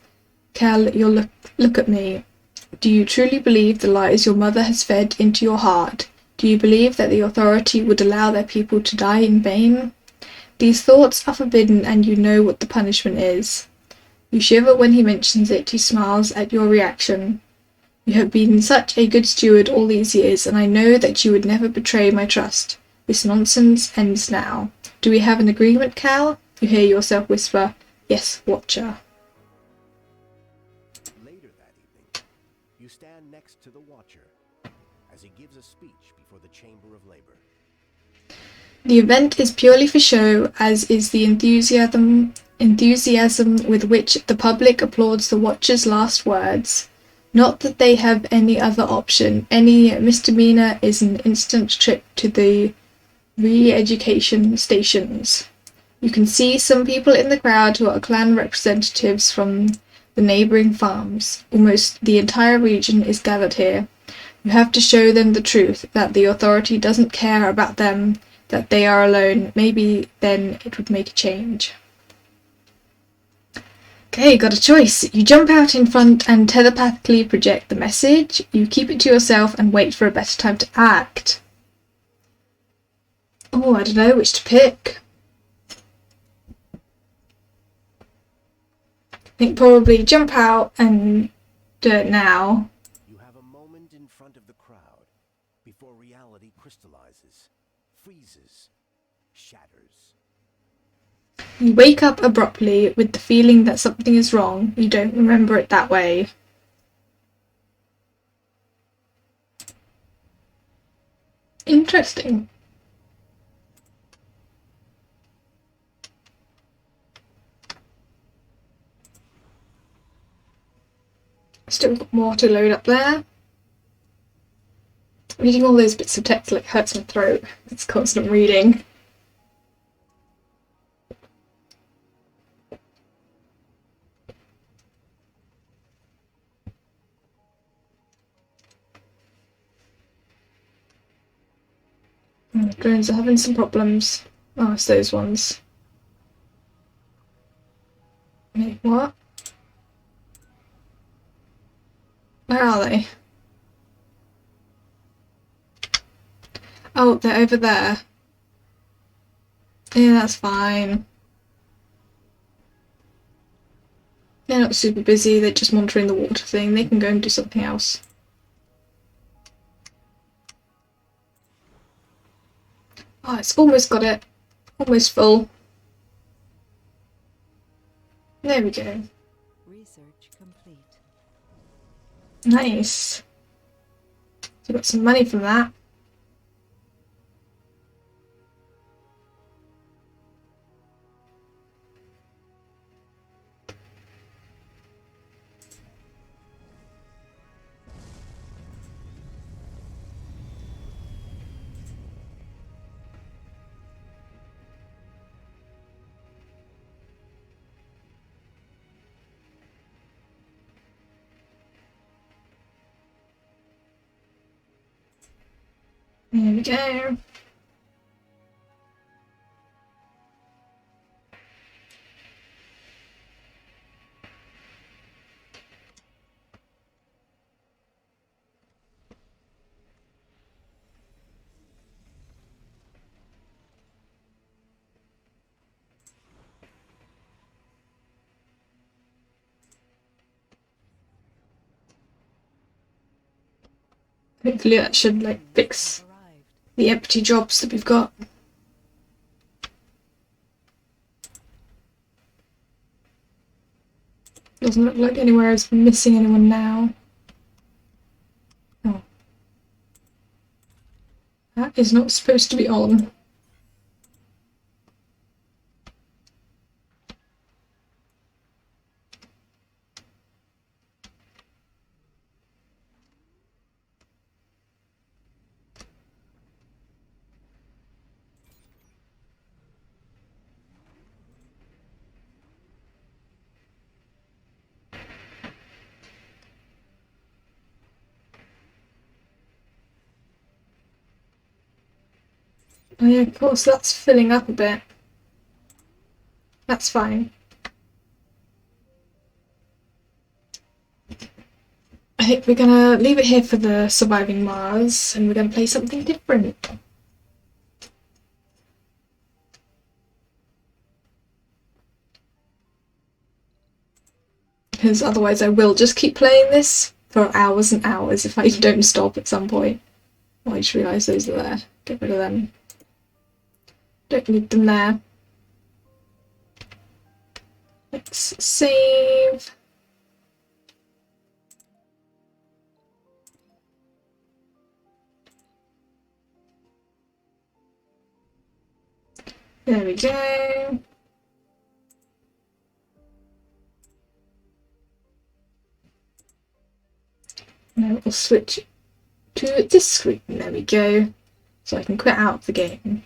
Cal, you'll look at me. Do you truly believe the lies your mother has fed into your heart? Do you believe that the authority would allow their people to die in vain? These thoughts are forbidden, and you know what the punishment is. You shiver when he mentions it. He smiles at your reaction. You have been such a good steward all these years, and I know that you would never betray my trust. This nonsense ends now. Do we have an agreement, Cal? You hear yourself whisper, Yes, Watcher. Later that evening, you stand next to the Watcher as he gives a speech before the Chamber of Labor. The event is purely for show, as is the enthusiasm with which the public applauds the Watcher's last words. Not that they have any other option. Any misdemeanor is an instant trip to the re-education stations. You can see some people in the crowd who are clan representatives from the neighbouring farms. Almost the entire region is gathered here. You have to show them the truth, that the authority doesn't care about them, that they are alone. Maybe then it would make a change. Okay, got a choice. You jump out in front and telepathically project the message. You keep it to yourself and wait for a better time to act. Oh, I don't know which to pick. I think probably jump out and do it now. You have a moment in front of the crowd before reality crystallizes, freezes, shatters. You wake up abruptly with the feeling that something is wrong. You don't remember it that way. Interesting. Still got more to load up there. Reading all those bits of text like hurts my throat. It's constant reading. Drones are having some problems. Oh, it's those ones. Wait, what? Where are they? Oh, they're over there. Yeah, that's fine. They're not super busy, they're just monitoring the water thing. They can go and do something else. Oh, it's almost got it. Almost full. There we go. Research complete. Nice. So got some money from that. There we go. Hopefully that should like fix Arrived. the empty jobs that we've got. Doesn't look like anywhere is missing anyone now. Oh. That is not supposed to be on. Oh yeah, of course, that's filling up a bit. That's fine. I think we're gonna leave it here for the surviving Mars, and we're gonna play something different. Because otherwise I will just keep playing this for hours and hours if I don't stop at some point. Oh, I just realised those are there. Get rid of them. Don't need them there. Let's save. There we go. Now we'll switch to this screen. There we go. So I can quit out of the game.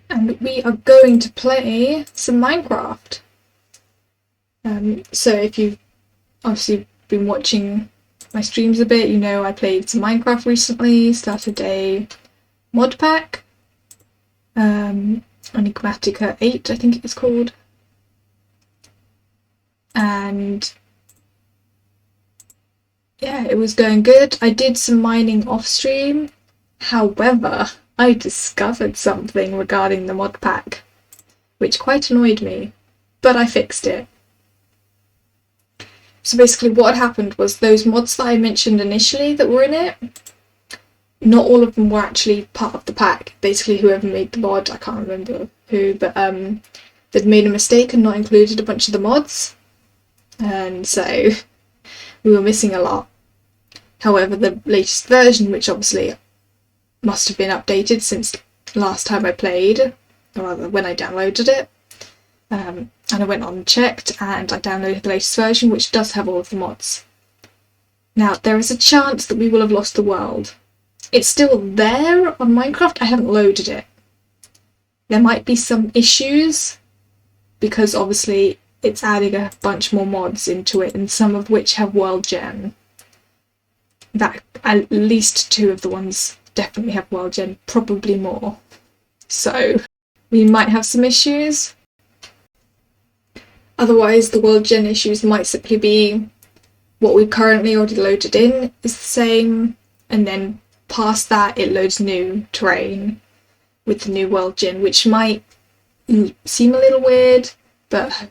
And we are going to play some Minecraft. So if you've obviously been watching my streams a bit, you know I played some Minecraft recently, started a mod pack, Enigmatica 8 I think it's called, and yeah, it was going good. I did some mining off stream, however I discovered something regarding the mod pack which quite annoyed me, but I fixed it. So basically what had happened was those mods that I mentioned initially that were in it, not all of them were actually part of the pack. Basically whoever made the mod, I can't remember who, but they'd made a mistake and not included a bunch of the mods, and so we were missing a lot. However, the latest version, which obviously must have been updated since last time I played, or rather when I downloaded it, and I went on and checked, and I downloaded the latest version, which does have all of the mods. Now, there is a chance that we will have lost the world. It's still there on Minecraft, I haven't loaded it. There might be some issues, because obviously it's adding a bunch more mods into it, and some of which have world gen. That, at least 2 of the ones definitely have world gen, probably more. So, we might have some issues. Otherwise, the world gen issues might simply be what we've currently already loaded in is the same, and then past that it loads new terrain with the new world gen, which might seem a little weird, but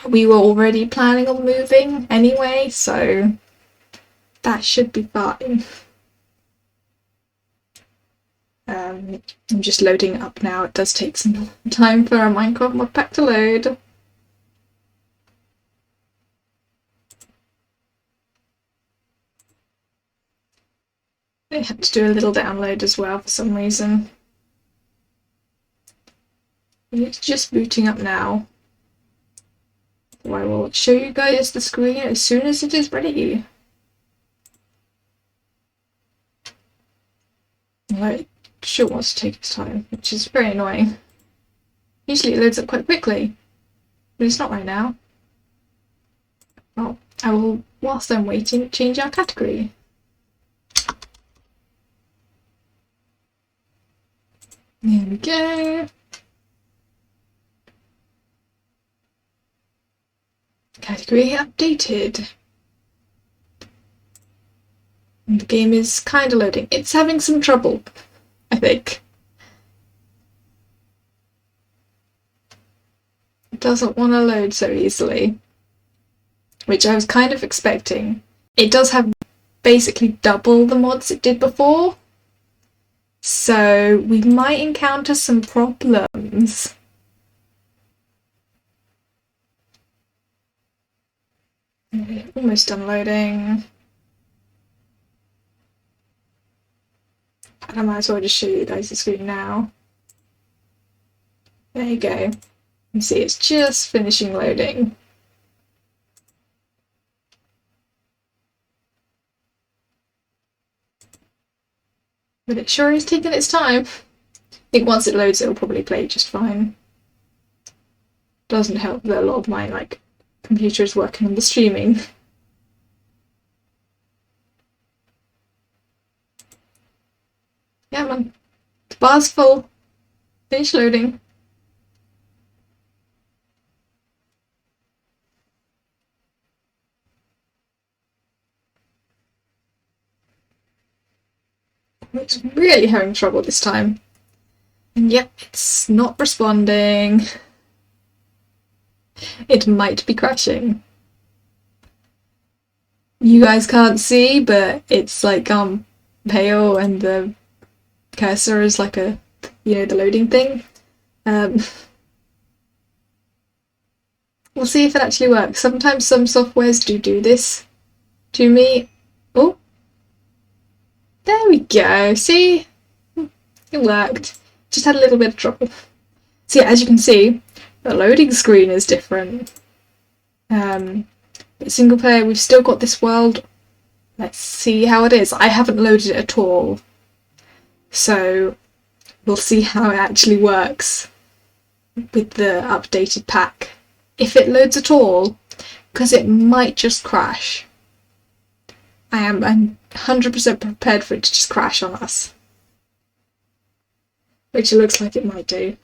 we were already planning on moving anyway, so that should be fine. I'm just loading it up now. It does take some time for our Minecraft mod pack to load. I had to do a little download as well for some reason. It's just booting up now. So I will show you guys the screen as soon as it is ready. It sure wants to take its time, which is very annoying. Usually it loads up quite quickly, but it's not right now. Well, I will, whilst I'm waiting, change our category. There we go. Category updated. And the game is kind of loading. It's having some trouble, I think. It doesn't want to load so easily, which I was kind of expecting. It does have basically double the mods it did before, so we might encounter some problems. Almost done loading. I might as well just show you guys the screen now. There you go. You see it's just finishing loading. But it sure is taking its time. I think once it loads it'll probably play just fine. Doesn't help that a lot of my computer is working on the streaming. Yeah man, the bar's full. Finish loading. It's really having trouble this time. And yep, it's not responding. It might be crashing. you guys can't see, but it's like pale and the cursor is like a, you know, the loading thing. We'll see if it actually works. Sometimes some softwares do this to me. Oh, there we go. See? It worked. Just had a little bit of trouble. So yeah, as you can see, the loading screen is different. But single player, we've still got this world. Let's see how it is. I haven't loaded it at all. So we'll see how it actually works with the updated pack. If it loads at all, because it might just crash. I'm 100% prepared for it to just crash on us. Which it looks like it might do.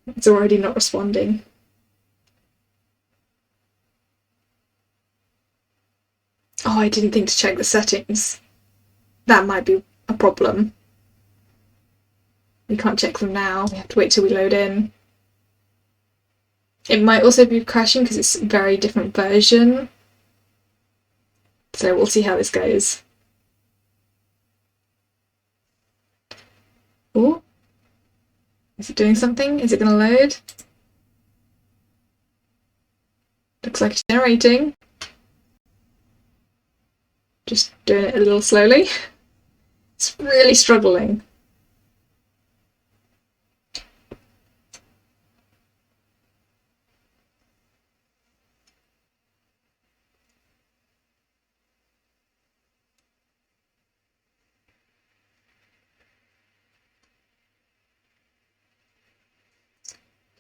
It's already not responding. Oh, I didn't think to check the settings. That might be a problem. We can't check them now. We have to wait till we load in. It might also be crashing because it's a very different version. So we'll see how this goes. Oh, is it doing something? Is it going to load? Looks like it's generating. Just doing it a little slowly. It's really struggling.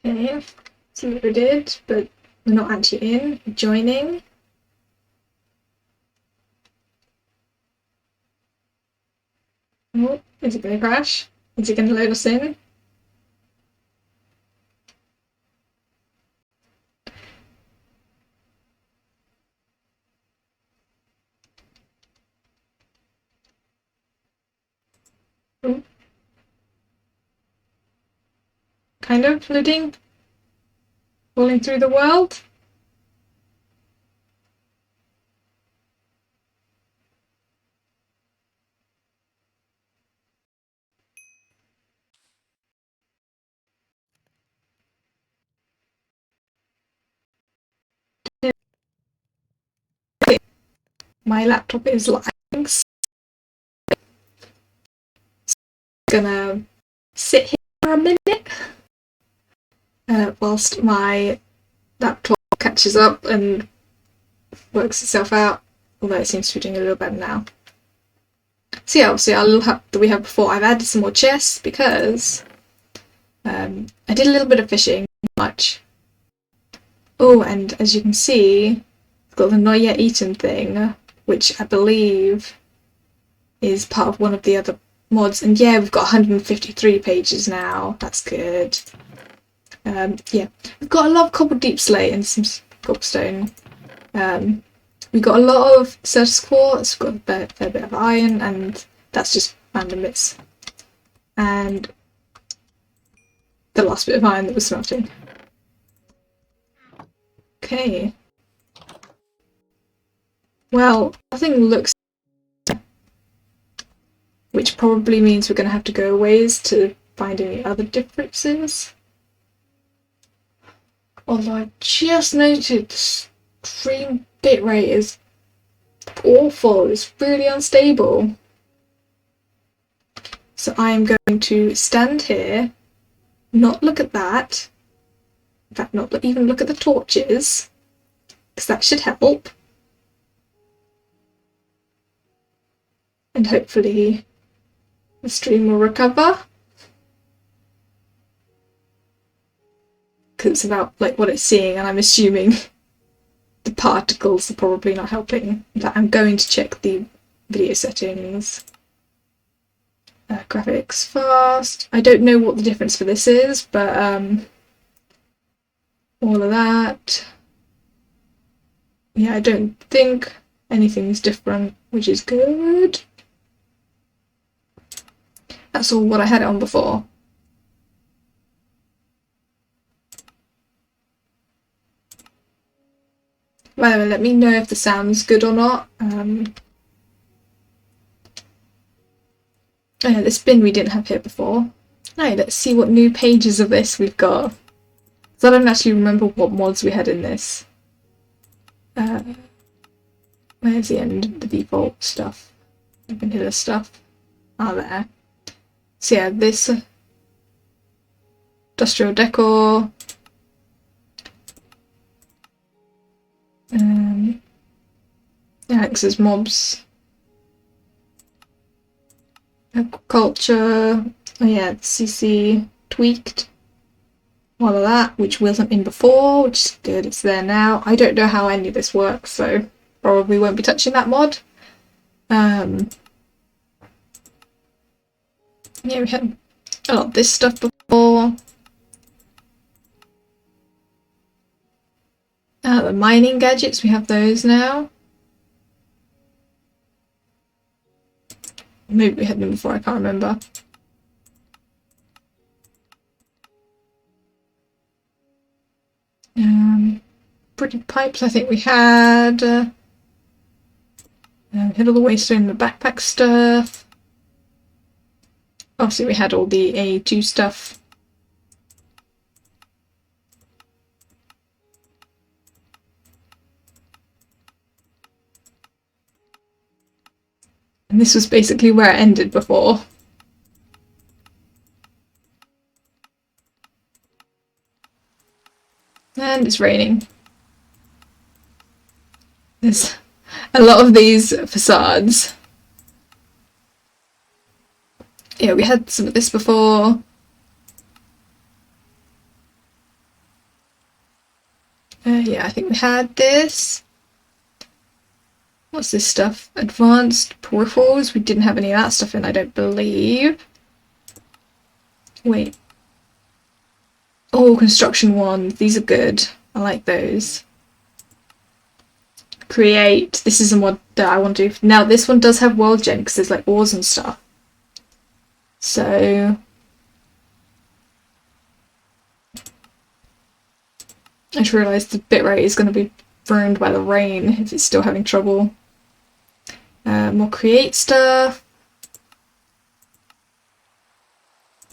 Okay, see what we did, but we're not actually in. Joining. Oh, is it going to crash? Is it going to load us in? Oh. Kind of loading? Falling through the world? My laptop is lagging, so I'm gonna sit here for a minute whilst my laptop catches up and works itself out, although it seems to be doing a little better now. So yeah, obviously our little hub that we had before, I've added some more chests because I did a little bit of fishing, not much. Oh, and as you can see, I've got the not yet eaten thing, which I believe is part of one of the other mods. And yeah, we've got 153 pages now. That's good. Yeah, we've got a lot of cobbled deep slate and some cobblestone. We've got a lot of surface quartz, we've got a fair bit of iron, and that's just random bits. And the last bit of iron that was smelting. Okay. Well, nothing looks, which probably means we're going to have to go a ways to find any other differences. Although I just noted the stream bitrate is awful, it's really unstable. So I am going to stand here, not look at that, in fact not even look at the torches, because that should help. And hopefully the stream will recover. Because it's about like what it's seeing, and I'm assuming the particles are probably not helping. In fact, I'm going to check the video settings. Graphics fast. I don't know what the difference for this is, but all of that. Yeah, I don't think anything's different, which is good. That's all what I had it on before. By the way, let me know if the sound's good or not. Oh yeah, this bin we didn't have here before. Right, let's see what new pages of this we've got. Because I don't actually remember what mods we had in this. Where's the end of the default stuff? Vanilla stuff. Ah, there. So yeah, this industrial decor. Alex's mobs. Agriculture. Oh yeah, CC tweaked. All of that, which wasn't in before, which is good, it's there now. I don't know how any of this works, so probably won't be touching that mod. Yeah, we had a lot of this stuff before. The mining gadgets, we have those now. Maybe we had them before, I can't remember. Pretty pipes, I think we had. We had all the waystone and the backpack stuff. Obviously, we had all the A2 stuff. And this was basically where it ended before. And it's raining. There's a lot of these facades. Yeah, we had some of this before. Yeah, I think we had this. What's this stuff? Advanced peripherals. We didn't have any of that stuff in, I don't believe. Wait. Oh, construction ones. These are good. I like those. Create. This is a mod that I want to do. Now, this one does have world gen because there's like ores and stuff. So I just realised the bitrate is going to be ruined by the rain if it's still having trouble. More create stuff.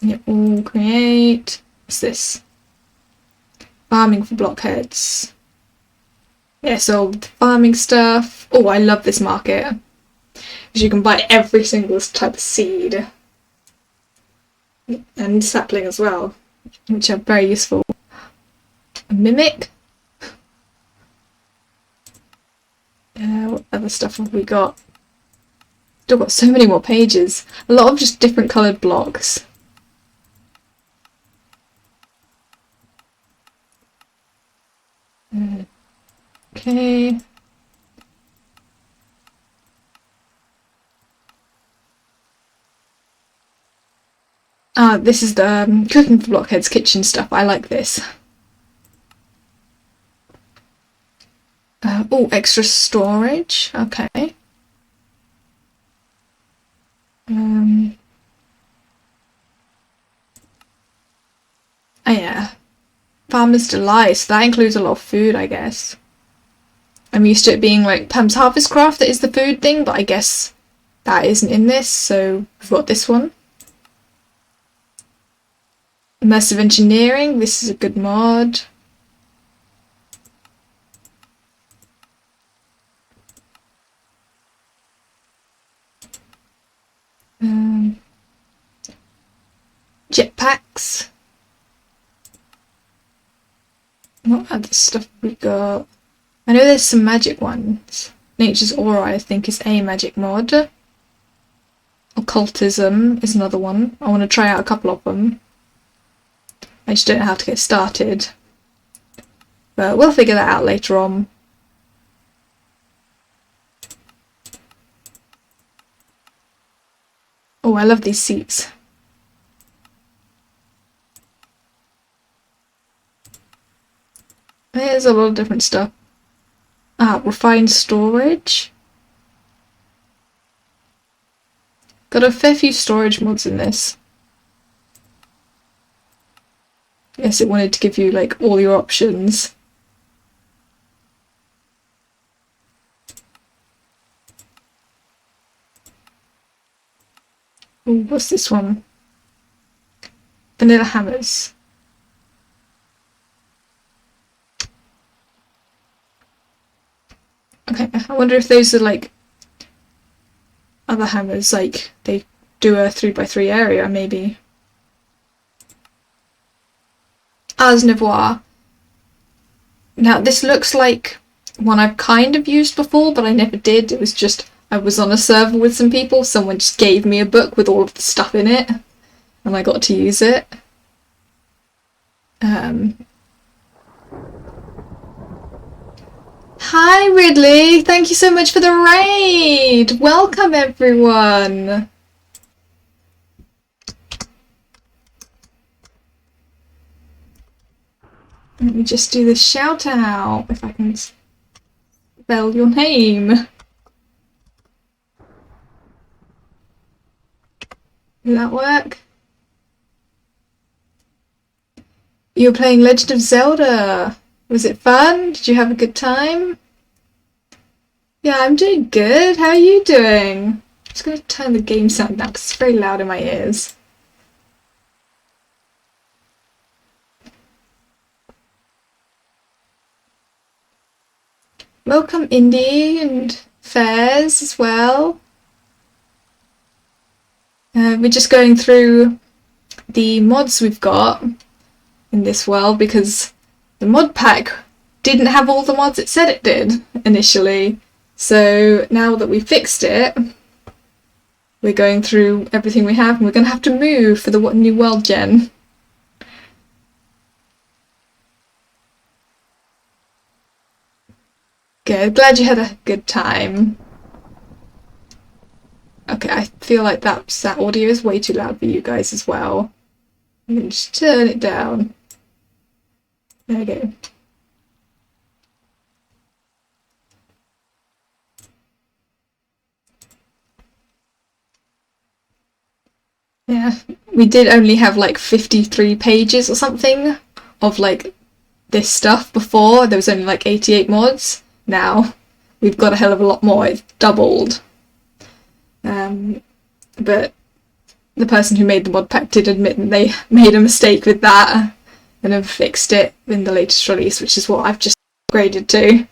Yeah, all create. What's this? Farming for blockheads. Yeah, so farming stuff. Oh, I love this market. Because you can buy every single type of seed. And sapling as well, which are very useful. A mimic. What other stuff have we got? Still got so many more pages. A lot of just different coloured blocks. Okay. This is the cooking for blockheads kitchen stuff. I like this. Oh, extra storage. Okay. Oh yeah. Farmer's Delight. So that includes a lot of food, I guess. I'm used to it being like Pam's Harvest Craft that is the food thing, but I guess that isn't in this, so we've got this one. Immersive Engineering, this is a good mod. Jetpacks. What other stuff we got? I know there's some magic ones. Nature's Aura, I think, is a magic mod. Occultism is another one. I want to try out a couple of them. I just don't know how to get started. But we'll figure that out later on. Oh, I love these seats. There's a lot of different stuff. Refined storage. Got a fair few storage mods in this. Yes, it wanted to give you like all your options. Ooh, what's this one? Vanilla hammers. Okay, I wonder if those are like other hammers, like they do a 3x3 area, maybe. As Nevois. Now, this looks like one I've kind of used before, but I never did. It was just, I was on a server with some people, someone just gave me a book with all of the stuff in it, and I got to use it. Hi Ridley, thank you so much for the raid! Welcome everyone! Let me just do the shout out, if I can spell your name. Did that work? You were playing Legend of Zelda. Was it fun? Did you have a good time? Yeah, I'm doing good. How are you doing? I'm just going to turn the game sound down because it's very loud in my ears. Welcome Indy and Fairs as well. We're just going through the mods we've got in this world because the mod pack didn't have all the mods it said it did initially. So now that we fixed it, we're going through everything we have and we're going to have to move for the new world gen. Good, glad you had a good time. Okay, I feel like that audio is way too loud for you guys as well. I'm going to just turn it down. There we go. Yeah, we did only have like 53 pages or something of like this stuff before. There was only like 88 mods. Now we've got a hell of a lot more. It's doubled. But the person who made the mod pack did admit that they made a mistake with that and have fixed it in the latest release, which is what I've just upgraded to.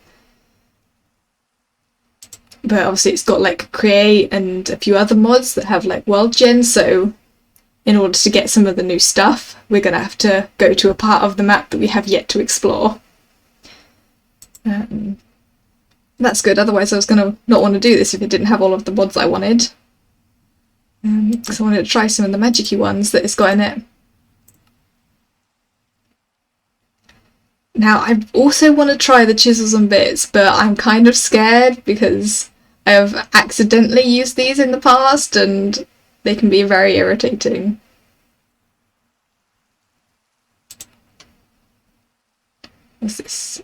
But obviously it's got like create and a few other mods that have like world gen, so in order to get some of the new stuff, we're going to have to go to a part of the map that we have yet to explore. That's good, otherwise I was going to not want to do this if it didn't have all of the mods I wanted. Because I wanted to try some of the magic-y ones that it's got in it. Now, I also want to try the chisels and bits, but I'm kind of scared because I've accidentally used these in the past and they can be very irritating. What's this?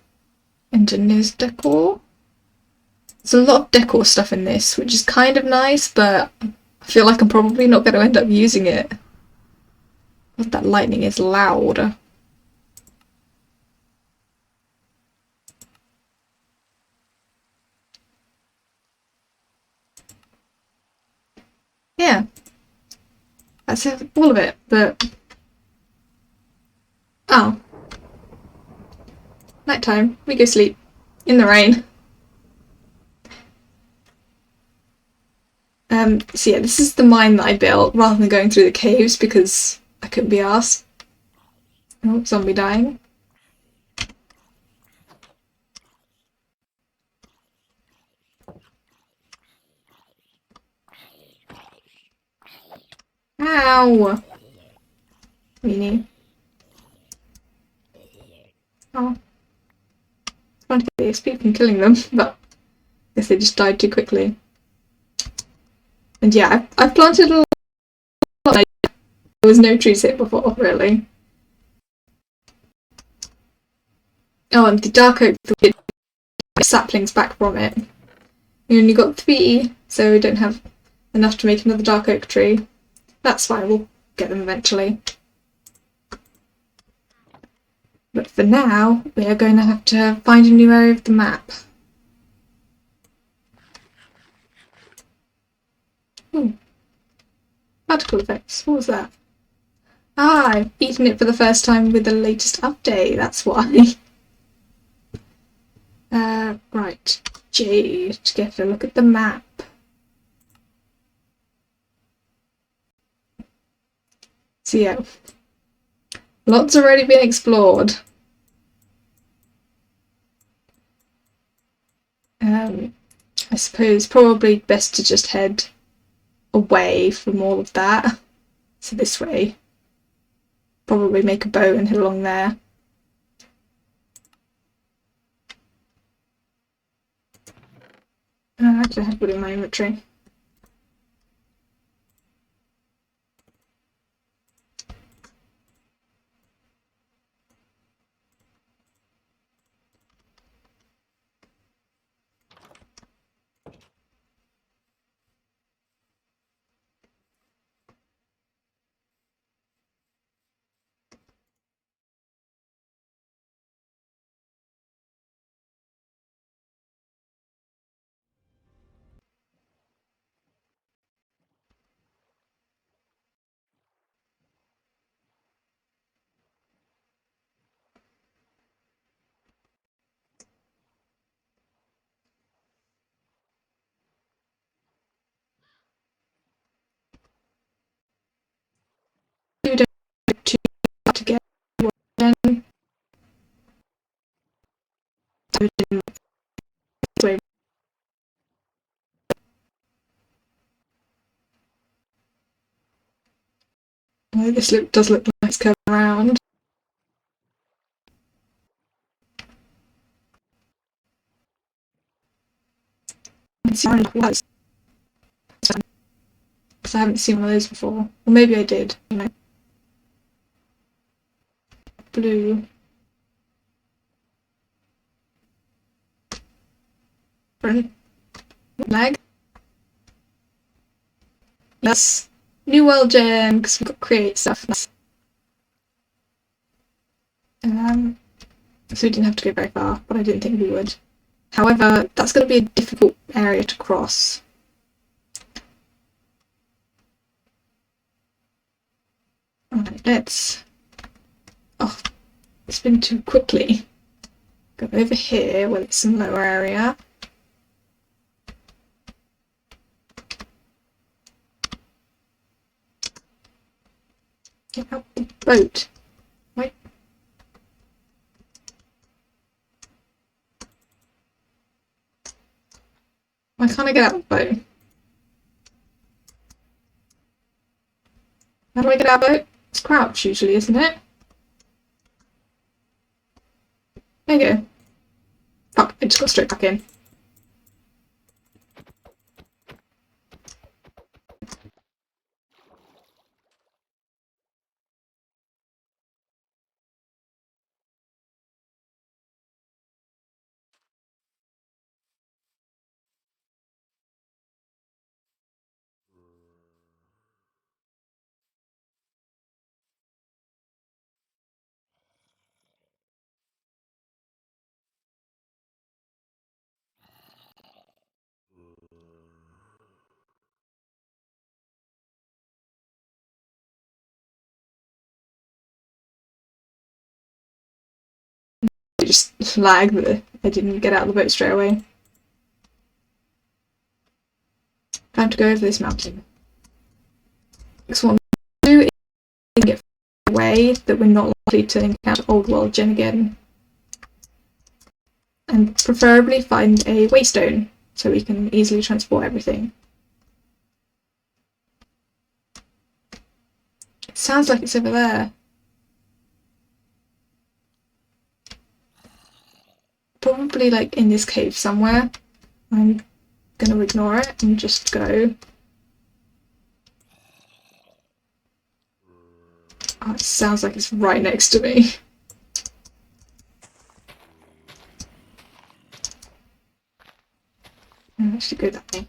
Engineer's decor? There's a lot of decor stuff in this, which is kind of nice, but I feel like I'm probably not going to end up using it. God, that lightning is loud. Yeah. That's it, all of it, but... Oh. Nighttime. We go sleep. In the rain. So yeah, this is the mine that I built, rather than going through the caves, because I couldn't be arsed. Oh, zombie dying. Ow! Meanie. Oh. It's fun to get the XP from killing them, but I guess they just died too quickly. And yeah, I've planted a lot. There was no trees here before, really. Oh, and the dark oak saplings back from it. We only got 3, so we don't have enough to make another dark oak tree. That's fine, we'll get them eventually. But for now, we are going to have to find a new area of the map. Ooh. Particle effects. What was that? Ah, I've eaten it for the first time with the latest update. That's why. Right. G, to get a look at the map. So yeah, lots already been explored. I suppose probably best to just head away from all of that. So this way. Probably make a boat and head along there. Actually, I have put it in my inventory. You don't have to get one. This does look like it's curving around. Because I haven't seen one of those before. Or maybe I did, you know. Blue. Front. Leg. Yes. New world gem, because we've got create stuff. So we didn't have to go very far, but I didn't think we would. However, that's going to be a difficult area to cross. Alright, let's... Oh, it's been too quickly. Go over here where it's some lower area. Get out the boat. Wait. Why can't I get out of the boat? How do I get out of the boat? It's crouch usually, isn't it? There you go. Fuck, I just got straight back in. It just lagged that I didn't get out of the boat straight away. Time to go over this mountain. Next one to do is get away that we're not likely to encounter old world gem again. And preferably find a waystone so we can easily transport everything. It sounds like it's over there. Probably like in this cave somewhere. I'm gonna ignore it and just go. Oh, it sounds like it's right next to me. I should go that way.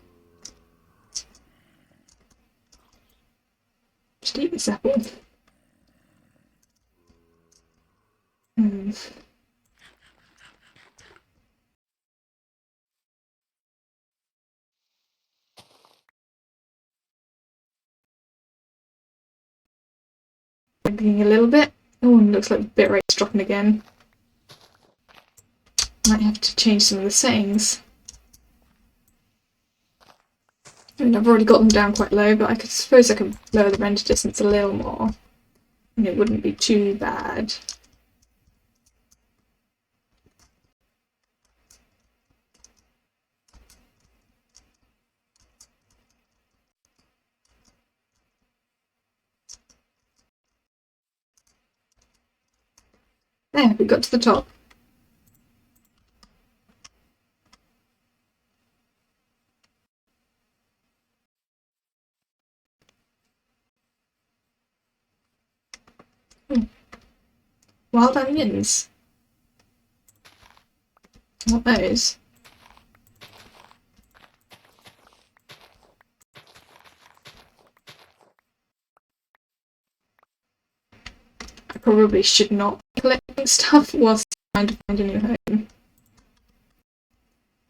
Just eat this apple. lagging a little bit. Oh, and looks like the bitrate's dropping again. Might have to change some of the settings. I mean, I've already got them down quite low, but I suppose I could lower the render distance a little more, and it wouldn't be too bad. There, we got to the top. Wild onions. What those? I probably should not be collecting stuff whilst trying to find a new home,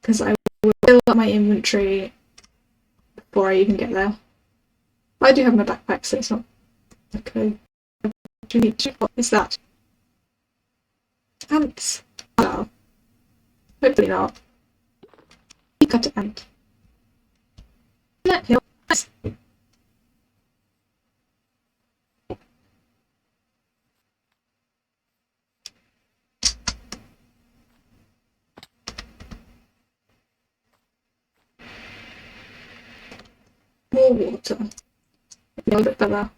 because I will fill up my inventory before I even get there. But I do have my backpack, so it's not okay. What is that? Ants. Oh, hopefully not. You got an ant. Yeah, hill. Nice. More water. A little bit better.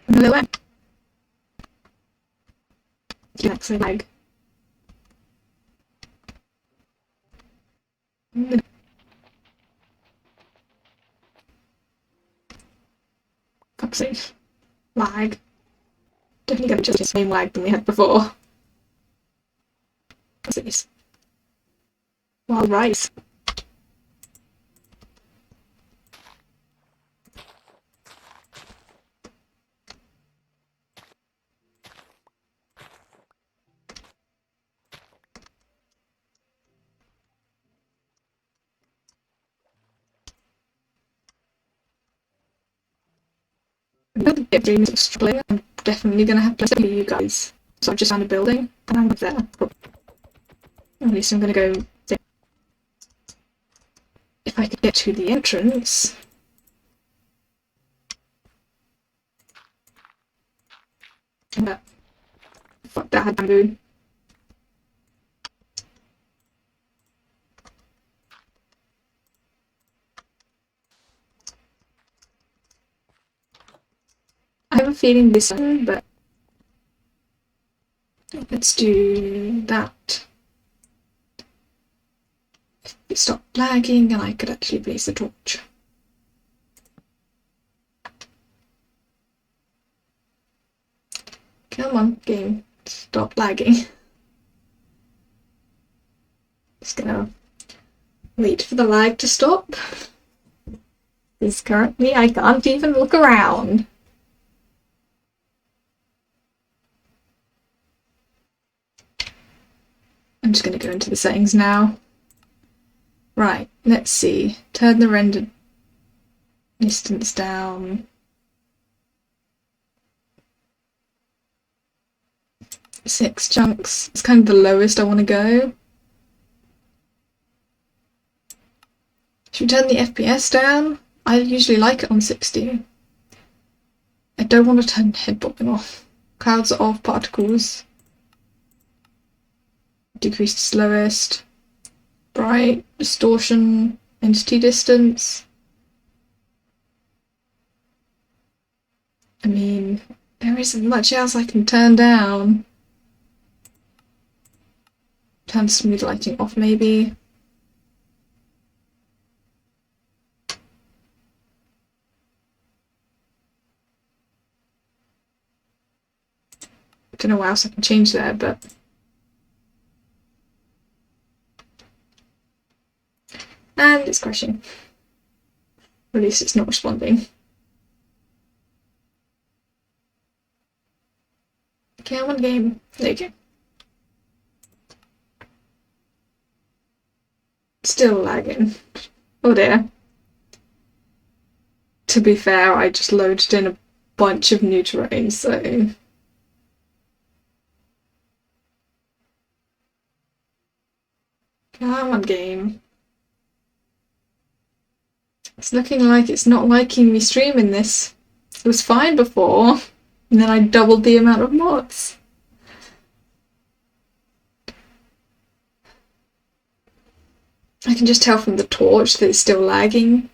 And a little bit. Next leg. Fuck's sake. Lag. Definitely gonna just the same lag than we had before. What's this? Wild rice. Another bit of dreams of struggling. I'm definitely gonna have to play you guys. So I've just found a building and I'm there. At least I'm gonna go there. If I could get to the entrance. But fuck that, had bamboo. I have a feeling this one, but let's do that. If it stopped lagging and I could actually place the torch. Come on, game. Stop lagging. Just gonna wait for the lag to stop. Because currently I can't even look around. I'm just going to go into the settings now. Right, let's see. Turn the render distance down. 6 chunks. It's kind of the lowest I want to go. Should we turn the FPS down? I usually like it on 60. I don't want to turn head bobbing off. Clouds are off, particles. Decrease to slowest. Bright, distortion, entity distance. I mean, there isn't much else I can turn down. Turn smooth lighting off, maybe. I don't know what else I can change there, but and it's crashing. Or at least it's not responding. Come on, game. There you go. Still lagging. Oh dear. To be fair, I just loaded in a bunch of new terrain, so... Come on, game. It's looking like it's not liking me streaming this. It was fine before, and then I doubled the amount of mods. I can just tell from the torch that it's still lagging.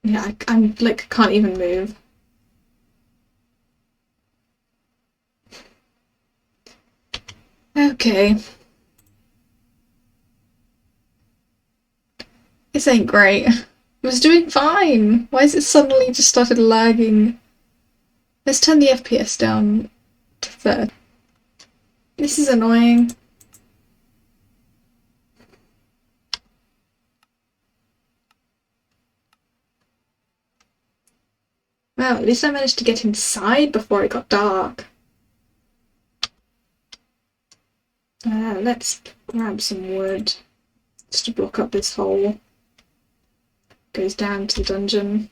Yeah, I'm like can't even move. Okay. This ain't great. It was doing fine. Why is it suddenly just started lagging? Let's turn the FPS down to 30. This is annoying. Well, at least I managed to get inside before it got dark. Let's grab some wood just to block up this hole. Goes down to the dungeon.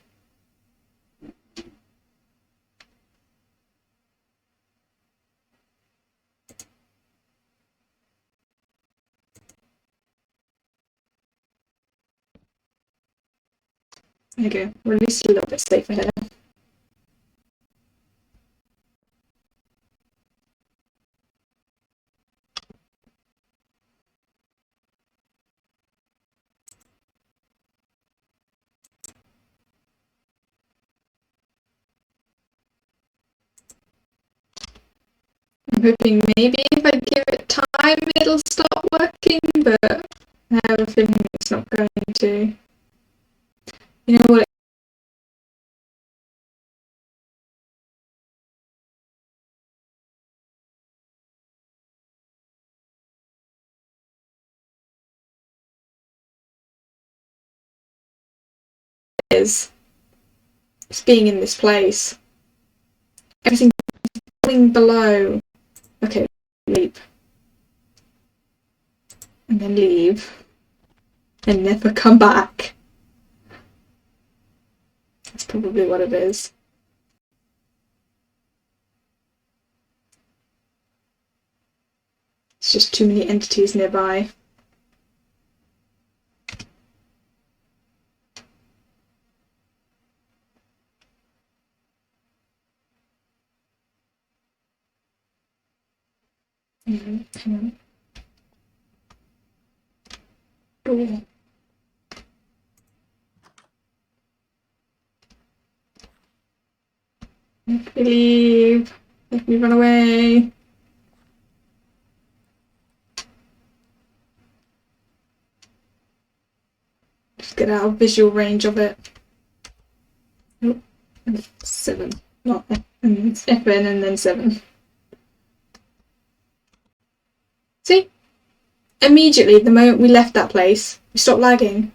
There you go. We're at least a little bit safer here. I'm hoping maybe if I give it time it'll stop working, but I have a feeling it's not going to. You know what it is? It's being in this place. Everything's falling below. Okay, leap. And then leave. And never come back. That's probably what it is. It's just too many entities nearby. Hang on. Door. Let me leave. Let me run away. get out of visual range of it. Oh, 7. Not and F7 and then 7. See? Immediately, the moment we left that place, we stopped lagging.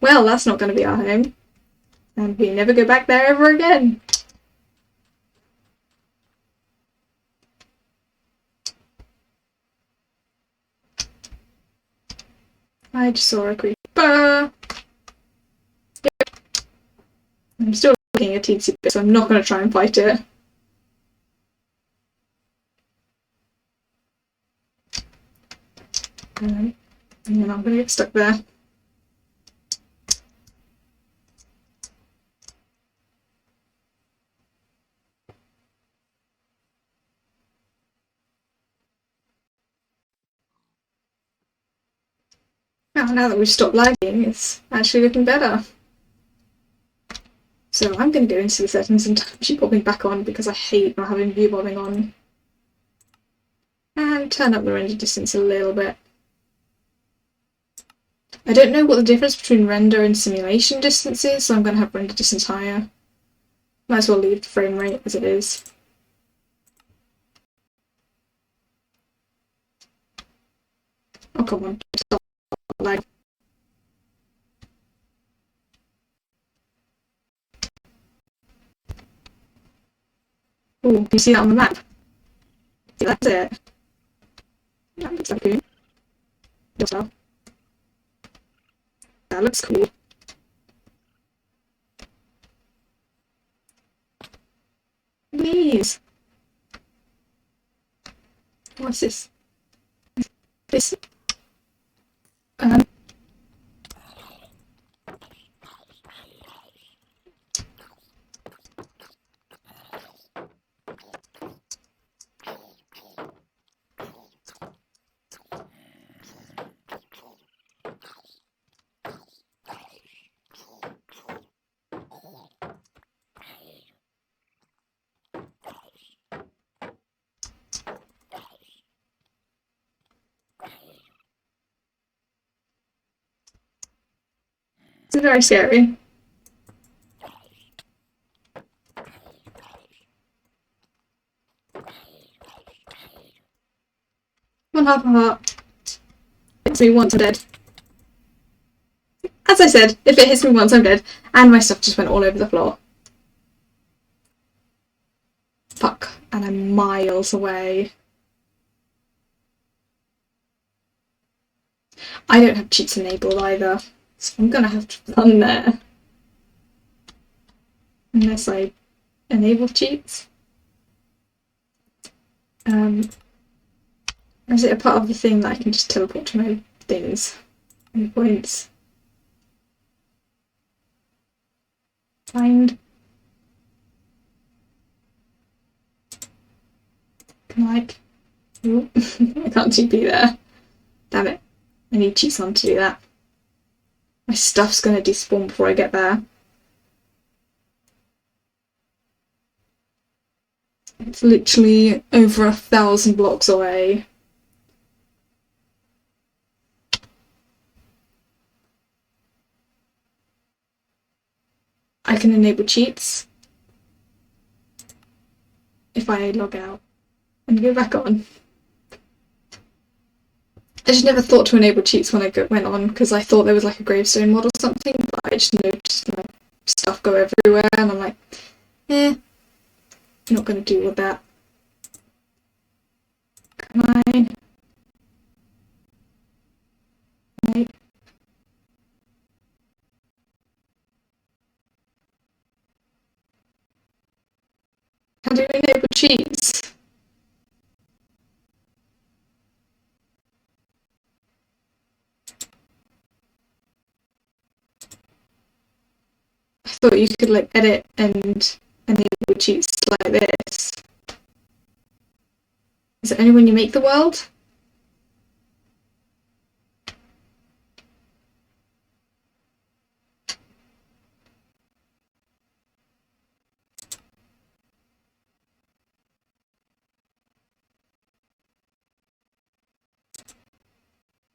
Well, that's not going to be our home. And we never go back there ever again. I just saw a creeper. Yep. I'm still looking at teensy bit, so I'm not going to try and fight it. And then I'm going to get stuck there. Now that we've stopped lagging, it's actually looking better. So I'm going to go into the settings and turn view bobbing back on because I hate not having view bobbing on. And turn up the render distance a little bit. I don't know what the difference between render and simulation distance is, so I'm going to have render distance higher. Might as well leave the frame rate as it is. Oh, come on, stop lag. Ooh, you see that on the map? See, that's it. That looks like cool. Yourself. That looks cool. Please. What's this? This. It's very scary. One half a heart. Hits me once, I'm dead. As I said, if it hits me once, I'm dead. And my stuff just went all over the floor. Fuck. And I'm miles away. I don't have cheats enabled either. So I'm gonna have to run there. Unless I enable cheats. Or is it a part of the thing that I can just teleport to my things? My points. Find. Can I like... Ooh, I can't TP there. Damn it. I need cheats on to do that. My stuff's gonna despawn before I get there. It's literally over 1,000 blocks away. I can enable cheats if I log out and go back on. I just never thought to enable cheats when I went on because I thought there was like a gravestone mod or something, but I just noticed my stuff go everywhere and I'm like, not going to deal with that. Come on. Right. How do we enable cheats? I thought you could like edit and enable cheats like this. Is it only when you make the world?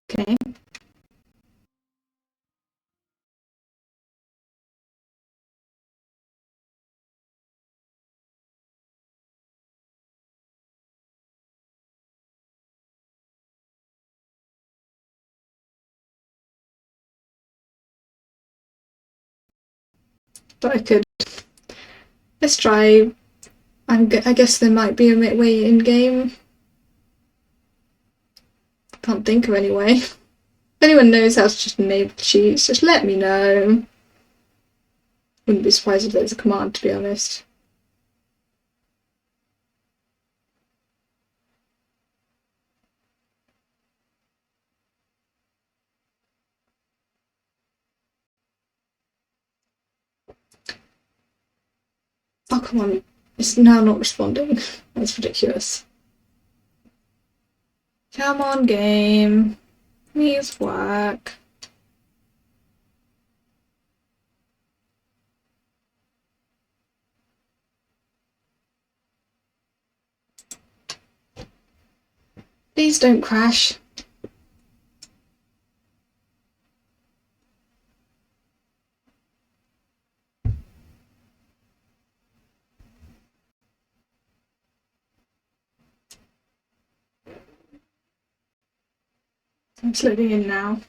Okay. But I could. Let's try. I guess there might be a way in game. Can't think of any way. If anyone knows how to just enable cheats, just let me know. Wouldn't be surprised if there's a command, to be honest. Oh, come on. It's now not responding. That's ridiculous. Come on, game. Please work. Please don't crash. It's loading in now.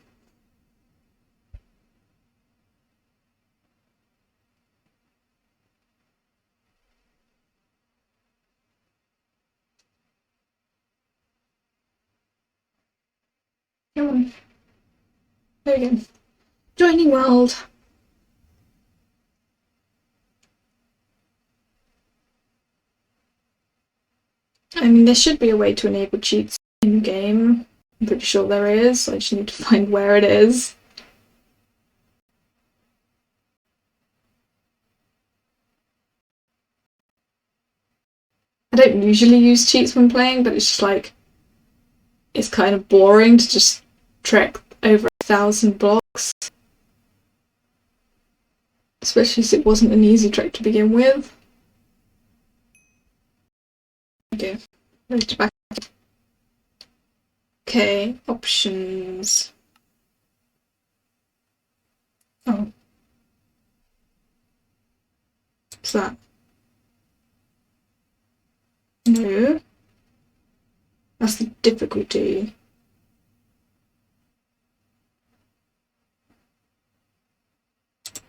Come on. There we go. Joining world. I mean, there should be a way to enable cheats in game. I'm pretty sure there is. I just need to find where it is. I don't usually use cheats when playing, but it's just like, it's kind of boring to just trek over 1,000 blocks. Especially as it wasn't an easy trek to begin with. Okay, let's back. Okay, options. Oh. What's that? No. That's the difficulty.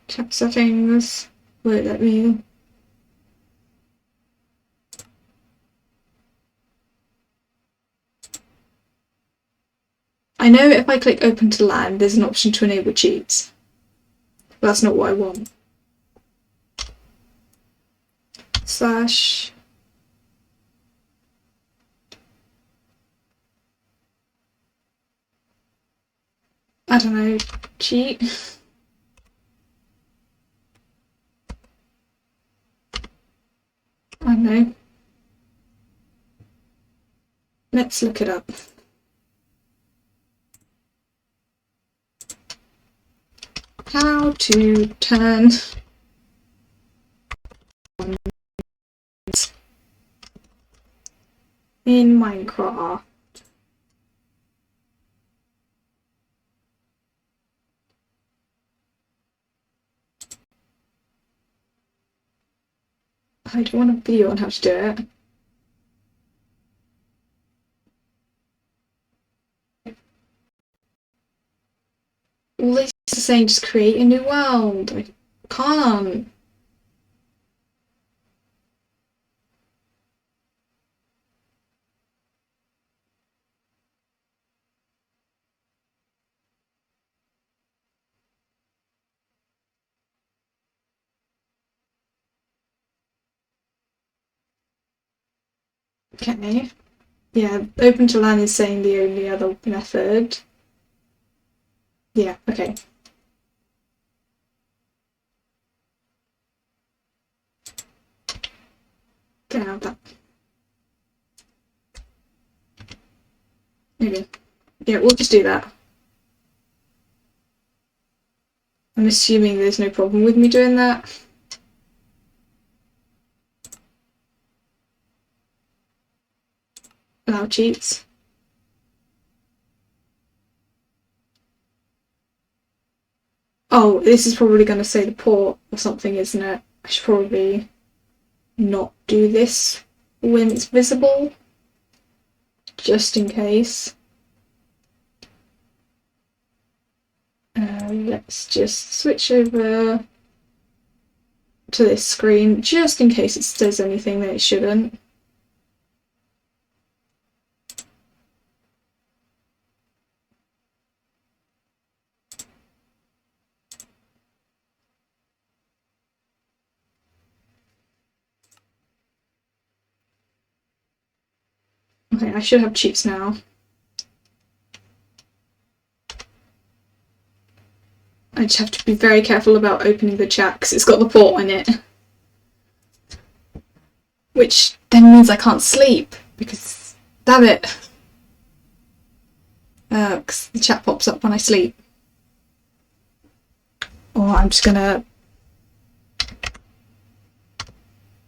Chat settings. Won't let me. I know if I click open to land, there's an option to enable cheats. But that's not what I want. Slash. I don't know, cheat. I don't know. Let's look it up. How to turn on in Minecraft. I don't want a video on how to do it. All this is saying just create a new world. I can't. Okay. Yeah, open to land is saying the only other method. Yeah, okay. Get out of that. Okay. Yeah, we'll just do that. I'm assuming there's no problem with me doing that. Allow cheats. Oh, this is probably going to say the port or something, isn't it? I should probably not do this when it's visible, just in case. Let's just switch over to this screen, just in case it says anything that it shouldn't. Okay, I should have cheats now. I just have to be very careful about opening the chat because it's got the port on it. Which then means I can't sleep because, damn it. Because the chat pops up when I sleep. Or I'm just gonna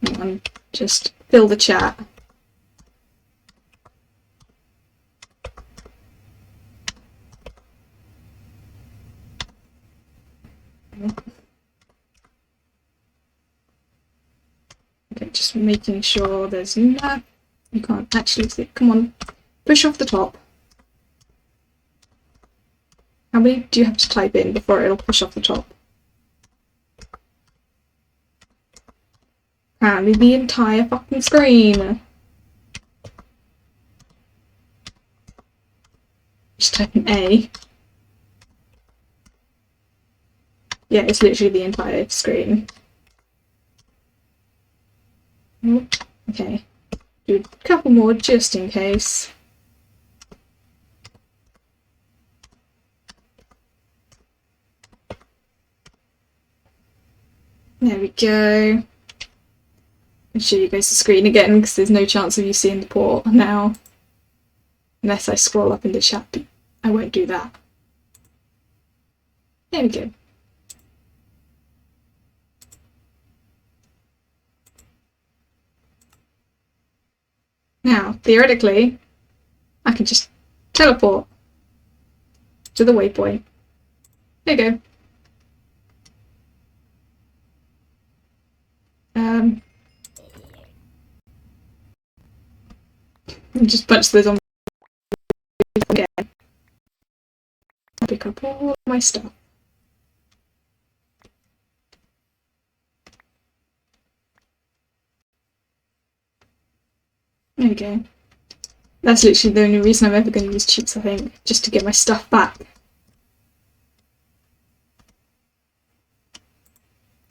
hang on, just fill the chat. Okay, just making sure there's no. You can't actually see. Come on, push off the top. How many do you have to type in before it'll push off the top? Apparently the entire fucking screen. Just type in A. Yeah, it's literally the entire screen. Okay. Do a couple more just in case. There we go. I'll show you guys the screen again because there's no chance of you seeing the port now. Unless I scroll up in the chat, but I won't do that. There we go. Now, theoretically, I can just teleport to the waypoint. There you go. And just punch the zombie again. I'll pick up all my stuff. There we go. That's literally the only reason I'm ever going to use cheats, I think, just to get my stuff back.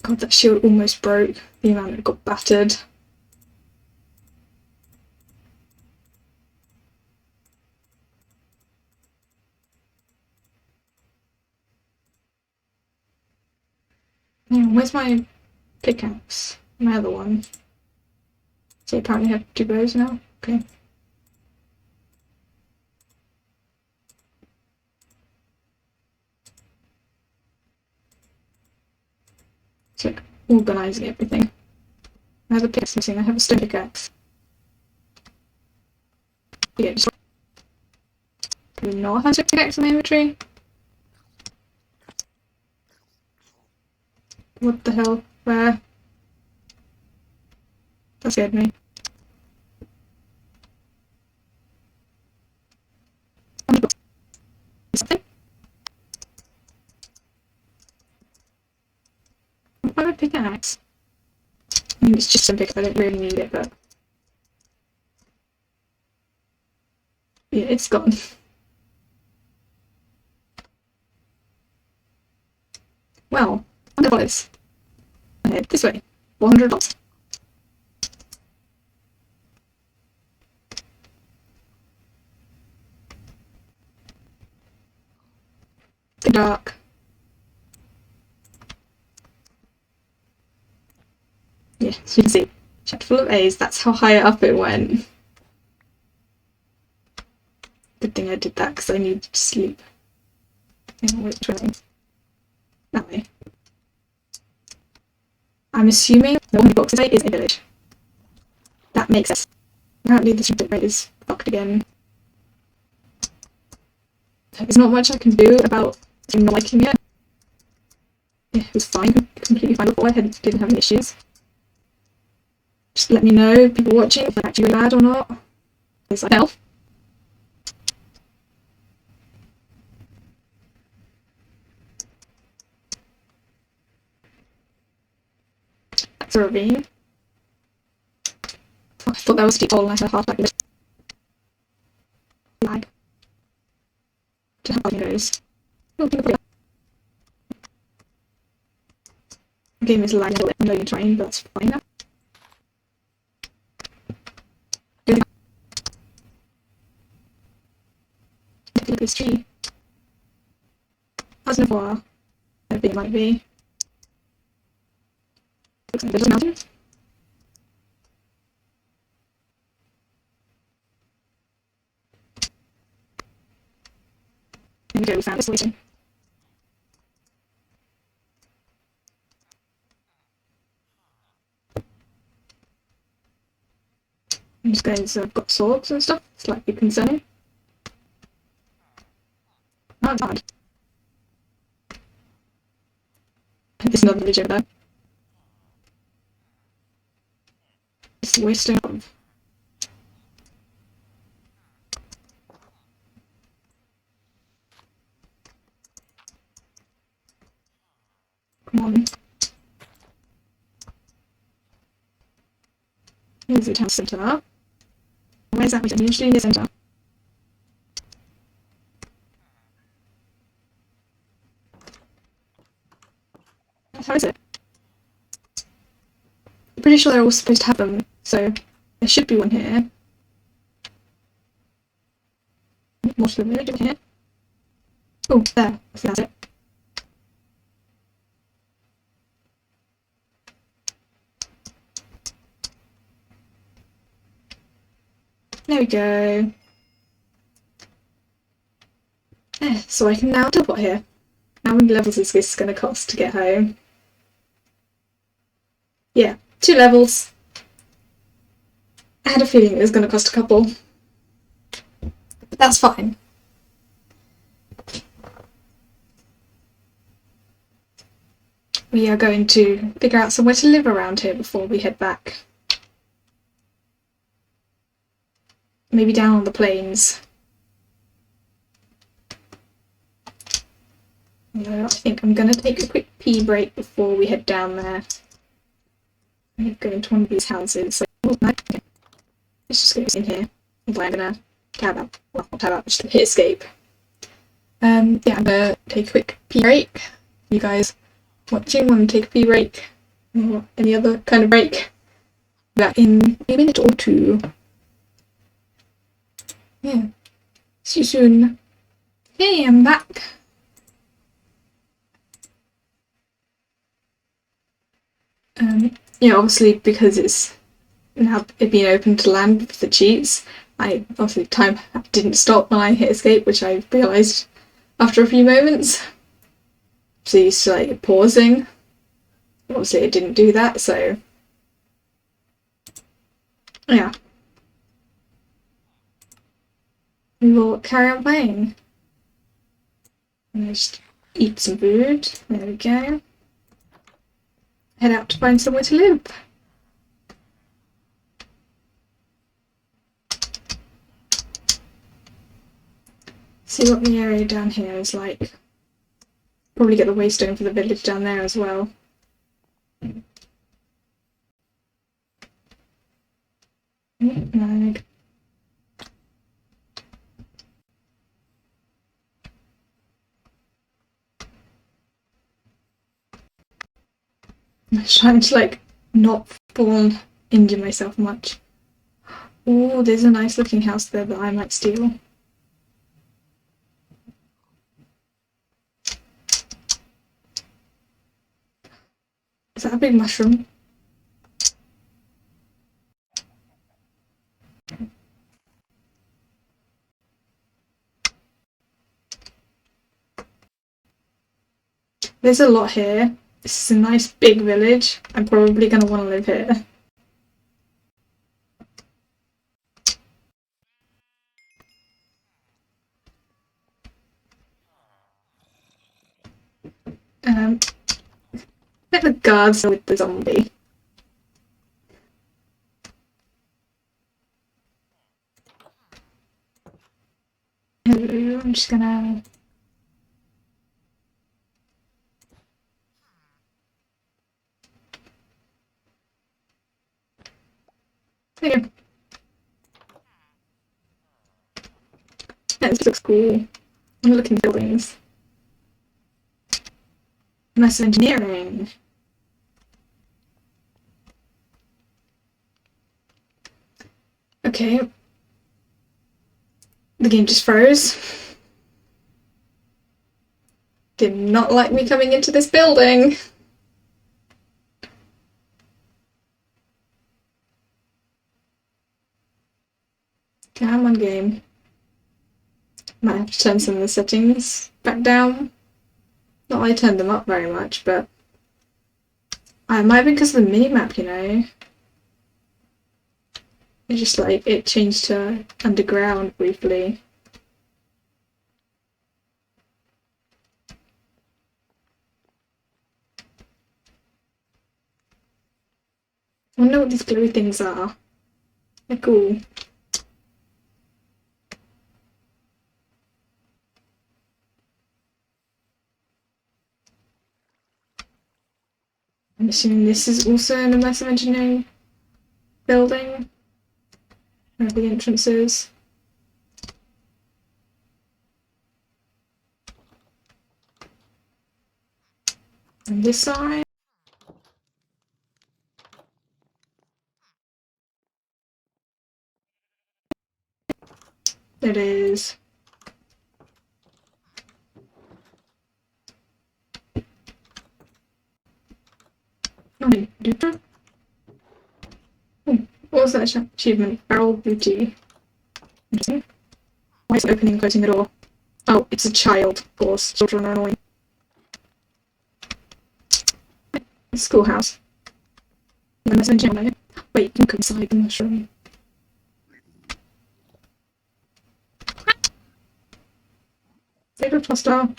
God, that shield almost broke. The amount it got battered. Where's my pickaxe? My other one. So I apparently have two bows now. Okay. It's like organising everything. I have a pickaxe missing. I have a stone pickaxe. Yeah, just. Do we not have a pickaxe in my inventory? What the hell? Where? That scared me. Something? I have a pickaxe. I mean, it's just a pickaxe. I don't really need it, but yeah, it's gone. Well, $100. Head this way. $400. The dark. Yeah, as you can see, chapter full of A's. That's how high up it went. Good thing I did that because I needed to sleep. Which way? That way. I'm assuming the one box today is a village. That makes sense. Apparently the bit rate is fucked again. There's not much I can do about him not liking it. Yeah, it was fine. Completely fine before. I didn't have any issues. Just let me know, people watching, if they're actually bad or not. Because I tell. a ravine. Oh, I thought that was a deep hole and I said half like lag. To how it goes. Oh, the game is lagging a little bit. I know you're trying, but that's fine now. Look at this tree. Hasn't a while. I think it might be. Looks like there's a mountain. There we go, we found this waiting. These guys have got swords and stuff, slightly concerning. Not bad. There's another village over there. It's wasting of. Come on. Here's the town centre. Where's that region? Usually in the centre. How is it? I'm pretty sure they're all supposed to have them, so there should be one here. More to the village over here. Oh, there. I think that's it. There we go. So I can now teleport here. How many levels is this going to cost to get home? Yeah, 2 levels. I had a feeling it was going to cost a couple. But that's fine. We are going to figure out somewhere to live around here before we head back. Maybe down on the plains. No, I think I'm going to take a quick pee break before we head down there. I'm going to go into one of these houses. So, oh, no, okay. Let's just go in here. Although I'm going to tab out. Well, not tab out, just hit escape. Yeah, I'm going to take a quick pee break. You guys watching want to take a pee break? Or any other kind of break? Back in a minute or two. Yeah. See you soon. Hey, I'm back. Yeah, obviously because it's now been open to land with the cheats, I obviously time didn't stop when I hit escape, which I realised after a few moments. So used to like pausing. Obviously it didn't do that, so yeah. We will carry on playing. And just eat some food. There we go. Head out to find somewhere to live. See what the area down here is like. Probably get the waystone for the village down there as well. No. I'm trying to like not fall and injure myself much. Oh, there's a nice looking house there that I might steal. Is that a big mushroom? There's a lot here. This is a nice big village. I'm probably going to want to live here. Let the guards with the zombie. Hello, I'm just gonna... There you go. Yeah, this looks cool. I'm looking at buildings. Immersive Engineering. Okay. The game just froze. Did not like me coming into this building. Come on, game. Might have to turn some of the settings back down. Not that I turned them up very much, but it might be because of the minimap, you know. It's just like it changed to underground briefly. I wonder what these glowy things are. They're cool. I'm assuming this is also an immersive engineering building. Where the entrance is. On this side. There it is. Oh, duper. Oh, what was that achievement? Barrel booty. Interesting. Why is it opening and closing the door? Oh, it's a child, of course. Children are annoying. Schoolhouse. Immersive engineering. Wait, you can go inside the mushroom. Favorite hostile.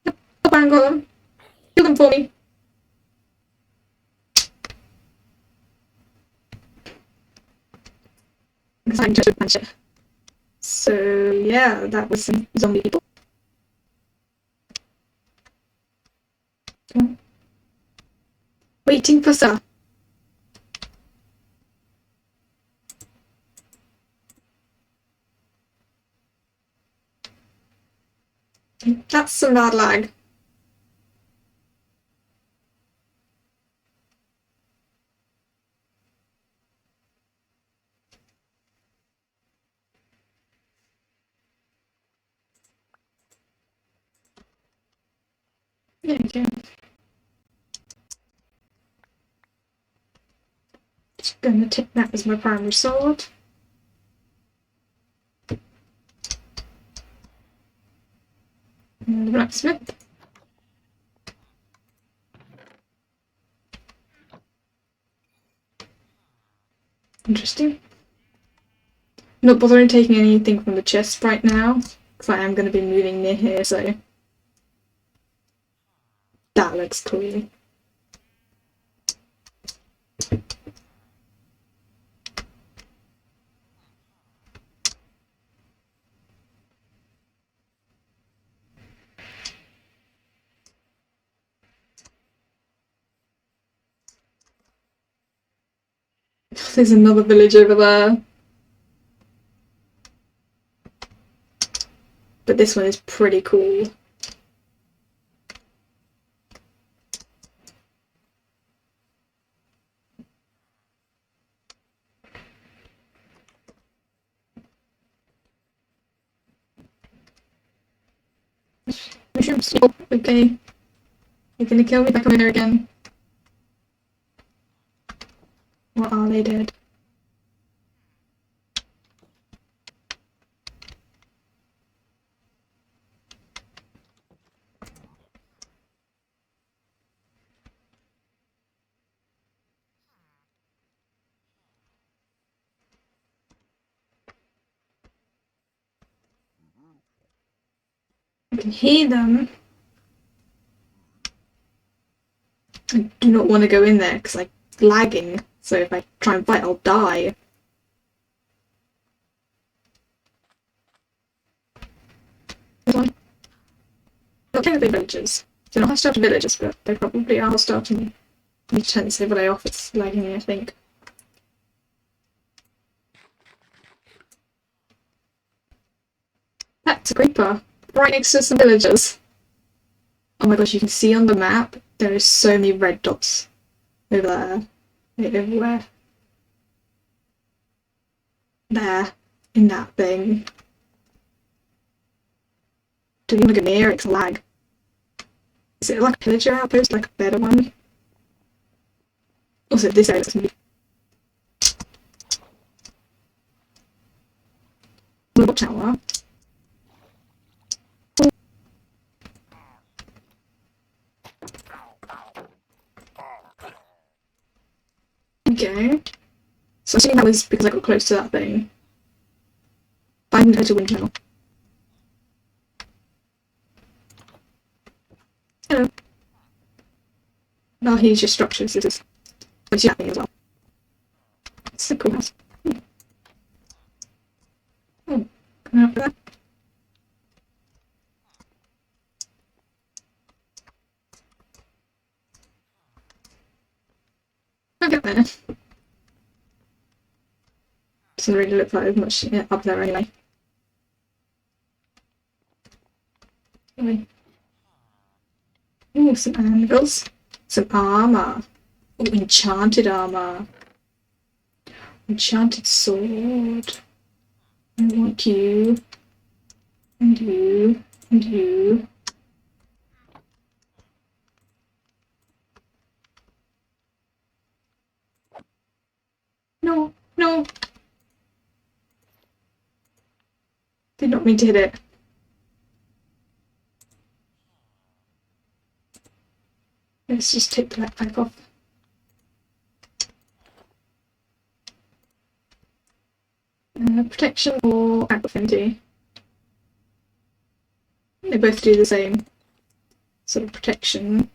Yep, oh, bang got them. Kill them for me. Because I'm just a punch it. So yeah, that was some zombie people. Waiting for Sir. That's some bad lag. There we go. Just gonna take that as my primary sword. And the blacksmith. Interesting. Not bothering taking anything from the chest right now, because I am going to be moving near here, so that looks cool. There's another village over there. But this one is pretty cool. Mushrooms. Oh, okay. You're gonna kill me if I come in here again. Or are they dead? I can hear them. I do not want to go in there because I'm lagging. So if I try and fight, I'll die. This one. Not technically villagers. They're not hostile to villagers, but they probably are hostile to me. I need to turn this overlay off, it's lagging me, I think. That's a creeper. Right next to some villagers. Oh my gosh, you can see on the map, there is so many red dots. Over there. They're everywhere. There. In that thing. Don't even want to go near it, it's lag. Is it like a pillager outpost, like a better one? Also, this area's gonna be... Watch tower. Okay. So I'm assuming that was because I got close to that thing. But I didn't go to wind channel. Hello. Now here's your structures. This is... But you have me as well. It's a cool house. Oh, can I have that? I'll get there. Doesn't really look like there's much up there anyway. Anyway. Ooh, some anvils. Some armor. Ooh, enchanted armor. Enchanted sword. I want you. And you. And you. No, no. Did not mean to hit it. Let's just take the backpack off. Protection or affinity. They both do the same sort of protection.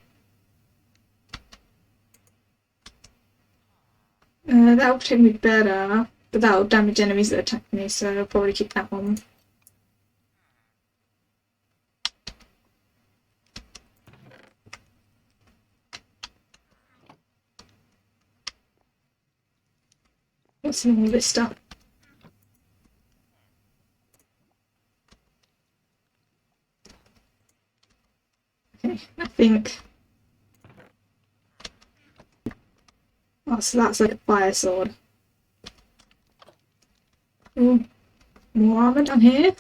That'll protect me better, but that'll damage enemies that attack me, so I'll probably keep that one. What's in all this stuff? Okay, I think... Oh, so that's like a fire sword. Ooh, more armor down here?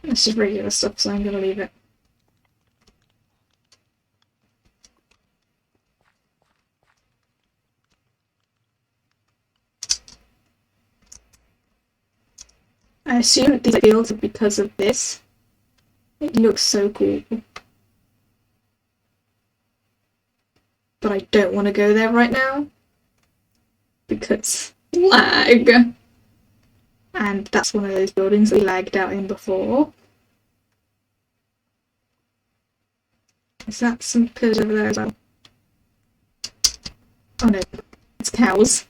This is regular stuff, so I'm gonna leave it. I assume these fields are because of this. It looks so cool. But I don't want to go there right now. Because lag. And that's one of those buildings that we lagged out in before. Is that some pillars over there as well? Oh no, it's cows.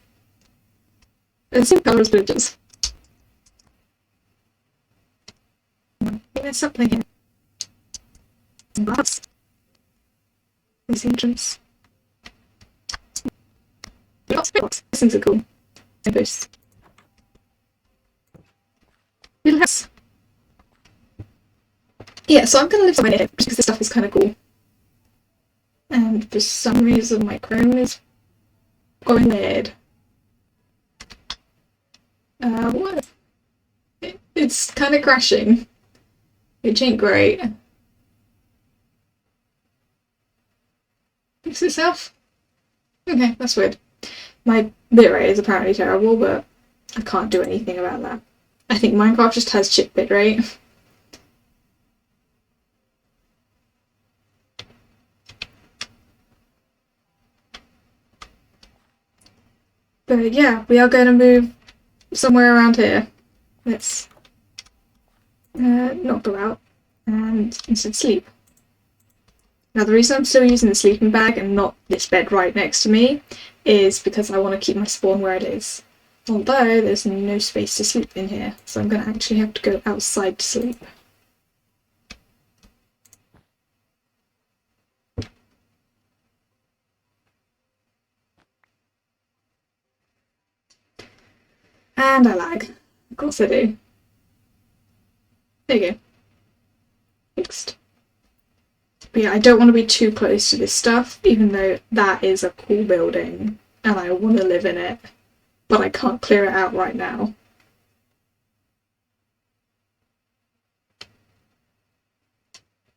They're the same colour as villagers. I think there's something here. Some glass. This entrance. Lots of blocks. These things are cool. And posts. Little house. Yeah, so I'm gonna live somewhere near here because this stuff is kind of cool. And for some reason my Chrome is going weird. What? It's kind of crashing. Which ain't great. Fix itself? Okay, that's weird. My bitrate is apparently terrible, but I can't do anything about that. I think Minecraft just has shit bitrate. But yeah, we are going to move somewhere around here. Let's not go out and instead sleep. Now the reason I'm still using the sleeping bag and not this bed right next to me is because I want to keep my spawn where it is. Although there's no space to sleep in here, so I'm going to actually have to go outside to sleep. And I lag. Of course I do. There you go. Fixed. But yeah, I don't want to be too close to this stuff, even though that is a cool building and I want to live in it. But I can't clear it out right now.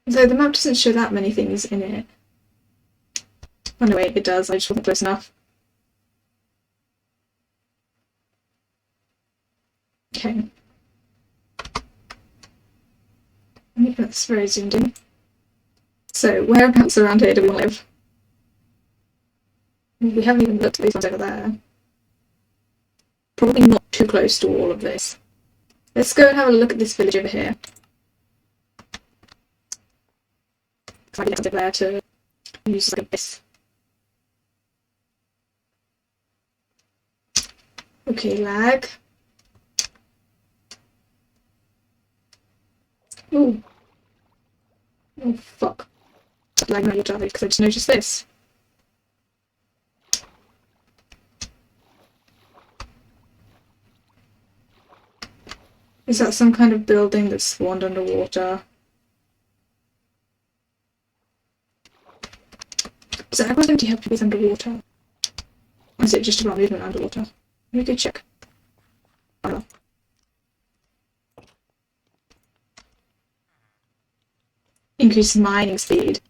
So the map doesn't show that many things in it. Oh no, wait, it does. I just wasn't close enough. Okay. That's very zoomed in. So, whereabouts around here do we want to live? We haven't even looked at these ones over there. Probably not too close to all of this. Let's go and have a look at this village over here. I can get there to use like this. Okay, lag. Ooh. Oh fuck. Lag not your because I just noticed this. Is that some kind of building that's spawned underwater? Does that ever empty help you with underwater? Or is it just about movement underwater? Let me go check. Oh. Increase mining speed.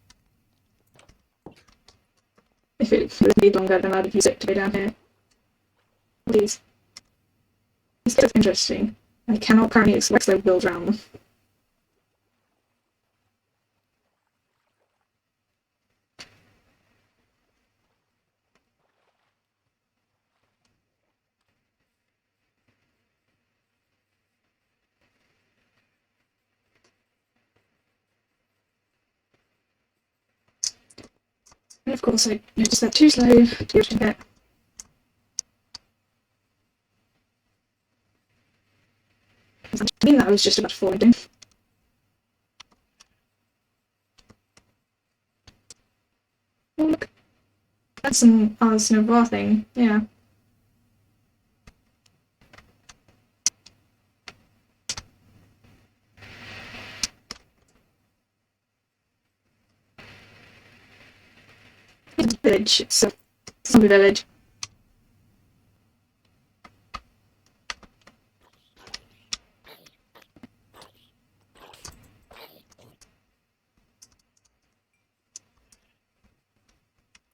If it would need longer, then I'd use it to go down here. Please. This looks interesting. I cannot currently expect they build around them. And of course I noticed that too slow to be able to get. I mean that I was just about to fall into. Oh look. That's an Ars Nova thing, yeah. It's a village, it's a zombie village.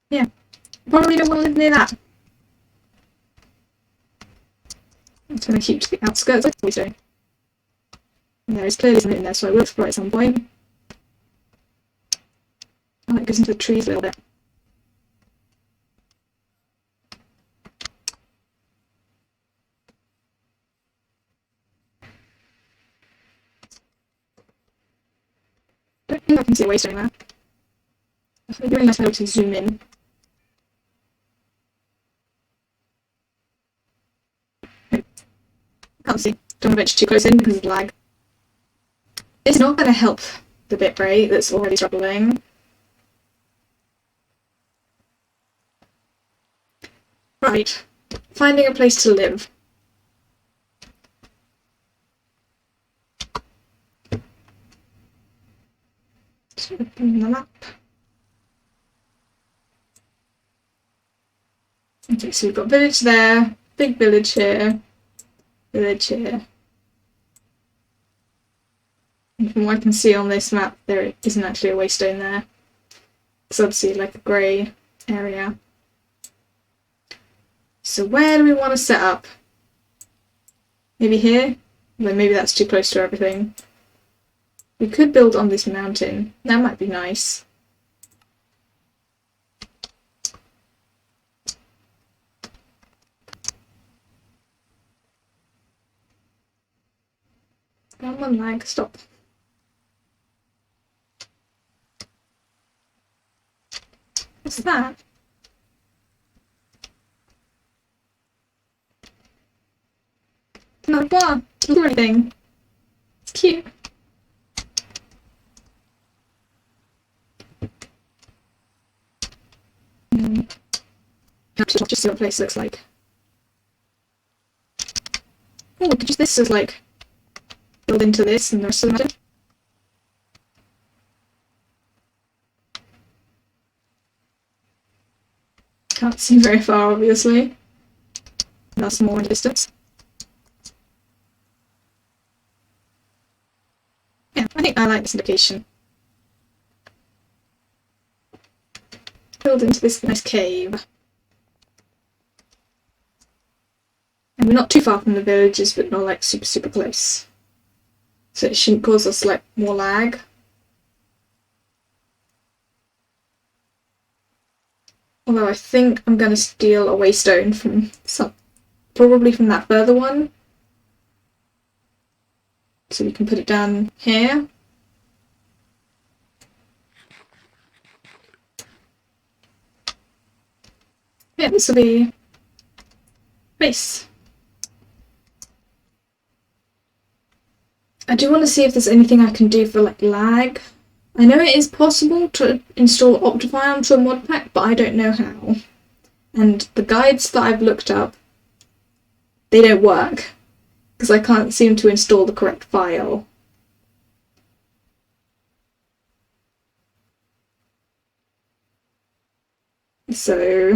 Yeah, probably don't want to live near that. I'm just going to keep to the outskirts like we do. And there is clearly something in there, so I will explore at some point. Oh, it goes into the trees a little bit. Don't think I can see a waste anywhere. It'd be really nice to be able to zoom in. Can't see. Don't want to venture too close in because of lag. It's not going to help the bitrate that's already struggling. Right. Finding a place to live. Just open the map. Okay, so we've got village there, big village here, village here. And from what I can see on this map, there isn't actually a waystone there. It's obviously like a grey area. So where do we want to set up? Maybe here? Well, maybe that's too close to everything. We could build on this mountain. That might be nice. Come on, lag, stop. What's that? Another bar. Doesn't do anything. It's cute. Just see what the place looks like. Oh, we could use this as like build into this and the rest of the method. Can't see very far, obviously. That's more in distance. Yeah, I think I like this location. Build into this nice cave. And we're not too far from the villages, but not like super, super close. So it shouldn't cause us like more lag. Although I think I'm going to steal a waystone from probably from that further one. So we can put it down here. Yeah, this will be base. I do want to see if there's anything I can do for like lag. I know it is possible to install Optifine onto a mod pack, but I don't know how. And the guides that I've looked up, they don't work because I can't seem to install the correct file. So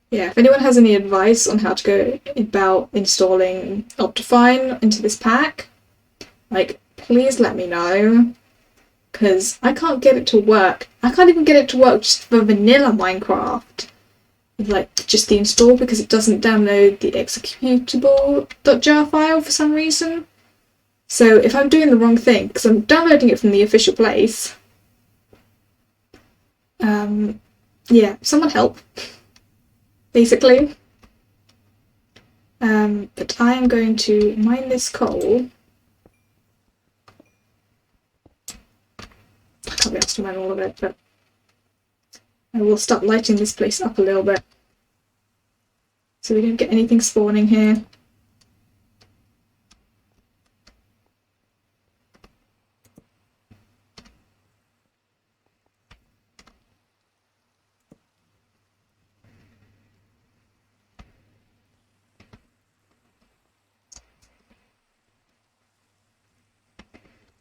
yeah, if anyone has any advice on how to go about installing Optifine into this pack, like, please let me know, because I can't get it to work. I can't even get it to work just for vanilla Minecraft, like just the install, because it doesn't download the executable.jar file for some reason. So if I'm doing the wrong thing, because I'm downloading it from the official place, yeah, someone help. Basically. But I am going to mine this coal. I can't be asked to mine all of it, but I will start lighting this place up a little bit so we don't get anything spawning here.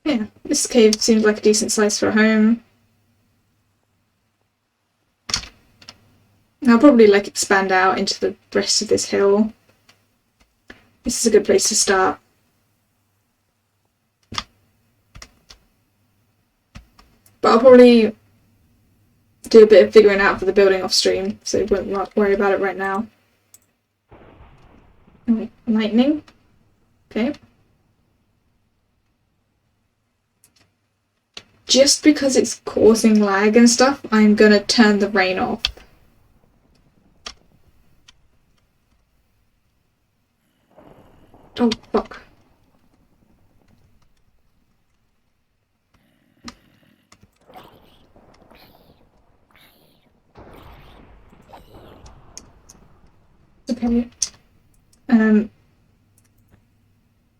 Yeah, this cave seems like a decent size for a home. I'll probably like expand out into the rest of this hill. This is a good place to start. But I'll probably do a bit of figuring out for the building off stream, so won't worry about it right now. Oh, lightning. Okay. Just because it's causing lag and stuff, I'm gonna turn the rain off. Oh, fuck. Okay.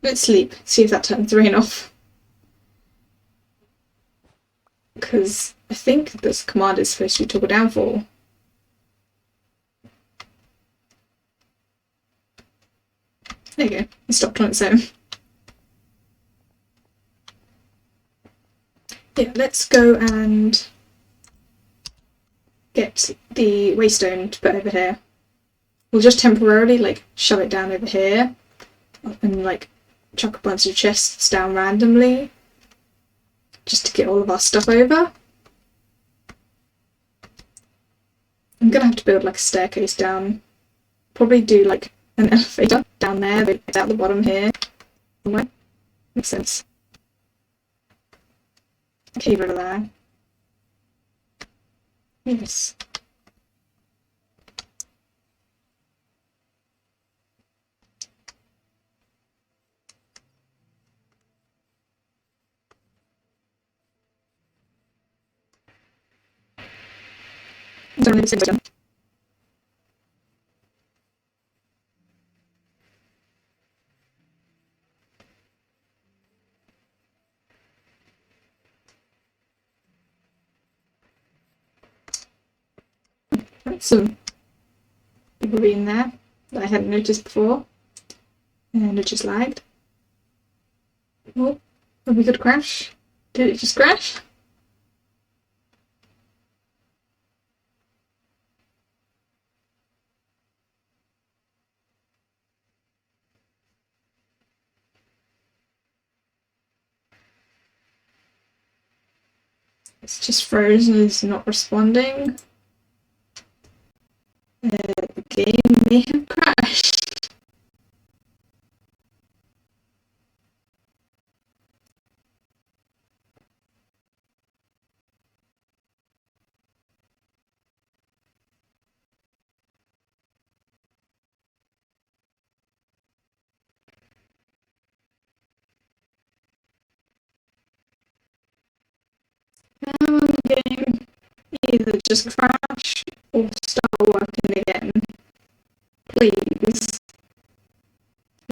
Let's sleep, see if that turns the rain off. Because I think this command is supposed to be toggle down for. There you go, it stopped on its own. Yeah, let's go and get the waystone to put over here. We'll just temporarily like shove it down over here and like chuck a bunch of chests down randomly just to get all of our stuff over. I'm gonna have to build like a staircase down. Probably do like an elevator down there, but it's at the bottom here somewhere. Makes sense. Cave over there. Yes. Don't really say so. Some people in there. that I hadn't noticed before. And it just lagged. Oh, have we got a crash? Did it just crash? It's just frozen, it's not responding. The game may have crashed. Come on, game. Either just crash or start working again. Please.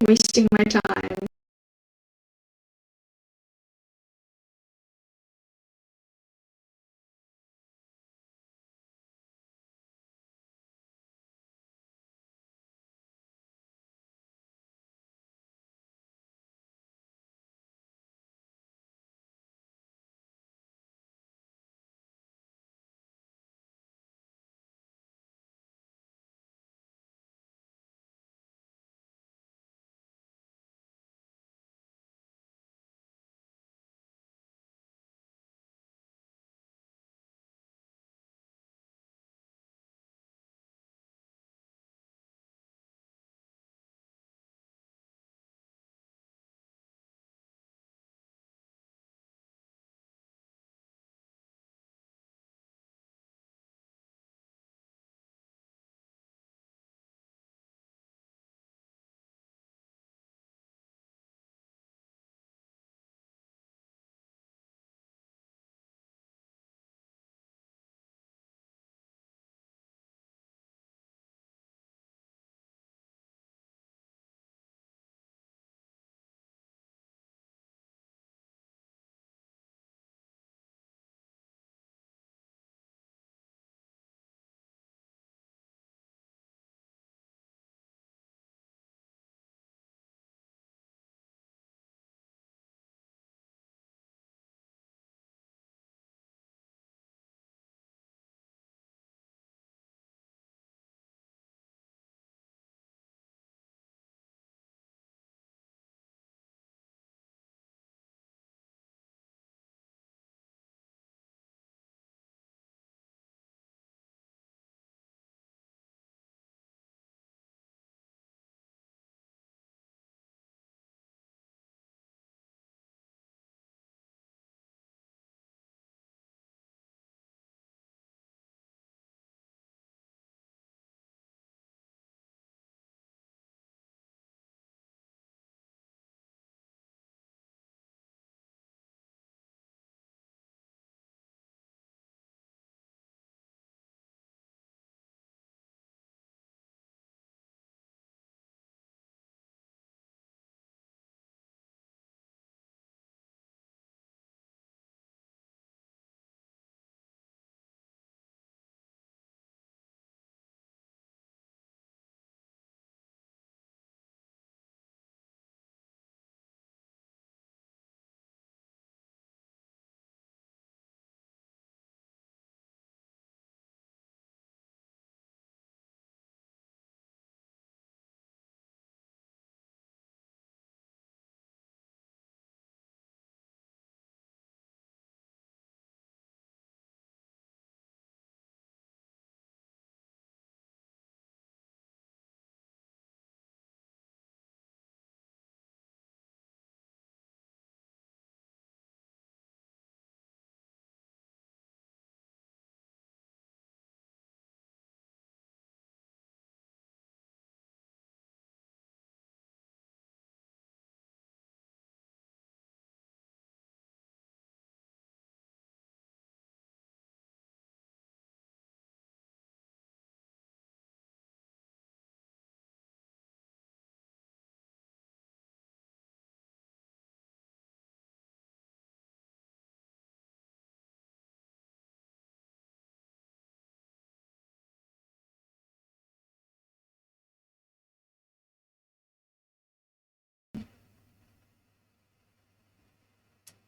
Wasting my time.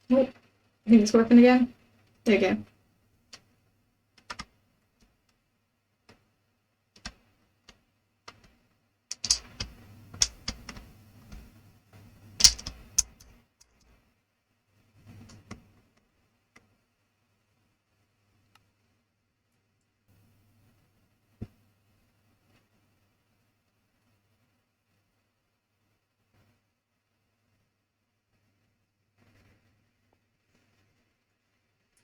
Oh, I think it's working again. There you go.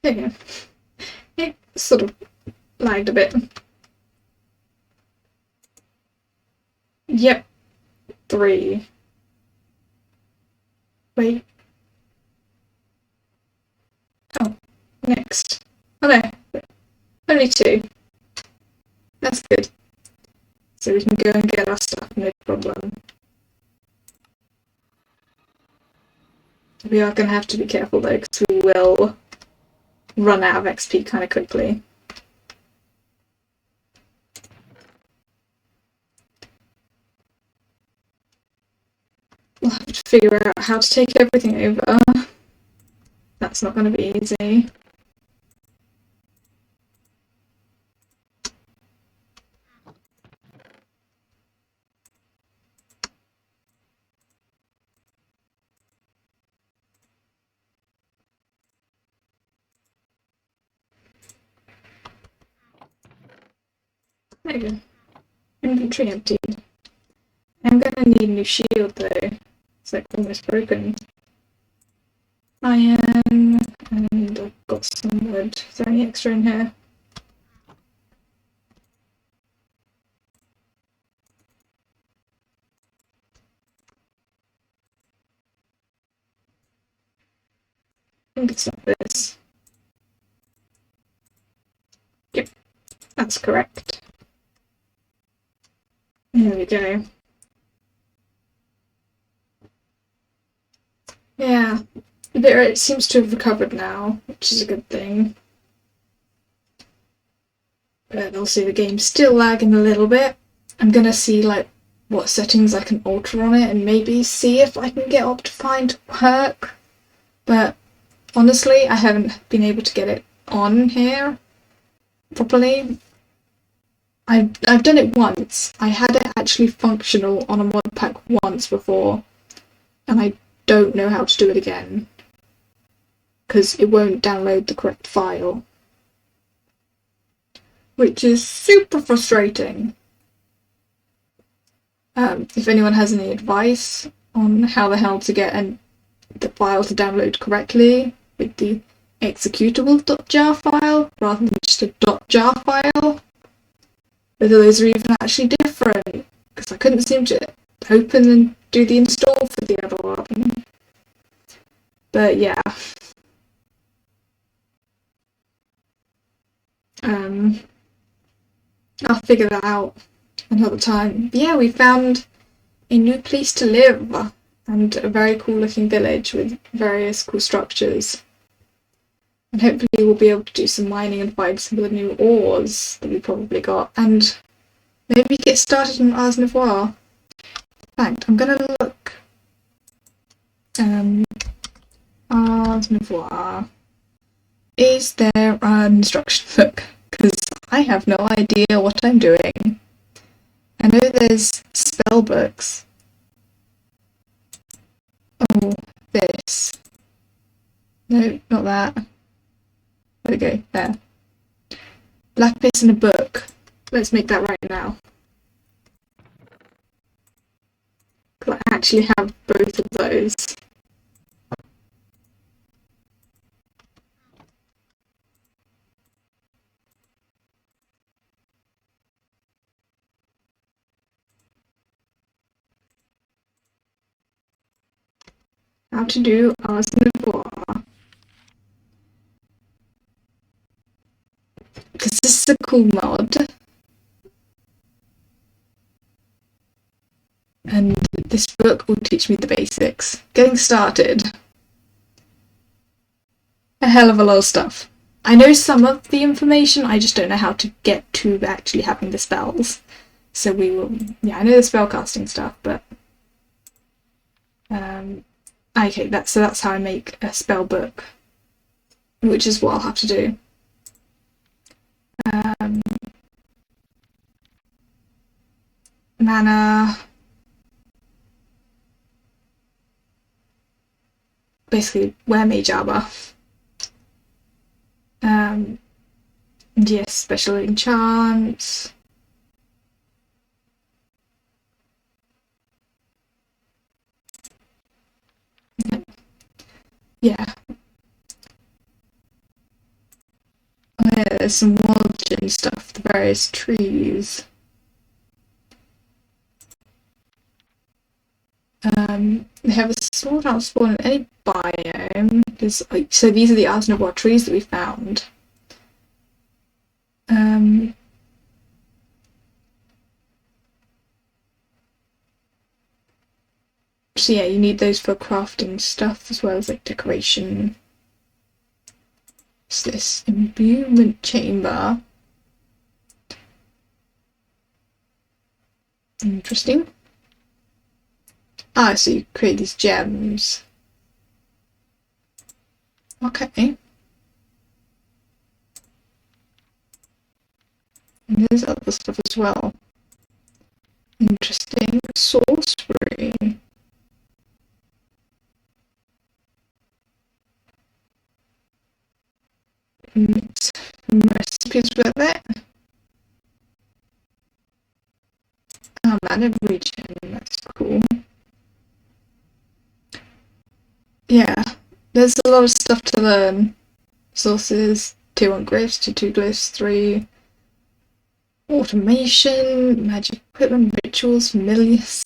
There you go. It sort of lagged a bit. Yep. 3. Wait. Oh, next. Oh no. Only 2. That's good. So we can go and get our stuff, no problem. We are going to have to be careful though, because we will run out of XP kind of quickly. We'll have to figure out how to take everything over. That's not going to be easy. There you go. Inventory emptied. I'm gonna need a new shield though. It's like almost broken. Iron, and I've got some wood. Is there any extra in here? I think it's not this. Yep, that's correct. There we go. Yeah, it seems to have recovered now, which is a good thing. But also the game's still lagging a little bit. I'm gonna see like what settings I can alter on it and maybe see if I can get Optifine to work. But honestly, I haven't been able to get it on here properly. I've done it once. I had it actually functional on a mod pack once before, and I don't know how to do it again because it won't download the correct file, which is super frustrating. If anyone has any advice on how the hell to get the file to download correctly with the executable.jar file rather than just a .jar file, whether those are even actually different, because I couldn't seem to open and do the install for the other one. But yeah. I'll figure that out another time. But yeah, we found a new place to live and a very cool looking village with various cool structures. And hopefully we'll be able to do some mining and find some of the new ores that we probably got, and maybe get started on Ars Nouveau. In fact, I'm gonna look. Ars Nouveau. Is there an instruction book? Because I have no idea what I'm doing. I know there's spell books. Oh, this. No, not that. There we go, there. Lapis and a book. Let's make that right now. I actually have both of those. How to do Ars Nouveau. Because this is a cool mod. And this book will teach me the basics. Getting started. A hell of a lot of stuff. I know some of the information, I just don't know how to get to actually having the spells. So we will, yeah, I know the spellcasting stuff, but Okay, that's how I make a spell book, which is what I'll have to do. Mana. Basically, wear mage armor. Yes, special enchants. Yeah. Oh yeah, there's some wild gem stuff, the various trees. They have a small chance of spawning in any biome. So these are the Arsenoir trees that we found. So yeah, you need those for crafting stuff as well as like decoration. What's this? Imbuement chamber. Interesting. Ah, so you create these gems. Okay. And there's other stuff as well. Interesting. Sorcery. Recipes with it. Oh, mana regen. That's cool. Yeah, there's a lot of stuff to learn. Sources, 2 on glyphs, 2 glyphs, 3 automation, magic equipment, rituals, familiars.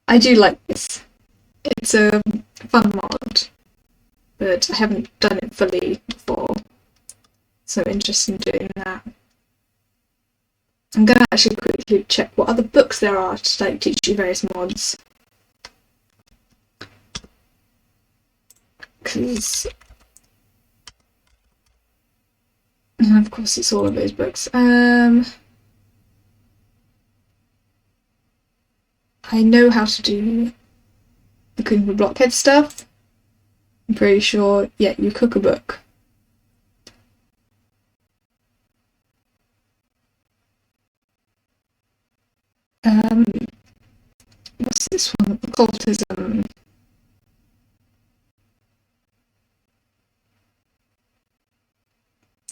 I do like this. It's a fun mod, but I haven't done it fully before, so I'm interested in doing that. I'm gonna actually quickly check what other books there are to like teach you various mods. Because, and of course it's all of those books. I know how to do the cooking for blockhead stuff. I'm pretty sure, yeah, you cook a book. What's this one? Occultism.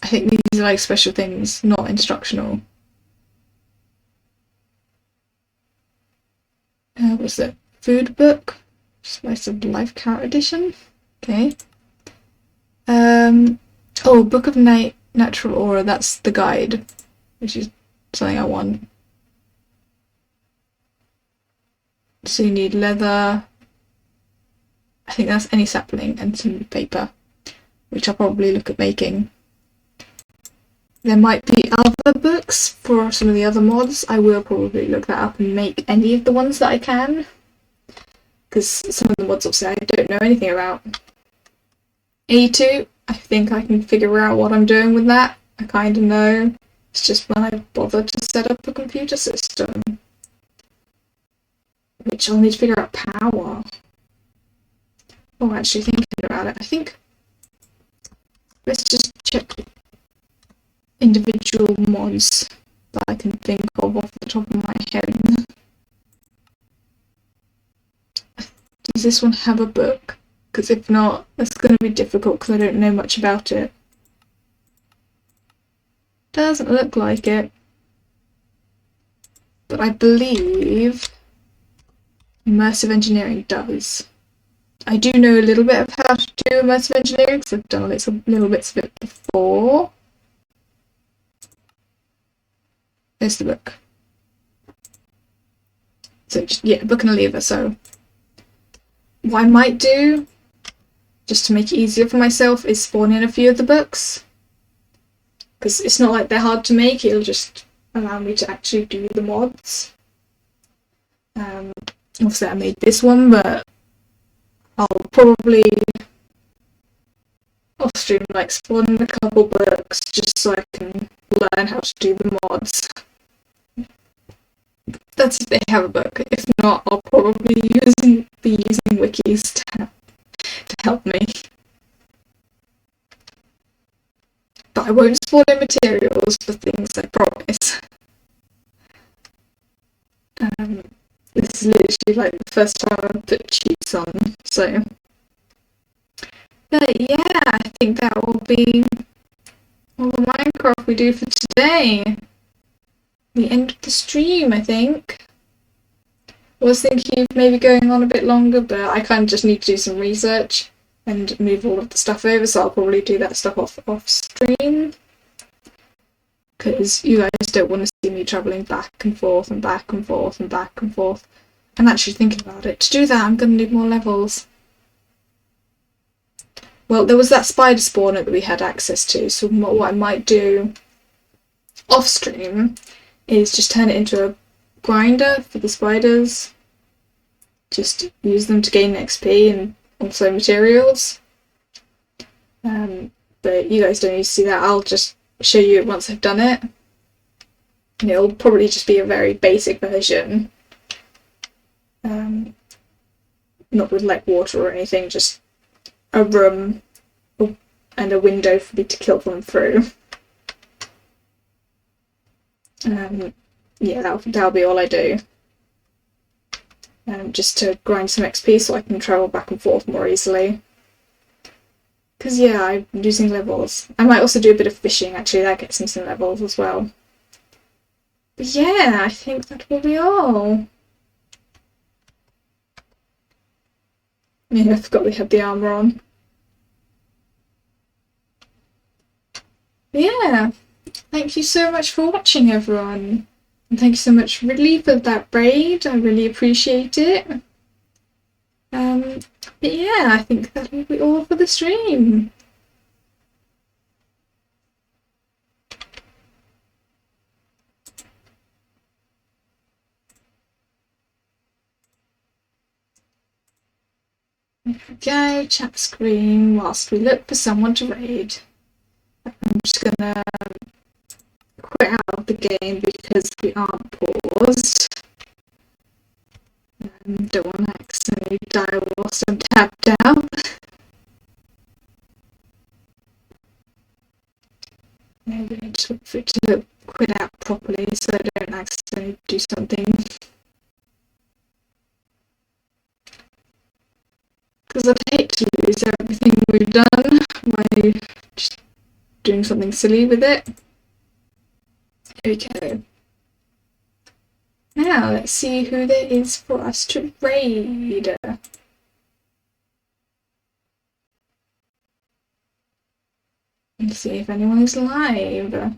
I think these are like special things, not instructional. What's it? Food book? Slice of Life Carrot Edition? Okay. Oh, Book of Natural Aura, that's the guide, which is something I want. So you need leather. I think that's any sapling and some paper, which I'll probably look at making. There might be other books for some of the other mods. I will probably look that up and make any of the ones that I can. Because some of the mods obviously I don't know anything about. A2, I think I can figure out what I'm doing with that. I kind of know. It's just when I bother to set up a computer system. Which I'll need to figure out power. Oh, actually thinking about it, I think... Let's just check individual mods that I can think of off the top of my head. Does this one have a book? Because if not, that's going to be difficult because I don't know much about it. Doesn't look like it. But I believe Immersive Engineering does. I do know a little bit of how to do Immersive Engineering because I've done little bits of it before. There's the book. So just, yeah, book and a lever. So what I might do, just to make it easier for myself, is spawn in a few of the books. Because it's not like they're hard to make, it'll just allow me to actually do the mods. Obviously I made this one, but I'll stream like spawn in a couple books just so I can learn how to do the mods. That's if they have a book. If not, I'll probably be using wikis to help me. But I won't spoil any materials for things, I promise. This is literally like the first time I've put cheats on, so. But yeah, I think that will be all the Minecraft we do for today. The end of the stream, I think. I was thinking of maybe going on a bit longer, but I kind of just need to do some research and move all of the stuff over, so I'll probably do that stuff off stream. Because you guys don't want to see me travelling back and forth and back and forth and back and forth. And actually thinking about it, to do that I'm going to need more levels. Well, there was that spider spawner that we had access to, so what I might do off stream is just turn it into a grinder for the spiders. Just use them to gain XP and also materials. But you guys don't need to see that. I'll just show you it once I've done it. And it'll probably just be a very basic version. Not with like water or anything, just a room and a window for me to kill them through. Yeah, that'll be all I do. Just to grind some XP so I can travel back and forth more easily. Because yeah, I'm losing levels. I might also do a bit of fishing, actually, that gets me some levels as well. But yeah, I think that will be all. Yeah, I forgot we had the armour on. But yeah, thank you so much for watching, everyone. And thank you so much, Ridley, for that raid. I really appreciate it. But yeah, I think that will be all for the stream. There we go, chat screen whilst we look for someone to raid. I'm just gonna quit out of the game because we aren't paused. Don't want to accidentally die whilst I'm tapped out. Maybe I just wait for it to quit out properly so I don't accidentally do something. Because I'd hate to lose everything we've done by just doing something silly with it. Here we go. Now let's see who there is for us to raid. Let's see if anyone is live.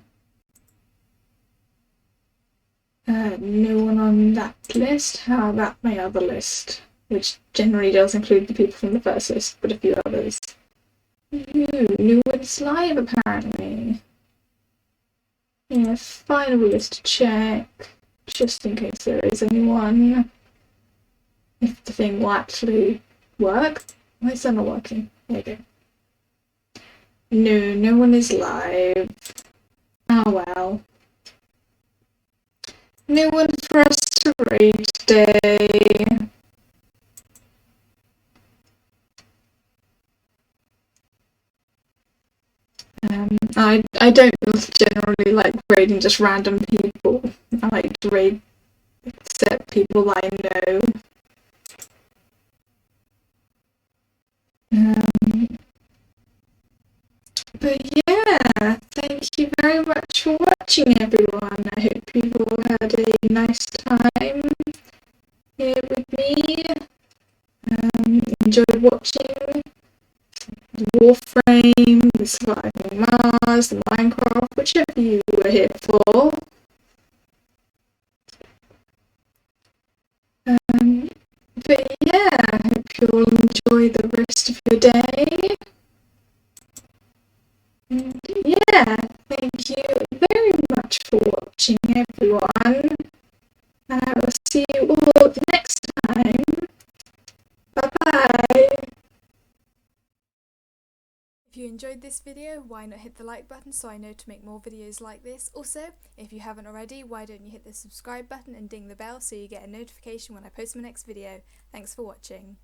No one on that list. How about my other list? Which generally does include the people from the first list, but a few others. No one's live apparently. Yeah, final list to check, just in case there is anyone. If the thing will actually work. Why is that not working? There you go. No one is live. Oh well. No one for us to raid today. I don't generally like raiding just random people. I like to raid set people that I know. But yeah, thank you very much for watching, everyone. I hope you all had a nice time here with me. Enjoyed watching the Warframe, the Surviving Mars, the Minecraft, whichever you were here for. But yeah, I hope you all enjoy the rest of your day. And yeah, thank you very much for watching, everyone. And I will see you all next time. Bye bye. If you enjoyed this video, why not hit the like button so I know to make more videos like this. Also, if you haven't already, why don't you hit the subscribe button and ding the bell so you get a notification when I post my next video. Thanks for watching.